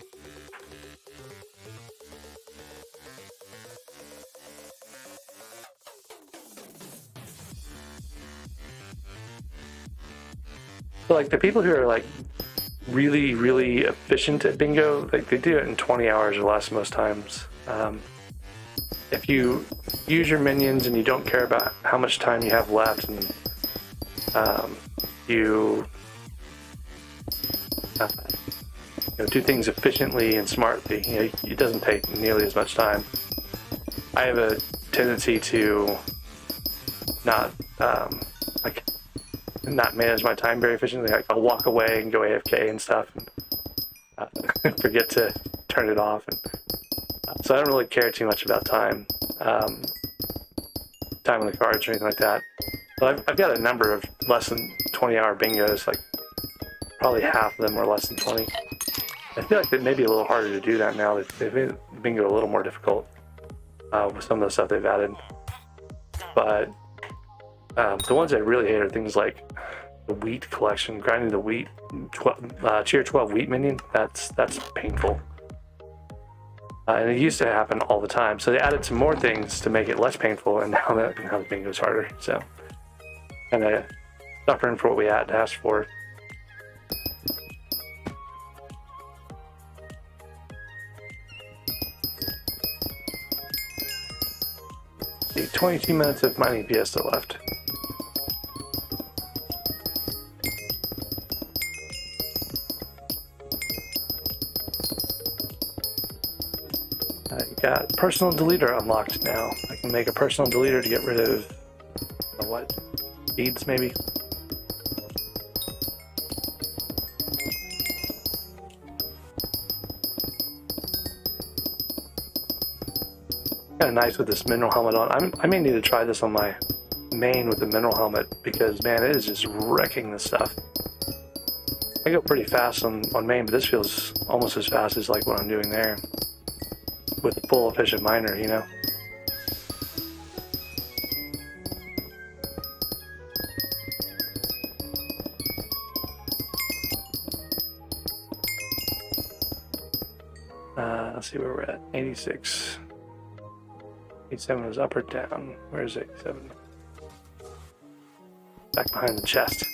So like the people who are like really, really efficient at bingo, like they do it in 20 hours or less most times. If you use your minions and you don't care about how much time you have left, and you do things efficiently and smartly, it doesn't take nearly as much time. I have a tendency to not manage my time very efficiently. Like I'll walk away and go AFK and stuff, and forget to turn it off. And so I don't really care too much about time on the cards or anything like that. But I've got a number of less than 20-hour bingos. Like probably half of them are less than 20. I feel like it may be a little harder to do that now. They've made bingo a little more difficult with some of the stuff they've added. But the ones I really hate are things like the wheat collection, grinding the wheat, tier 12 wheat minion. That's painful. And it used to happen all the time. So they added some more things to make it less painful, and now the bingo's harder. So kind of suffering for what we had to ask for. See, 22 minutes of mining fiesta left. I got personal deleter unlocked now. I can make a personal deleter to get rid of seeds maybe. Kind of nice with this mineral helmet on. I may need to try this on my main with the mineral helmet because, man, it is just wrecking this stuff. I go pretty fast on main, but this feels almost as fast as like what I'm doing there with the full efficient miner, you know? Let's see where we're at. 86. 87 is up or down. Where's 87? Back behind the chest.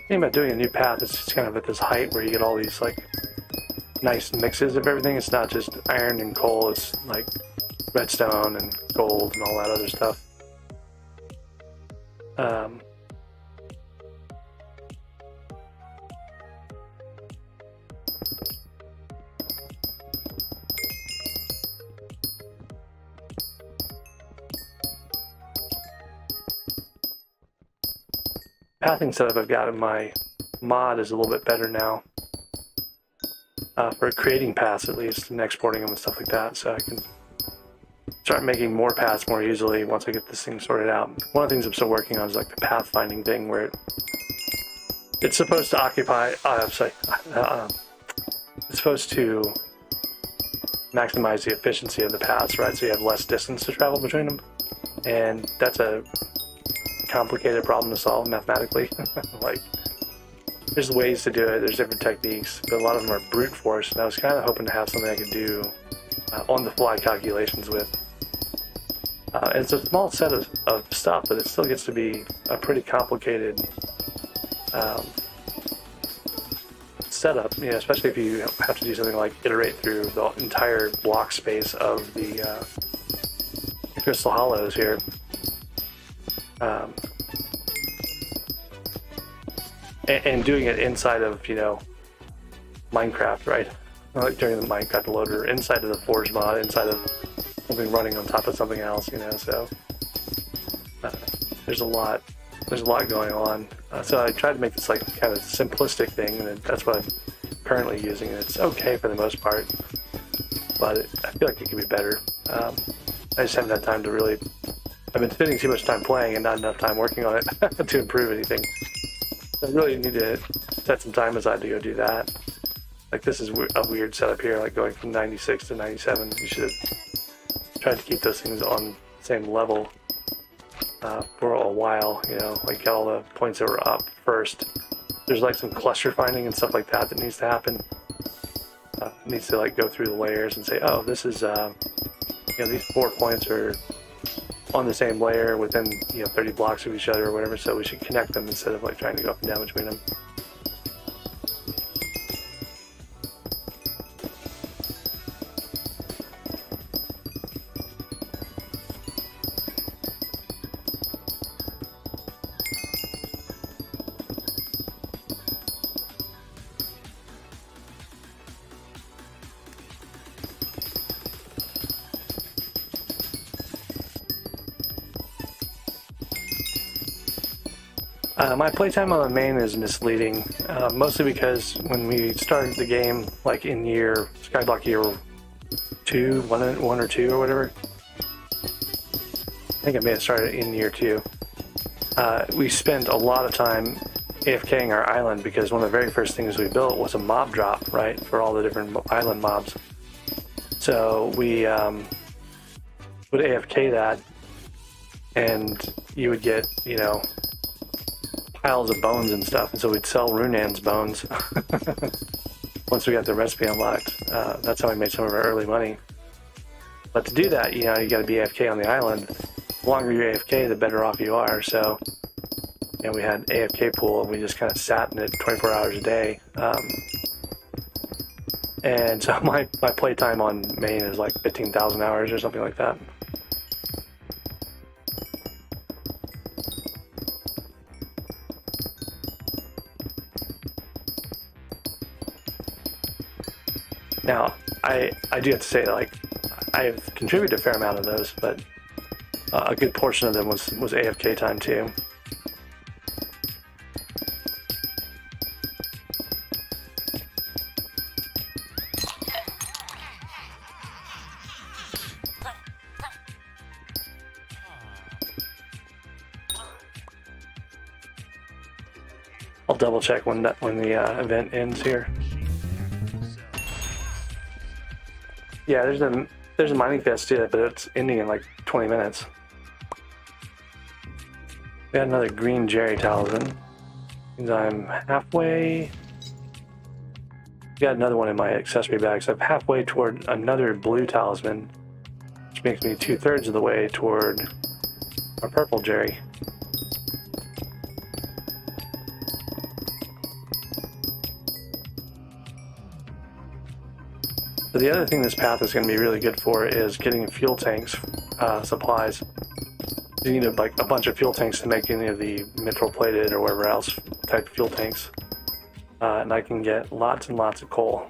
The thing about doing a new path is it's kind of at this height where you get all these like nice mixes of everything. It's not just iron and coal, it's like redstone and gold and all that other stuff. Pathing setup I've got in my mod is a little bit better now. For creating paths at least, and exporting them and stuff like that, so I can start making more paths more easily once I get this thing sorted out. One of the things I'm still working on is like the path finding thing where it's supposed to occupy, it's supposed to maximize the efficiency of the paths, right? So you have less distance to travel between them, and that's a complicated problem to solve mathematically. Like, there's ways to do it, there's different techniques, but a lot of them are brute force, and I was kind of hoping to have something I could do on-the-fly calculations with. It's a small set of stuff, but it still gets to be a pretty complicated setup, you know, especially if you have to do something like iterate through the entire block space of the crystal hollows here. And doing it inside of, you know, Minecraft, right? Like during the Minecraft loader, inside of the Forge mod, inside of something running on top of something else, you know, so there's a lot going on. So I tried to make this like kind of simplistic thing, and that's what I'm currently using, and it's okay for the most part, but I feel like it could be better. I just haven't had time to really, I've been spending too much time playing and not enough time working on it to improve anything. I really need to set some time aside to go do that. Like, this is a weird setup here, like going from 96 to 97. You should have tried to keep those things on the same level for a while, you know, like get all the points that were up first. There's like some cluster finding and stuff like that needs to happen. Needs to like go through the layers and say, oh, this is, you know, these 4 points are on the same layer within, you know, 30 blocks of each other or whatever, so we should connect them instead of like trying to go up and down between them. My playtime on the main is misleading, mostly because when we started the game, like in SkyBlock year 2, 1 or 2 or whatever, I think I may have started in year 2, we spent a lot of time AFKing our island because one of the very first things we built was a mob drop, right, for all the different island mobs. So we would AFK that, and you would get, you know, piles of bones and stuff, and so we'd sell Runan's bones once we got the recipe unlocked. That's how we made some of our early money. But to do that, you know, you got to be AFK on the island. The longer you're AFK, the better off you are. So, you know, we had AFK pool, and we just kind of sat in it 24 hours a day. And so my playtime on main is like 15,000 hours or something like that. Now, I do have to say, like, I've contributed a fair amount of those, but a good portion of them was AFK time too. I'll double check when the event ends here. Yeah, there's a mining fest too, but it's ending in like 20 minutes. We got another green Jerry talisman. Means I'm halfway. Got another one in my accessory bag, so I'm halfway toward another blue talisman, which makes me 2/3 of the way toward a purple Jerry. So the other thing this path is going to be really good for is getting fuel tanks supplies. You need like a bunch of fuel tanks to make any of the mithril plated or whatever else type fuel tanks, and I can get lots and lots of coal.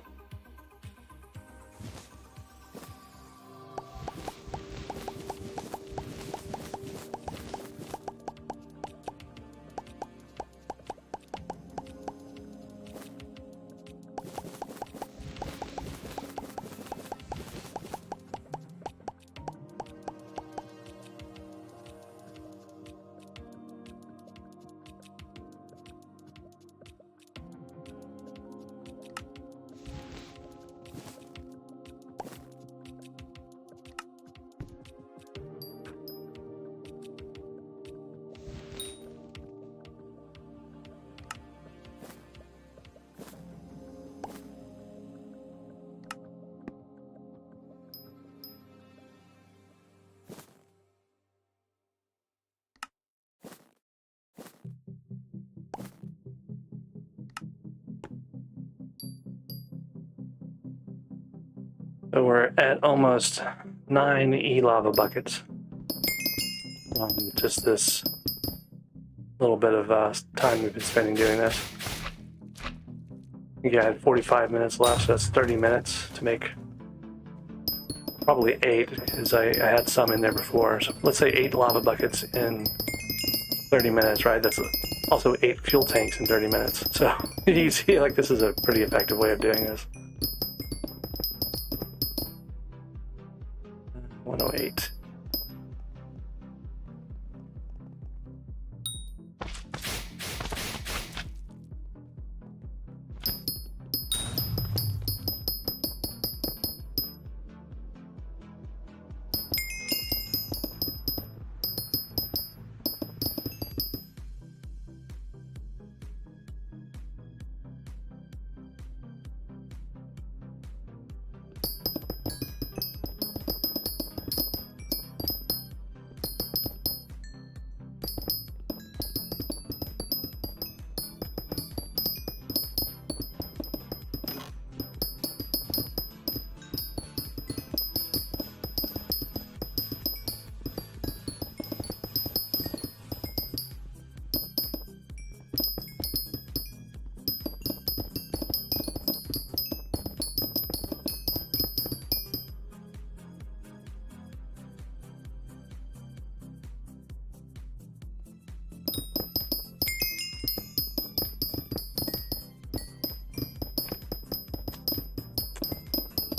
So we're at almost 9 E-lava buckets. Just this little bit of time we've been spending doing this. I had 45 minutes left, so that's 30 minutes to make probably 8, because I had some in there before. So let's say 8 lava buckets in 30 minutes, right? That's also 8 fuel tanks in 30 minutes. So you can see, like, this is a pretty effective way of doing this. 108.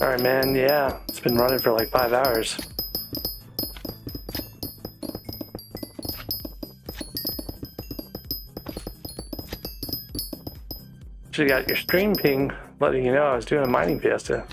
Alright, man, yeah, it's been running for like 5 hours. Should've got your stream ping letting you know I was doing a mining fiesta.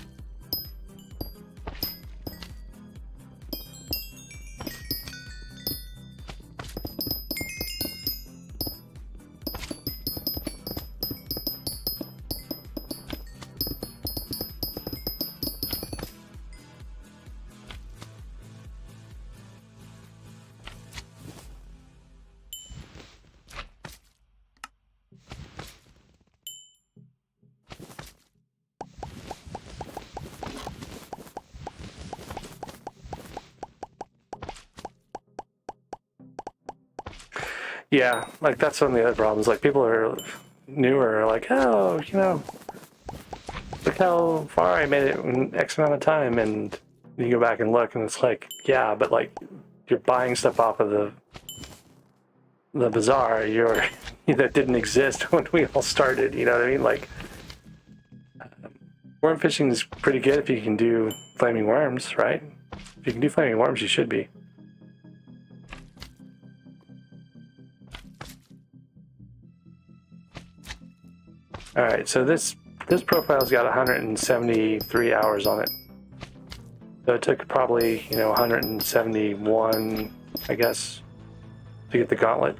Yeah, like that's one of the other problems. Like people are newer, are like, oh, you know, look how far I made it in X amount of time, and you go back and look, and it's like, yeah, but like you're buying stuff off of the bazaar that didn't exist when we all started. You know what I mean? Like, worm fishing is pretty good if you can do flaming worms, right? If you can do flaming worms, you should be. All right, so this profile's got 173 hours on it. So it took probably, 171, I guess, to get the gauntlet.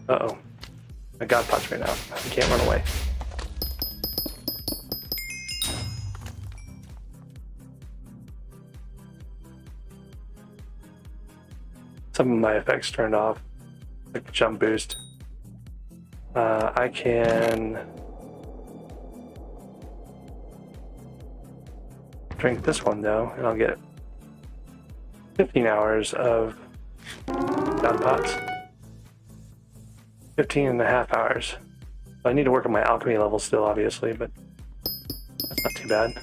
Uh-oh. I got touched right now. I can't run away. Some of my effects turned off, like jump boost. I can drink this one though, and I'll get 15 hours of down pots. 15 and a half hours. I need to work on my alchemy level still, obviously, but that's not too bad.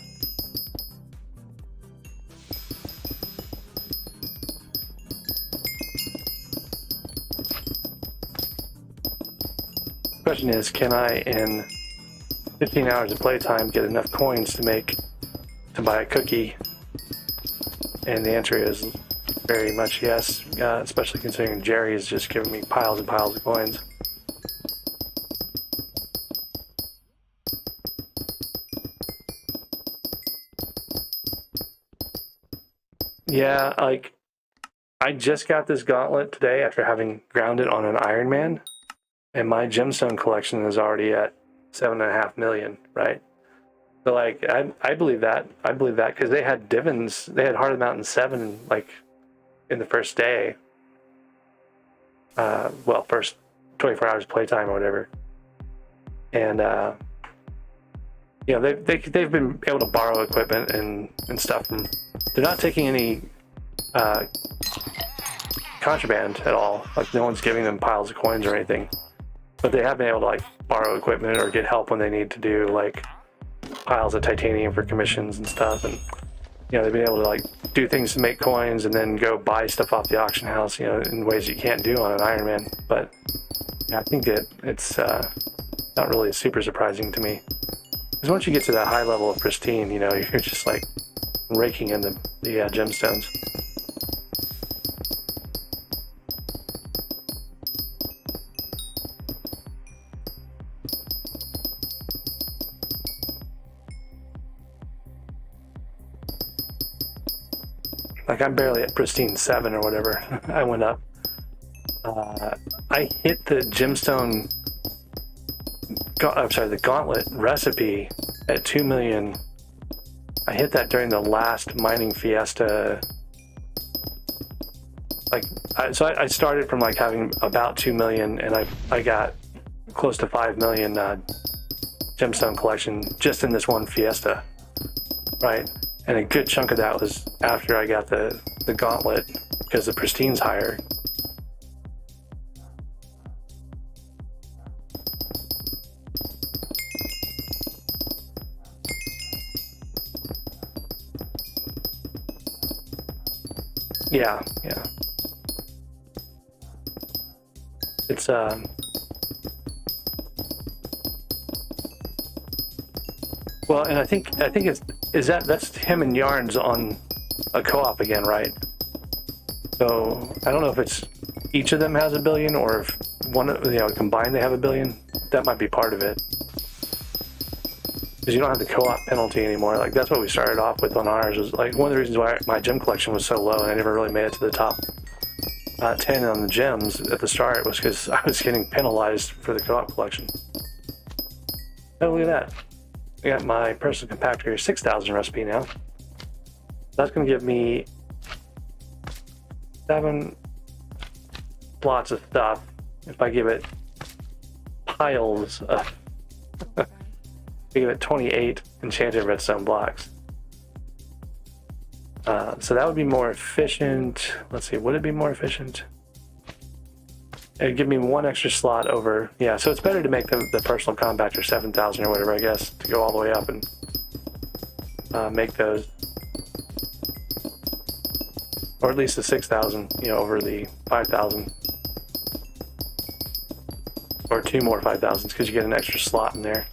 The question is, can I, in 15 hours of playtime, get enough coins to buy a cookie? And the answer is very much yes, especially considering Jerry is just giving me piles and piles of coins. Yeah, like, I just got this gauntlet today after having ground it on an Iron Man, and my gemstone collection is already at 7.5 million, right? So, like, I believe that. I believe that because they had Divins, they had Heart of the Mountain 7, like, in the first day. Well, first 24 hours playtime or whatever. And, they've been able to borrow equipment and stuff from. They're not taking any contraband at all. Like, no one's giving them piles of coins or anything. But they have been able to, like, borrow equipment or get help when they need to do, like, piles of titanium for commissions and stuff. And, they've been able to, like, do things to make coins and then go buy stuff off the auction house, in ways you can't do on an Iron Man. But yeah, I think that it's not really super surprising to me. Because once you get to that high level of pristine, you're just, like, raking in the gemstones. Like, I'm barely at pristine 7 or whatever. I went up. I hit the gemstone, the gauntlet recipe at 2 million. I hit that during the last mining fiesta. So I started from, like, having about 2 million, and I got close to 5 million gemstone collection just in this one fiesta, right? And a good chunk of that was after I got the gauntlet, because the pristine's higher. Yeah. It's well, and I think that's him and Yarns on a co-op again, right? So I don't know if it's each of them has a billion, or if combined they have a billion. That might be part of it, because you don't have the co-op penalty anymore. Like, that's what we started off with on ours. Was like one of the reasons why my gem collection was so low, and I never really made it to the top 10 on the gems at the start, was because I was getting penalized for the co-op collection. Oh, look at that. I got my personal compactor 6000 recipe now. That's going to give me 7 slots of stuff if I give it piles of I give it 28 enchanted redstone blocks. So that would be more efficient. Let's see, would it be more efficient? It'd give me 1 extra slot over. Yeah, so it's better to make the personal compactor 7000 or whatever, I guess, to go all the way up and make those, or at least the 6,000, you know, over the 5,000, or 2 more 5,000s because you get an extra slot in there.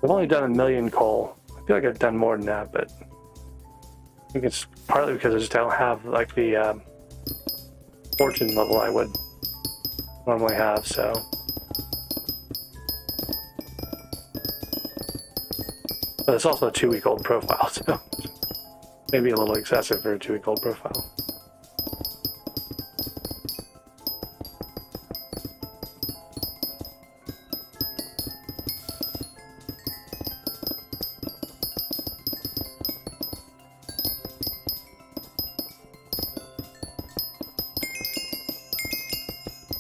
I've only done 1 million coal. I feel like I've done more than that, but I think it's partly because I just don't have like the fortune level I would normally have, so. But it's also a 2-week-old profile, so maybe a little excessive for a 2-week-old profile.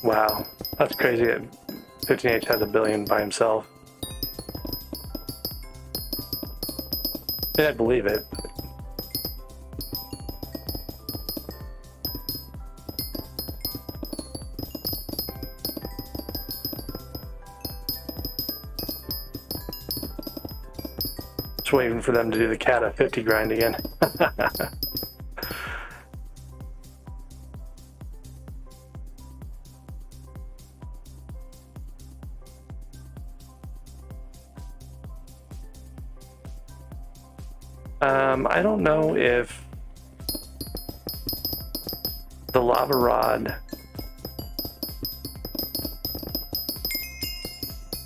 Wow, that's crazy that 15H has 1 billion by himself. I believe it. Just waiting for them to do the Cata 50 grind again. I don't know if the lava rod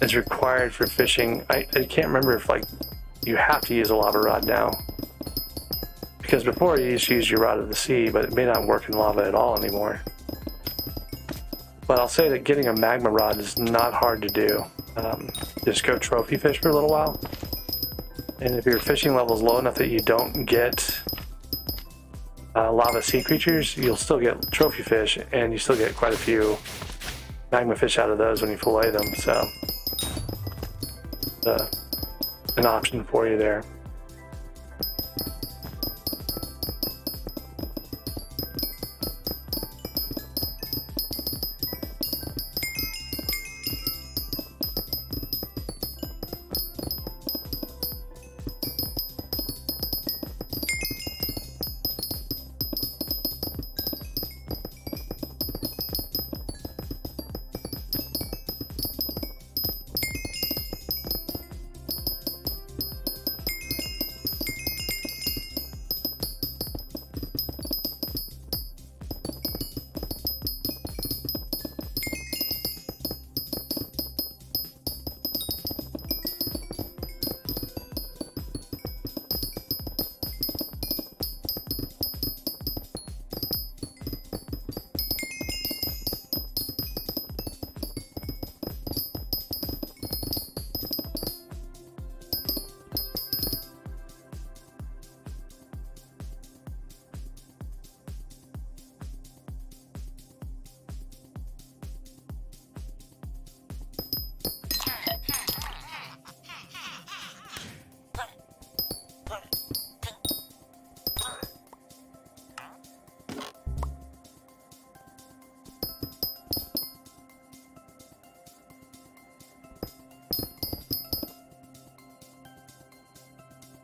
is required for fishing. I can't remember if like you have to use a lava rod now, because before you used to use your rod of the sea, but it may not work in lava at all anymore. But I'll say that getting a magma rod is not hard to do. Just go trophy fish for a little while. And if your fishing level is low enough that you don't get lava sea creatures, you'll still get trophy fish, and you still get quite a few magma fish out of those when you fillet them. So, an option for you there.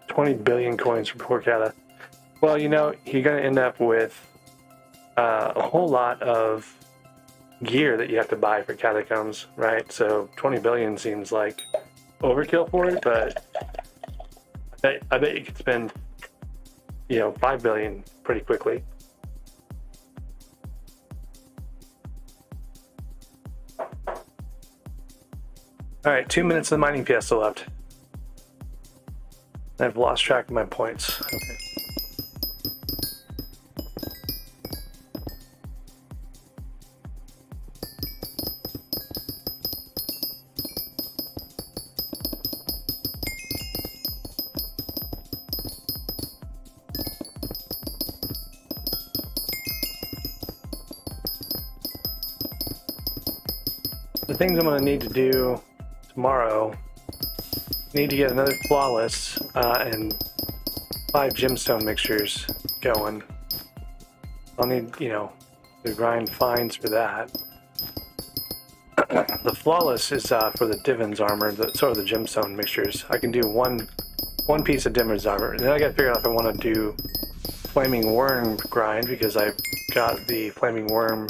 $20 billion coins for poor Cata. Well, you know, you're going to end up with a whole lot of gear that you have to buy for catacombs, right? So 20 billion seems like overkill for it, but I bet you could spend 5 billion pretty quickly. All right, 2 minutes of the mining fiesta left. I've lost track of my points. Okay. The things I'm going to need to do tomorrow, need to get another flawless and 5 gemstone mixtures going. I'll need, to grind fines for that. The flawless is for the Divin's armor, sort of the gemstone mixtures. I can do one piece of Divin's armor, and then I got to figure out if I want to do flaming worm grind, because I've got the flaming worm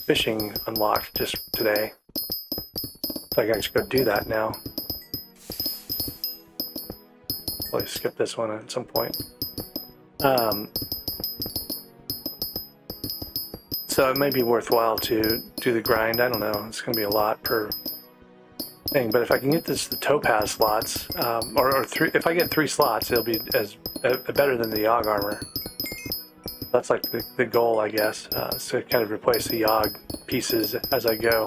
fishing unlocked just today. So I can actually go do that now. I'll skip this one at some point. So it may be worthwhile to do the grind. I don't know. It's going to be a lot per thing. But if I can get the topaz slots, or 3, if I get 3 slots, it'll be better than the Yogg armor. That's like the goal, I guess. So kind of replace the Yogg pieces as I go.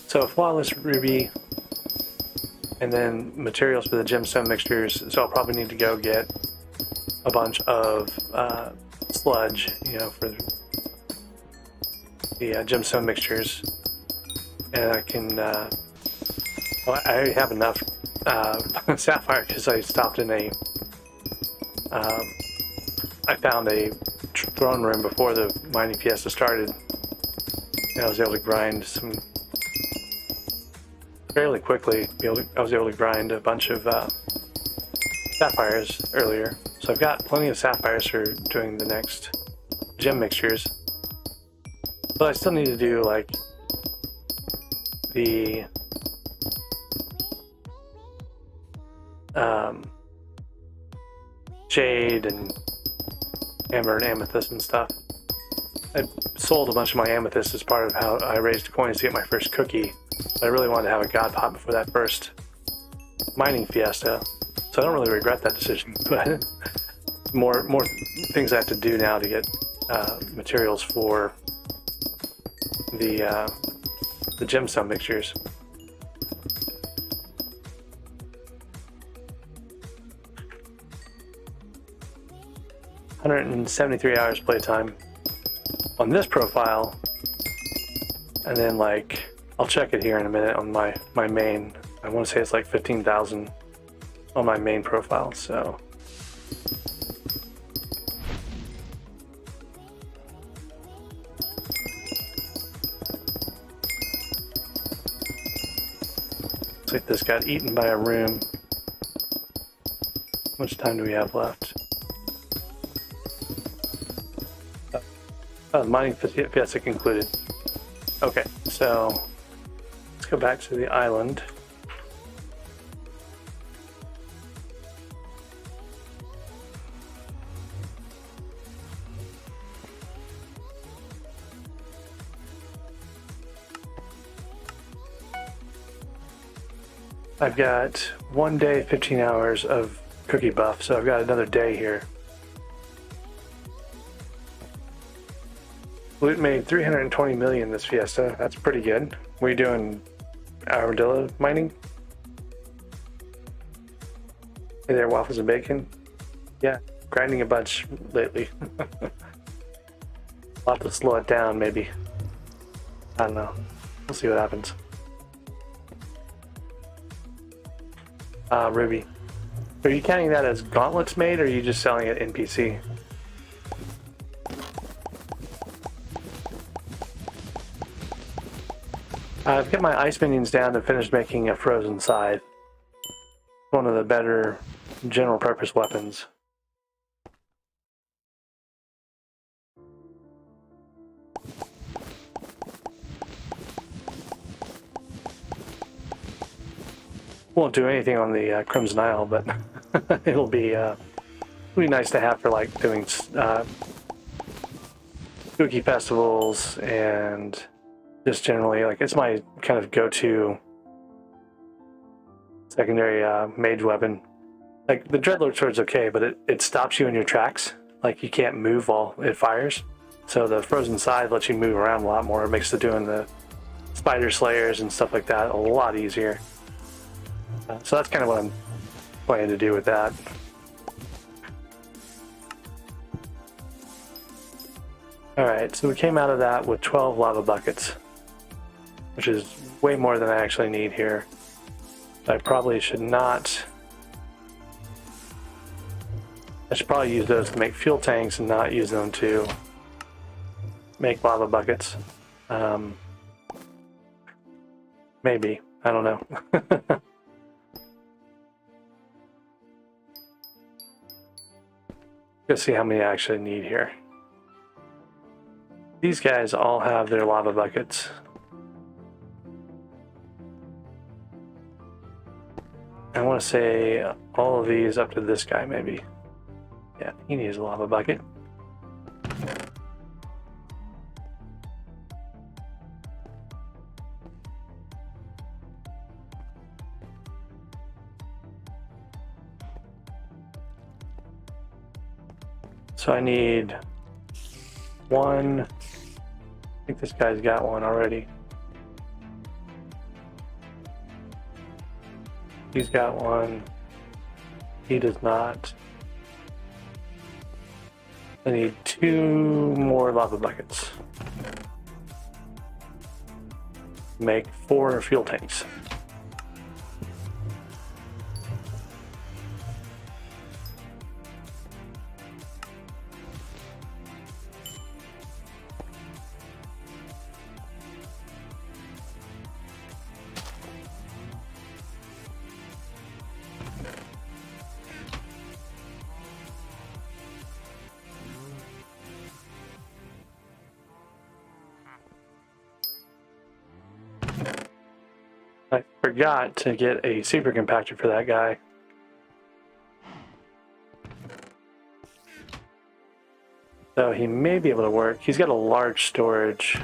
So flawless ruby, and then materials for the gemstone mixtures. So I'll probably need to go get a bunch of sludge, for the gemstone mixtures, and I can. I already have enough sapphire because I stopped in a. I found a throne room before the mining fiesta started. And I was able to grind some fairly quickly. I was able to grind a bunch of sapphires earlier. So I've got plenty of sapphires for doing the next gem mixtures. But I still need to do like the jade and amber and amethyst and stuff. I sold a bunch of my amethyst as part of how I raised coins to get my first cookie. I really wanted to have a god pot before that first mining fiesta, so I don't really regret that decision. But more things I have to do now to get materials for the gemstone mixtures. $173 hours playtime on this profile, and then I'll check it here in a minute on my main. I want to say it's like 15,000 on my main profile. So looks like this got eaten by a room. How much time do we have left? Oh, the mining fiesta concluded. Okay, so let's go back to the island. I've got 1 day, 15 hours of cookie buff, so I've got another day here. Loot made 320 million this fiesta. That's pretty good. Were you doing armadillo mining? Hey there, waffles and bacon. Yeah, grinding a bunch lately. I'll have to slow it down, maybe. I don't know. We'll see what happens. Ruby. Are you counting that as gauntlets made, or are you just selling it NPC? I've got my ice minions down to finish making a frozen scythe. One of the better general purpose weapons. Won't do anything on the Crimson Isle, but it'll be nice to have for like doing spooky festivals and just generally like it's my kind of go-to secondary mage weapon. Like the Dreadlord sword's okay, but it stops you in your tracks. Like you can't move while it fires. So the Frozen Scythe lets you move around a lot more. It makes doing the spider slayers and stuff like that a lot easier. So that's kind of what I'm planning to do with that. Alright, so we came out of that with 12 lava buckets, which is way more than I actually need here. I probably should not... I should probably use those to make fuel tanks and not use them to make lava buckets. Maybe. I don't know. Let's see how many I actually need here. These guys all have their lava buckets. I want to say all of these up to this guy, maybe. Yeah, he needs a lava bucket. So I need one. I think this guy's got one already. He's got one. He does not. I need 2 more lava buckets. Make 4 fuel tanks. I forgot to get a super compactor for that guy. So he may be able to work. He's got a large storage.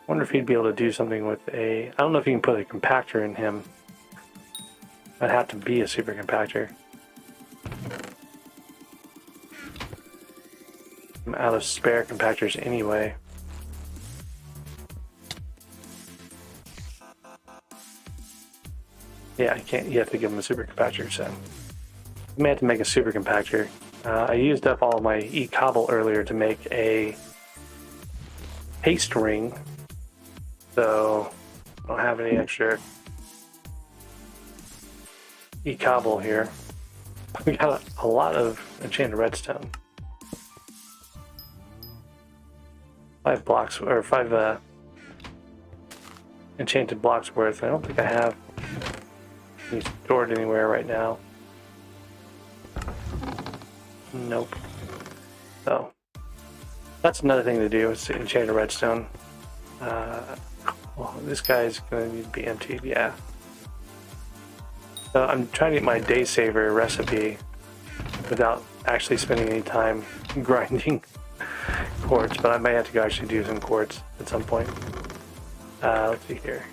Wonder if he'd be able to do something with a... I don't know if you can put a compactor in him. I'd have to be a super compactor. I'm out of spare compactors anyway. Yeah, I can't. You have to give him a super compactor, so I may have to make a super compactor. I used up all of my e-cobble earlier to make a paste ring, so I don't have any extra e-cobble here. We got a lot of enchanted redstone. 5 blocks, or 5 enchanted blocks worth. I don't think I have any stored anywhere right now. Nope. So that's another thing to do is to enchant a redstone. Well, this guy's gonna need to be emptied, yeah. So I'm trying to get my day saver recipe without actually spending any time grinding quartz, but I may have to go actually do some quartz at some point. Let's see here.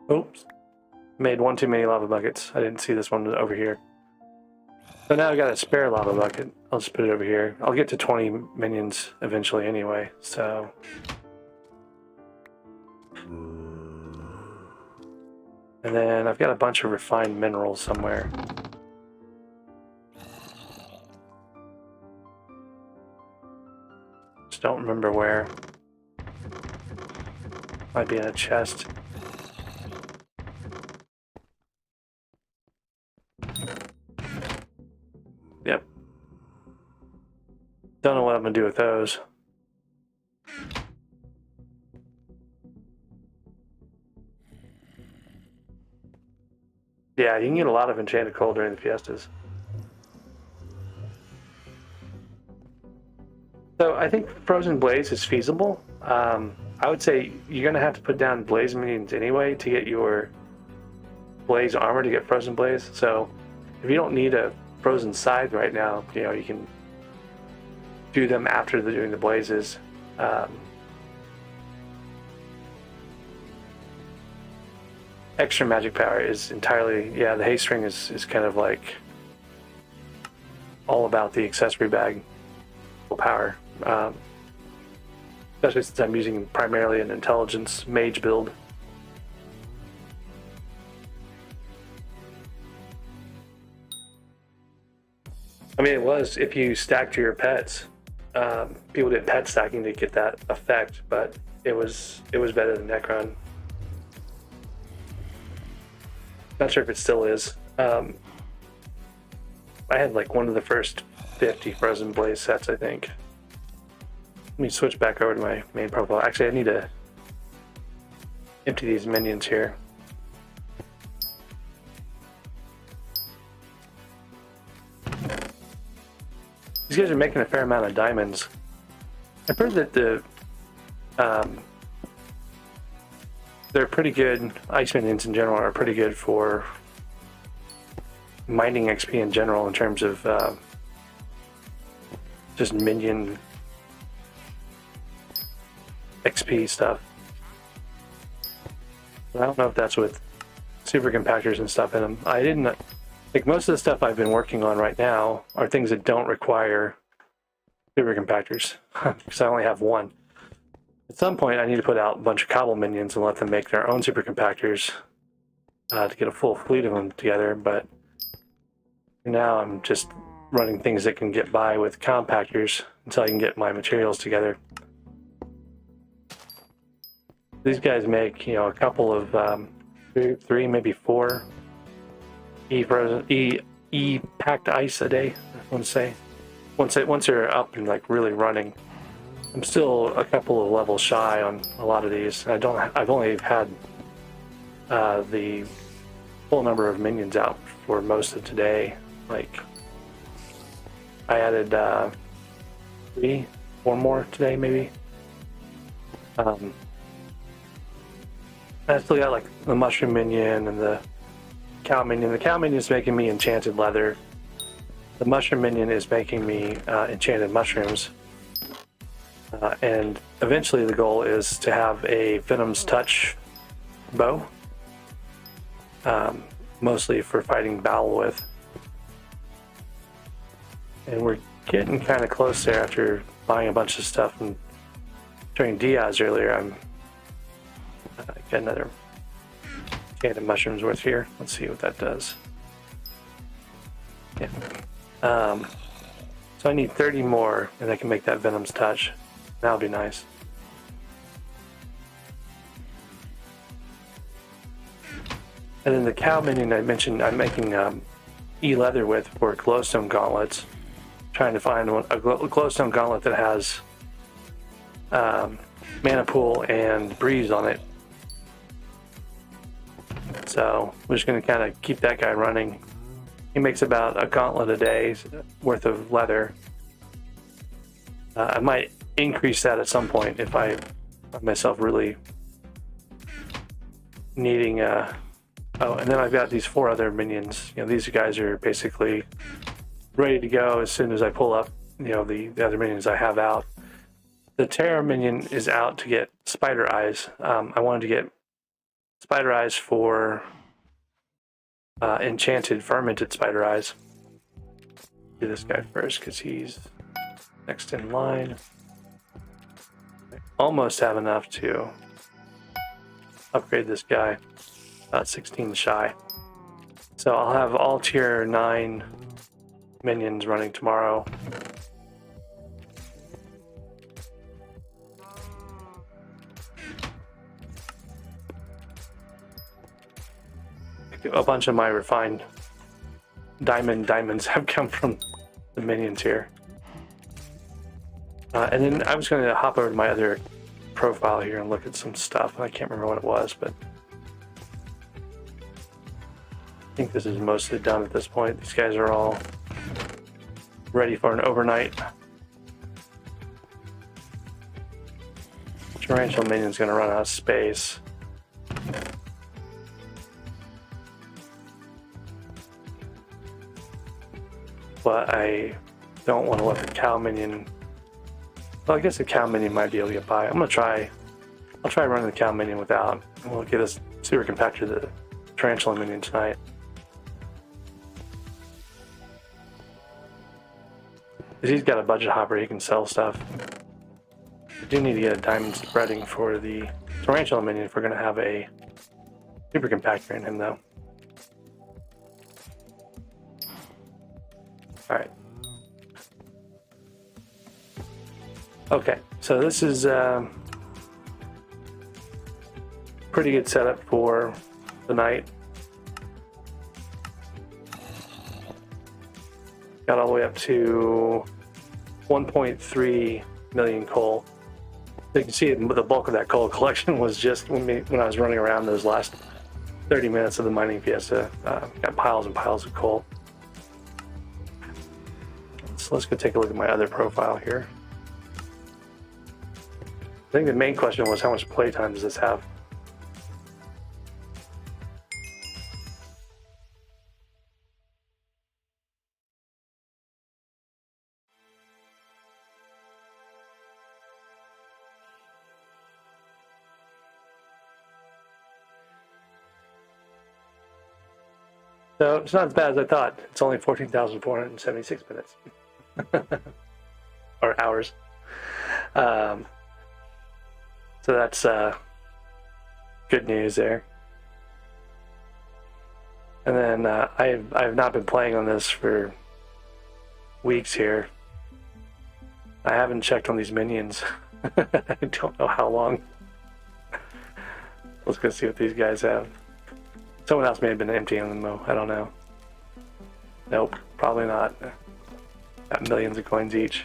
Oops. Made one too many lava buckets. I didn't see this one over here. So now I've got a spare lava bucket. I'll just put it over here. I'll get to 20 minions eventually anyway, so... And then I've got a bunch of refined minerals somewhere. Just don't remember where. Might be in a chest. Yep. Don't know what I'm gonna do with those. Yeah, you can get a lot of enchanted coal during the fiestas. So I think Frozen Blaze is feasible. I would say you're going to have to put down Blaze minions anyway to get your Blaze armor to get Frozen Blaze. So if you don't need a Frozen Scythe right now, you know, you can do them after doing the Blazes. Extra magic power is entirely, yeah, the haste ring is kind of like all about the accessory bag power. Especially since I'm using primarily an intelligence mage build. I mean, it was if you stacked your pets. People did pet stacking to get that effect, but it was better than Necron. Not sure if it still is. I had like one of the first 50 Frozen Blaze sets, I think. Let me switch back over to my main profile. Actually, I need to empty these minions here. These guys are making a fair amount of diamonds. I've heard that they're pretty good. Ice minions in general are pretty good for mining XP in general in terms of just minion XP stuff. I don't know if that's with super compactors and stuff in them. I didn't like most of the stuff I've been working on right now are things that don't require super compactors because I only have one. At some point, I need to put out a bunch of cobble minions and let them make their own super compactors to get a full fleet of them together. But for now, I'm just running things that can get by with compactors until I can get my materials together. These guys make, you know, a couple of three, maybe 4 packed ice a day. I want to say once they're up and like really running. I'm still a couple of levels shy on a lot of these. I've only had the full number of minions out for most of today. Like I added 3 or more today, maybe. I still got like the mushroom minion and the cow minion. The cow minion is making me enchanted leather. The mushroom minion is making me enchanted mushrooms. And eventually the goal is to have a Venom's Touch bow. Mostly for fighting battle with. And we're getting kind of close there after buying a bunch of stuff and during Diaz earlier. I'm got another enchanted mushrooms worth here. Let's see what that does. Yeah. So I need 30 more and I can make that Venom's Touch. That'll be nice. And then the cow minion I mentioned, I'm making e-leather with for glowstone gauntlets. Trying to find a glowstone gauntlet that has mana pool and breeze on it. So we're just going to kind of keep that guy running. He makes about a gauntlet a day worth of leather. I might increase that at some point if I find myself really needing oh, and then I've got these 4 other minions. You know, these guys are basically ready to go as soon as I pull up, you know, the other minions I have out. The Terror minion is out to get Spider Eyes. I wanted to get Spider Eyes for enchanted fermented Spider Eyes. Do this guy first because he's next in line. I almost have enough to upgrade this guy. About 16 shy. So I'll have all tier 9 minions running tomorrow. A bunch of my refined diamonds have come from the minions here. And then I was going to hop over to my other profile here and look at some stuff. I can't remember what it was, but think this is mostly done at this point. These guys are all ready for an overnight. Tarantula minion's gonna run out of space. But I don't want to let the cow minion. Well, I guess the cow minion might be able to get by. I'll try running the cow minion without. And we'll get this super compactor the tarantula minion tonight. Because he's got a budget hopper, he can sell stuff. We do need to get a diamond spreading for the tarantula minion if we're going to have a super compactor in him, though. Alright. Okay, so this is pretty good setup for the night. Got all the way up to 1.3 million coal. You can see the bulk of that coal collection was just when I was running around those last 30 minutes of the mining fiesta. Got piles and piles of coal. So let's go take a look at my other profile here. I think the main question was how much playtime does this have? So it's not as bad as I thought. It's only 14,476 minutes. Or hours. So that's good news there. And then I've not been playing on this for weeks here. I haven't checked on these minions. I don't know how long. Let's go see what these guys have. Someone else may have been emptying them though. I don't know. Nope, probably not. Got millions of coins each.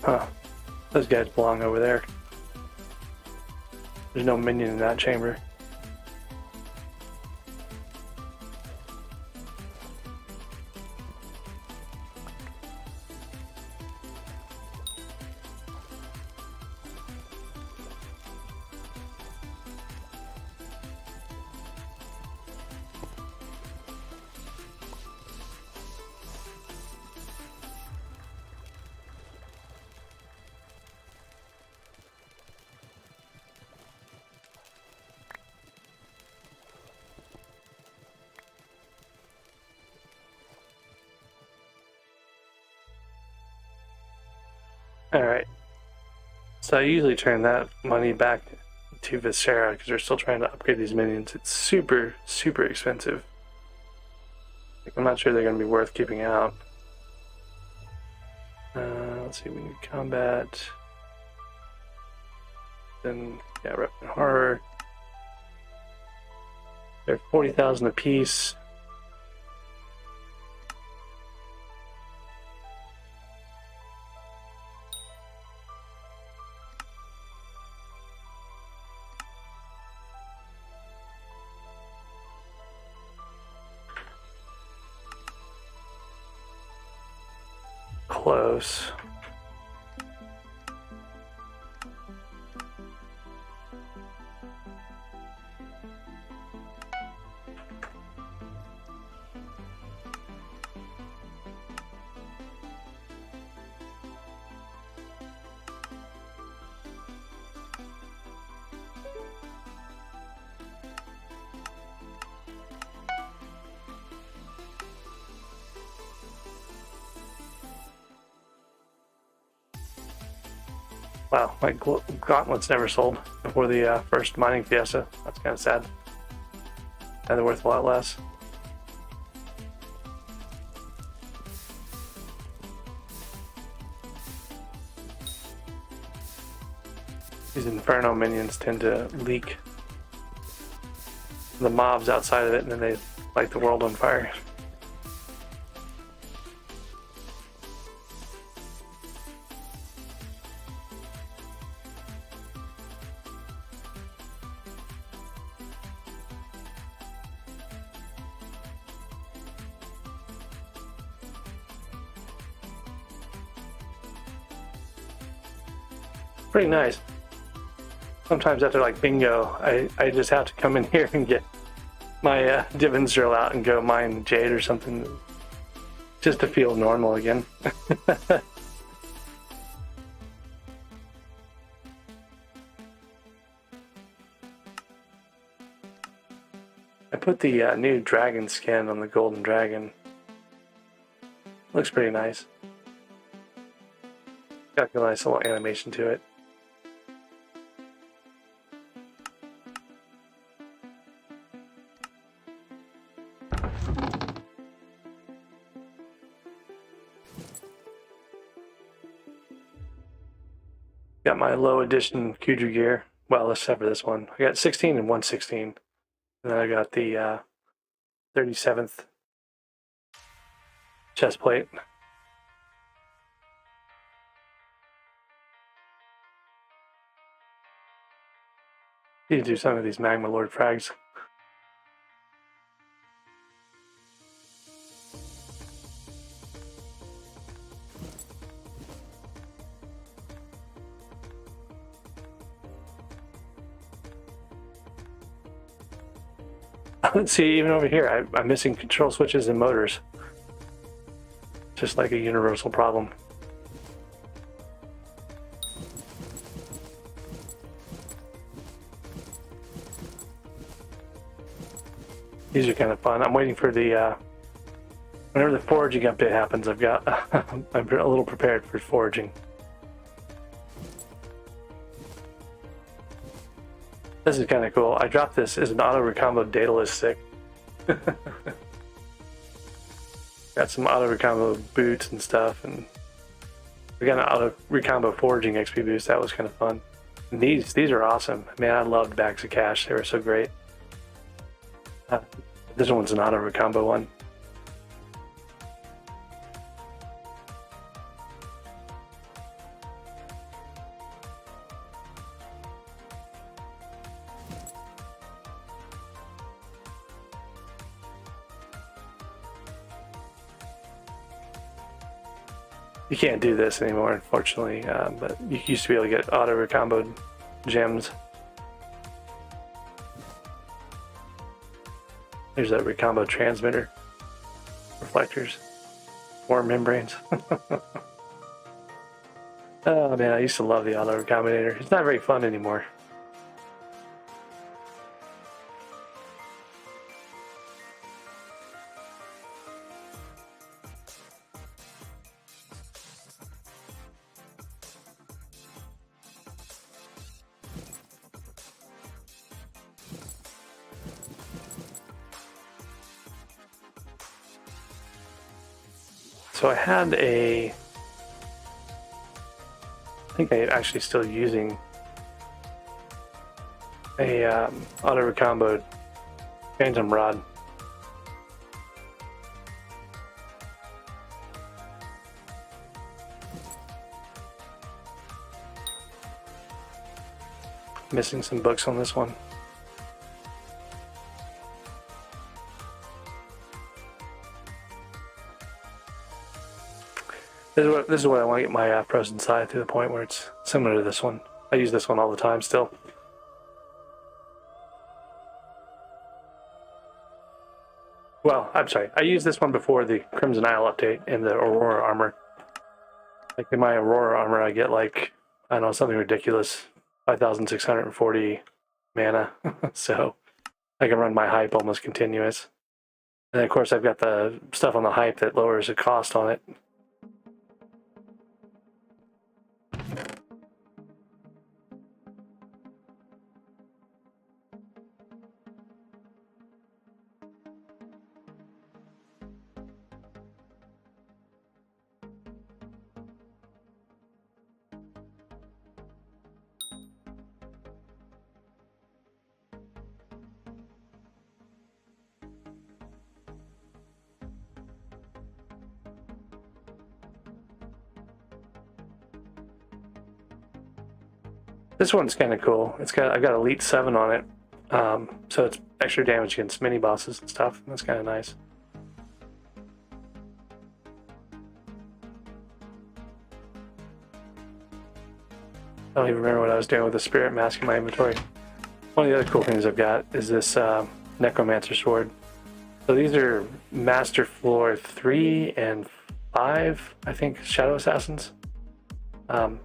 Huh. Those guys belong over there. There's no minion in that chamber. Alright, so I usually turn that money back to Viscera because they're still trying to upgrade these minions. It's super, super expensive. I'm not sure they're going to be worth keeping out. Let's see, we need combat. Then, yeah, rep and horror. They're 40,000 apiece. Close. Wow, my gauntlets never sold before the first mining fiesta. That's kind of sad. And they're worth a lot less. These Inferno minions tend to leak the mobs outside of it, and then they light the world on fire. Pretty nice. Sometimes after like bingo, I just have to come in here and get my Divins drill out and go mine jade or something just to feel normal again. I put the new dragon skin on the golden dragon. Looks pretty nice. Got a nice little animation to it. Got my low edition Kudra gear. Well, except for this one. I got 16 and 116. And then I got the 37th chest plate. Need to do some of these Magma Lord frags. Let's see, even over here, I'm missing control switches and motors. Just like a universal problem. These are kind of fun. I'm waiting for the, whenever the foraging update happens, I've got, I'm a little prepared for foraging. This is kind of cool. I dropped this as an auto recombo Daedalus stick. Got some auto recombo boots and stuff, and we got an auto recombo foraging XP boost. That was kind of fun. And these are awesome. Man, I loved bags of cash. They were so great. This one's an auto recombo one. You can't do this anymore, unfortunately, but you used to be able to get auto recomboed gems. There's that recombo transmitter, reflectors, worm membranes. Oh man, I used to love the auto recombinator. It's not very fun anymore. So I had I think I'm actually still using a auto recomboed phantom rod. Missing some books on this one. This is what I want to get my Frozen Scythe to the point where it's similar to this one. I use this one all the time still. Well, I'm sorry. I used this one before the Crimson Isle update and the Aurora armor. Like in my Aurora armor, I get like, I don't know, something ridiculous. 5,640 mana. So I can run my hype almost continuous. And of course I've got the stuff on the hype that lowers the cost on it. This one's kind of cool. I've got Elite 7 on it, so it's extra damage against mini bosses and stuff. That's kind of nice. I don't even remember what I was doing with the spirit mask in my inventory. One of the other cool things I've got is this Necromancer sword. So these are Master Floor 3 and 5, I think, Shadow Assassins.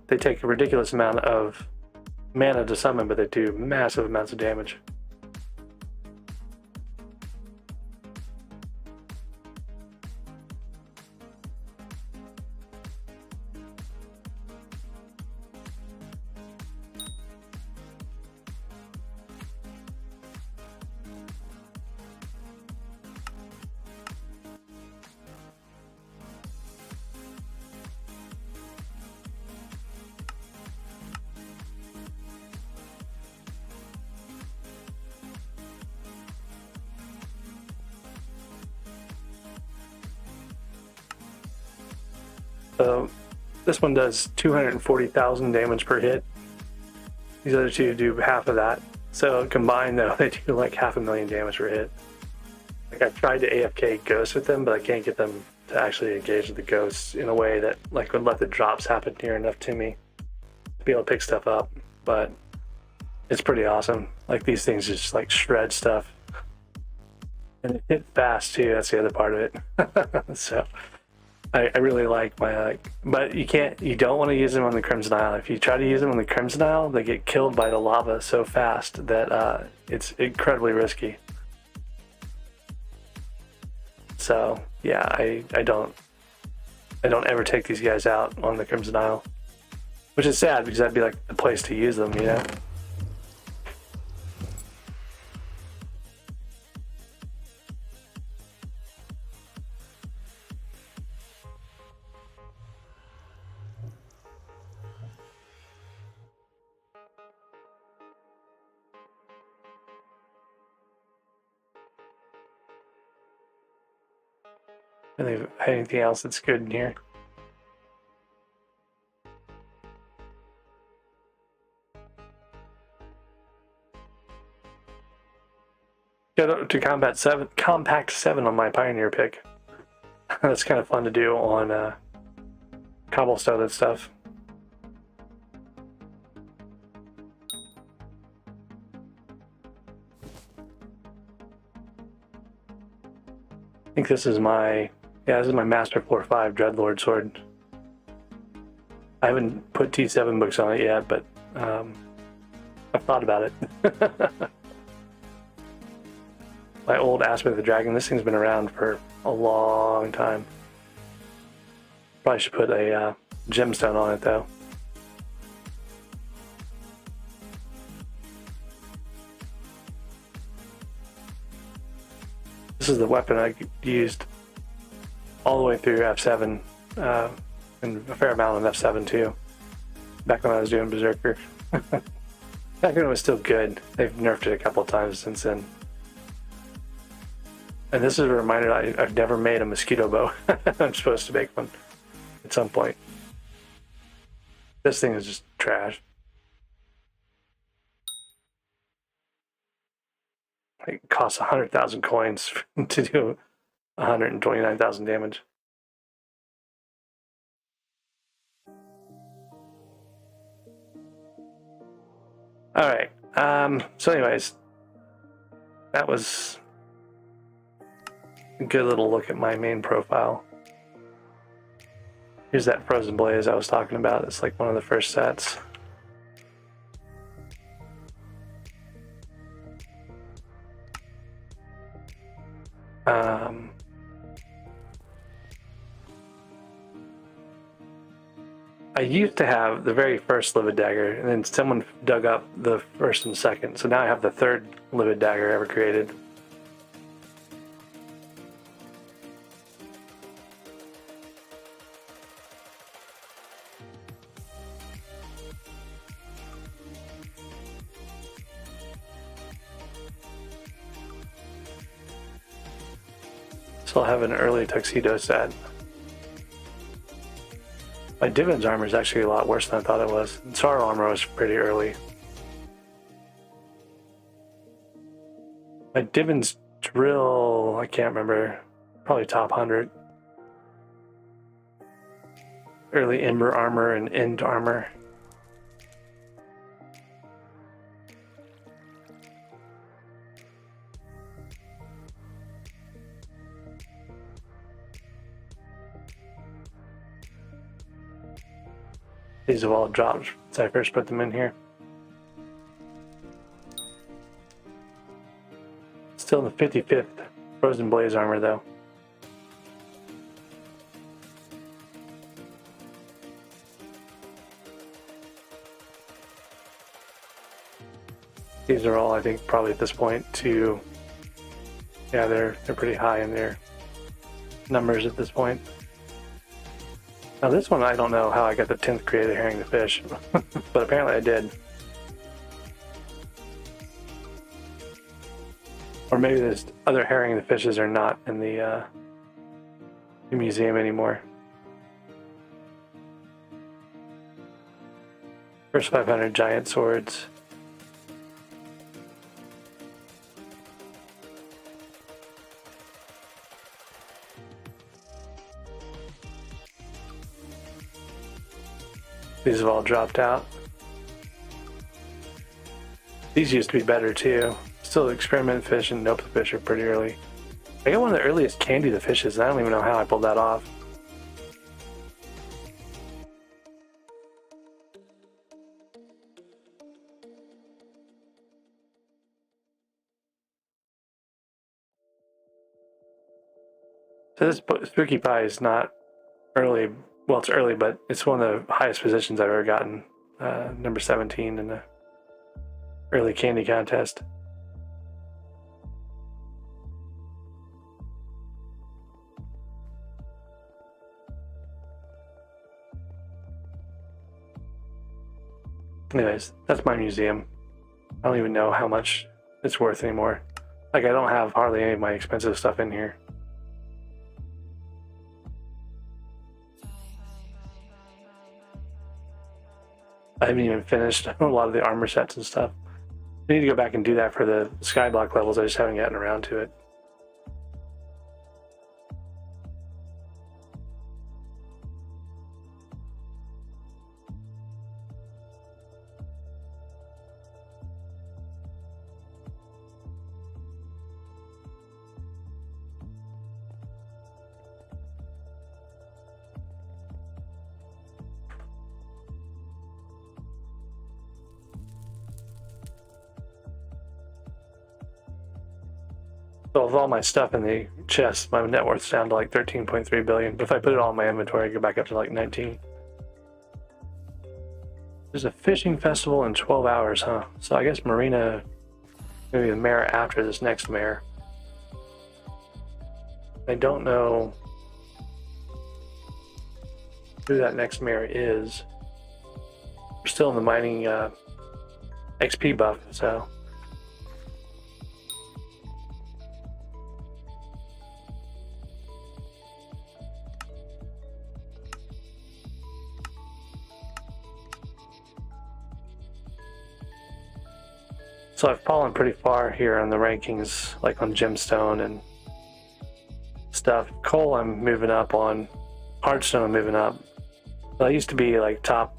They take a ridiculous amount of mana to summon, but they do massive amounts of damage. So this one does 240,000 damage per hit. These other two do half of that. So combined though, they do like 500,000 damage per hit. Like I've tried to AFK ghosts with them, but I can't get them to actually engage with the ghosts in a way that like would let the drops happen near enough to me to be able to pick stuff up. But it's pretty awesome. Like these things just like shred stuff. And it hit fast too, that's the other part of it. So I really like my but you don't want to use them on the Crimson Isle. If you try to use them on the Crimson Isle, they get killed by the lava so fast that it's incredibly risky. So yeah, I don't ever take these guys out on the Crimson Isle, which is sad because that'd be like the place to use them, you know. Anything else that's good in here? Get up to compact 7 on my Pioneer pick. That's kind of fun to do on cobblestone and stuff. I think this is my Master Floor 5 Dreadlord sword. I haven't put T7 books on it yet, but I've thought about it. My old Aspect of the Dragon, this thing's been around for a long time. Probably should put a gemstone on it though. This is the weapon I used all the way through F7, and a fair amount on F7 too, back when I was doing Berserker. Back when it was still good. They've nerfed it a couple of times since then. And this is a reminder I've never made a mosquito bow. I'm supposed to make one at some point. This thing is just trash. It costs 100,000 coins to do 129,000 damage. All right. So anyways, that was a good little look at my main profile. Here's that Frozen Blaze I was talking about. It's like one of the first sets. I used to have the very first Livid Dagger, and then someone dug up the first and second, so now I have the third Livid Dagger ever created. So I'll have an early tuxedo set. My Divin's armor is actually a lot worse than I thought it was. And Sorrow armor was pretty early. My Divin's drill, I can't remember, probably top 100. Early Ember armor and End armor. These have all dropped since I first put them in here. Still in the 55th Frozen Blaze armor though. These are all, I think, probably at this point too. Yeah, they're pretty high in their numbers at this point. Now this one, I don't know how I got the 10th created herring the fish, but apparently I did. Or maybe there's other herring the fishes are not in the museum anymore. First 500 giant swords. These have all dropped out. These used to be better too. Still experiment fish and nope the fish are pretty early. I got one of the earliest candy the fishes. I don't even know how I pulled that off. So this Spooky Pie is not early. Well, it's early, but it's one of the highest positions I've ever gotten. Number 17 in the early candy contest. Anyways, that's my museum. I don't even know how much it's worth anymore. Like, I don't have hardly any of my expensive stuff in here. I haven't even finished a lot of the armor sets and stuff. I need to go back and do that for the SkyBlock levels. I just haven't gotten around to it. So with all my stuff in the chest, my net worth's down to like 13.3 billion. But if I put it all in my inventory, I go back up to like 19. There's a fishing festival in 12 hours, huh? So I guess Marina, maybe the mayor after this next mayor. I don't know who that next mayor is. We're still in the mining XP buff, so. So I've fallen pretty far here on the rankings, like on gemstone and stuff. Coal I'm moving up on, hardstone I'm moving up. Well, I used to be like top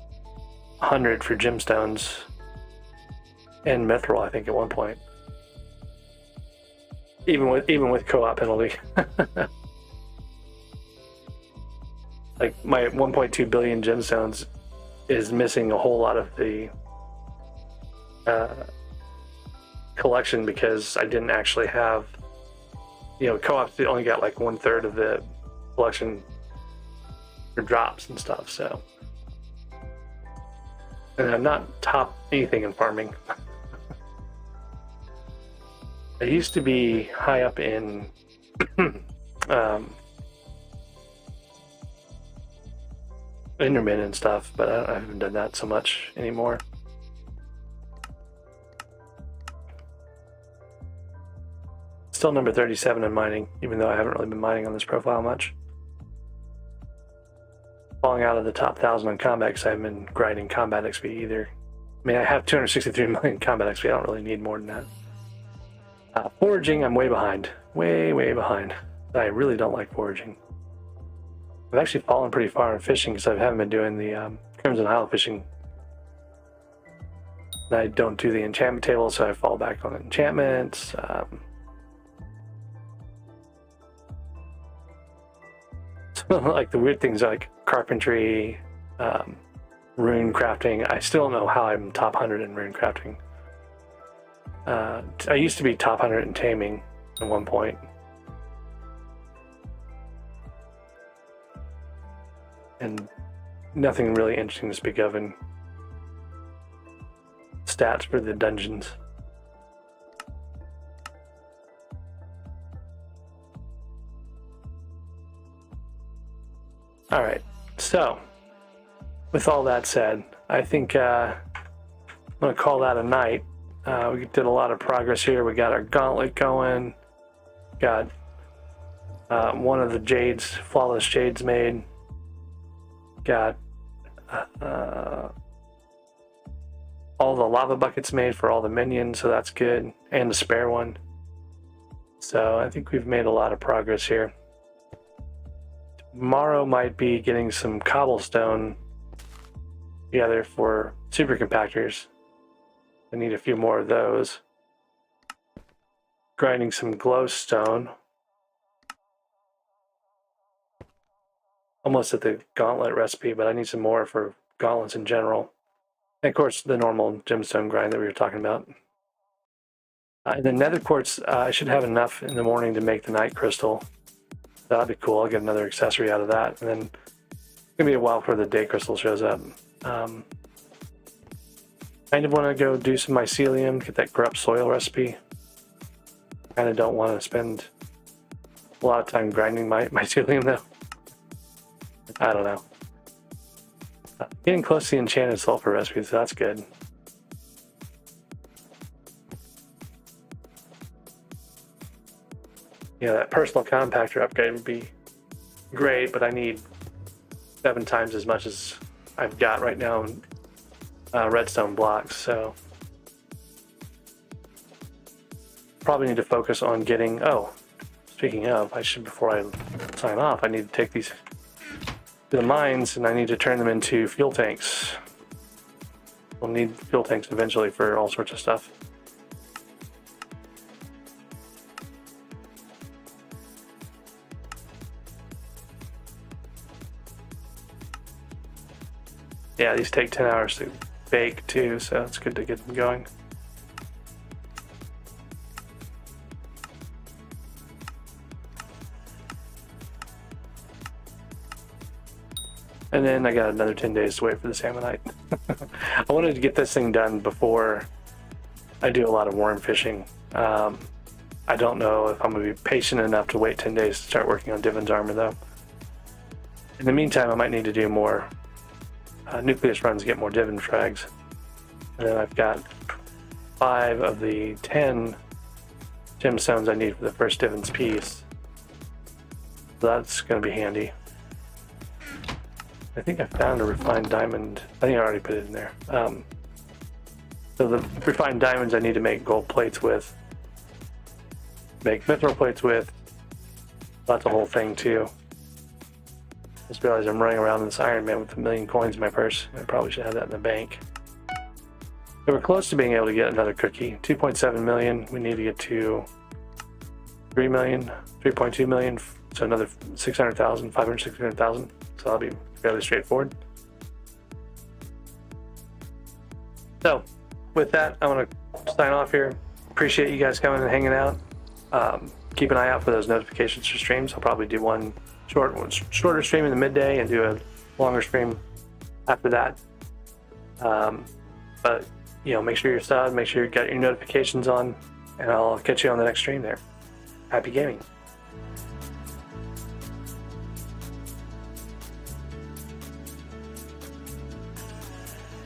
100 for gemstones and mithril, I think, at one point. Even with co-op penalty. Like my 1.2 billion gemstones is missing a whole lot of the collection because I didn't actually have, co-ops only got like 1/3 of the collection for drops and stuff, so. And I'm not top anything in farming. I used to be high up in Enderman and stuff, but I haven't done that so much anymore. Still number 37 in mining, even though I haven't really been mining on this profile much. falling out of the top 1,000 on combat because I haven't been grinding combat XP either. I mean, I have 263 million combat XP. I don't really need more than that. Foraging, I'm way behind. Way behind. I really don't like foraging. I've actually fallen pretty far in fishing because I haven't been doing the Crimson Isle fishing. And I don't do the enchantment table, so I fall back on enchantments. Like the weird things like carpentry, rune crafting. I still don't know how I'm top 100 in rune crafting. I used to be top 100 in taming at one point. And nothing really interesting to speak of in stats for the dungeons. Alright, so with all that said, I think I'm going to call that a night. We did a lot of progress here. We got our gauntlet going. Got one of the jades, flawless jades made. Got all the lava buckets made for all the minions, so that's good, and the spare one. So I think we've made a lot of progress here. Tomorrow might be getting some cobblestone together for super compactors. I need a few more of those. Grinding some glowstone. Almost at the gauntlet recipe, but I need some more for gauntlets in general. And of course, the normal gemstone grind that we were talking about. And the nether quartz, I should have enough in the morning to make the night crystal. That'd be cool. I'll get another accessory out of that. And then it's going to be a while before the day crystal shows up. Kind of want to go do some mycelium, get that corrupt soil recipe. Kind of don't want to spend a lot of time grinding my mycelium though. I don't know. Getting close to the enchanted sulfur recipe, so that's good. Yeah, that personal compactor upgrade would be great, but I need 7 times as much as I've got right now in redstone blocks, so probably need to focus on getting, oh, speaking of, I should, before I sign off, I need to take these to the mines and I need to turn them into fuel tanks. We'll need fuel tanks eventually for all sorts of stuff. Yeah, these take 10 hours to bake too, so it's good to get them going. And then I got another 10 days to wait for the salmonite. I wanted to get this thing done before I do a lot of worm fishing. I don't know if I'm going to be patient enough to wait 10 days to start working on Divin's armor though. In the meantime, I might need to do more nucleus runs to get more Divin frags. And then I've got 5 of the 10 gemstones I need for the first Divin's piece. So that's going to be handy. I think I found a refined diamond. I think I already put it in there. So the refined diamonds I need to make gold plates with. Make mithril plates with. That's a whole thing too. Just realized I'm running around this Iron Man with 1 million coins in my purse. I probably should have that in the bank. So we're close to being able to get another cookie. 2.7 million. We need to get to 3 million, 3.2 million. So another 600,000, 600,000. So that'll be fairly straightforward. So with that, I want to sign off here. Appreciate you guys coming and hanging out. Keep an eye out for those notifications for streams. I'll probably do one shorter stream in the midday and do a longer stream after that. But you know, make sure you're subbed, make sure you got your notifications on, and I'll catch you on the next stream there. Happy gaming.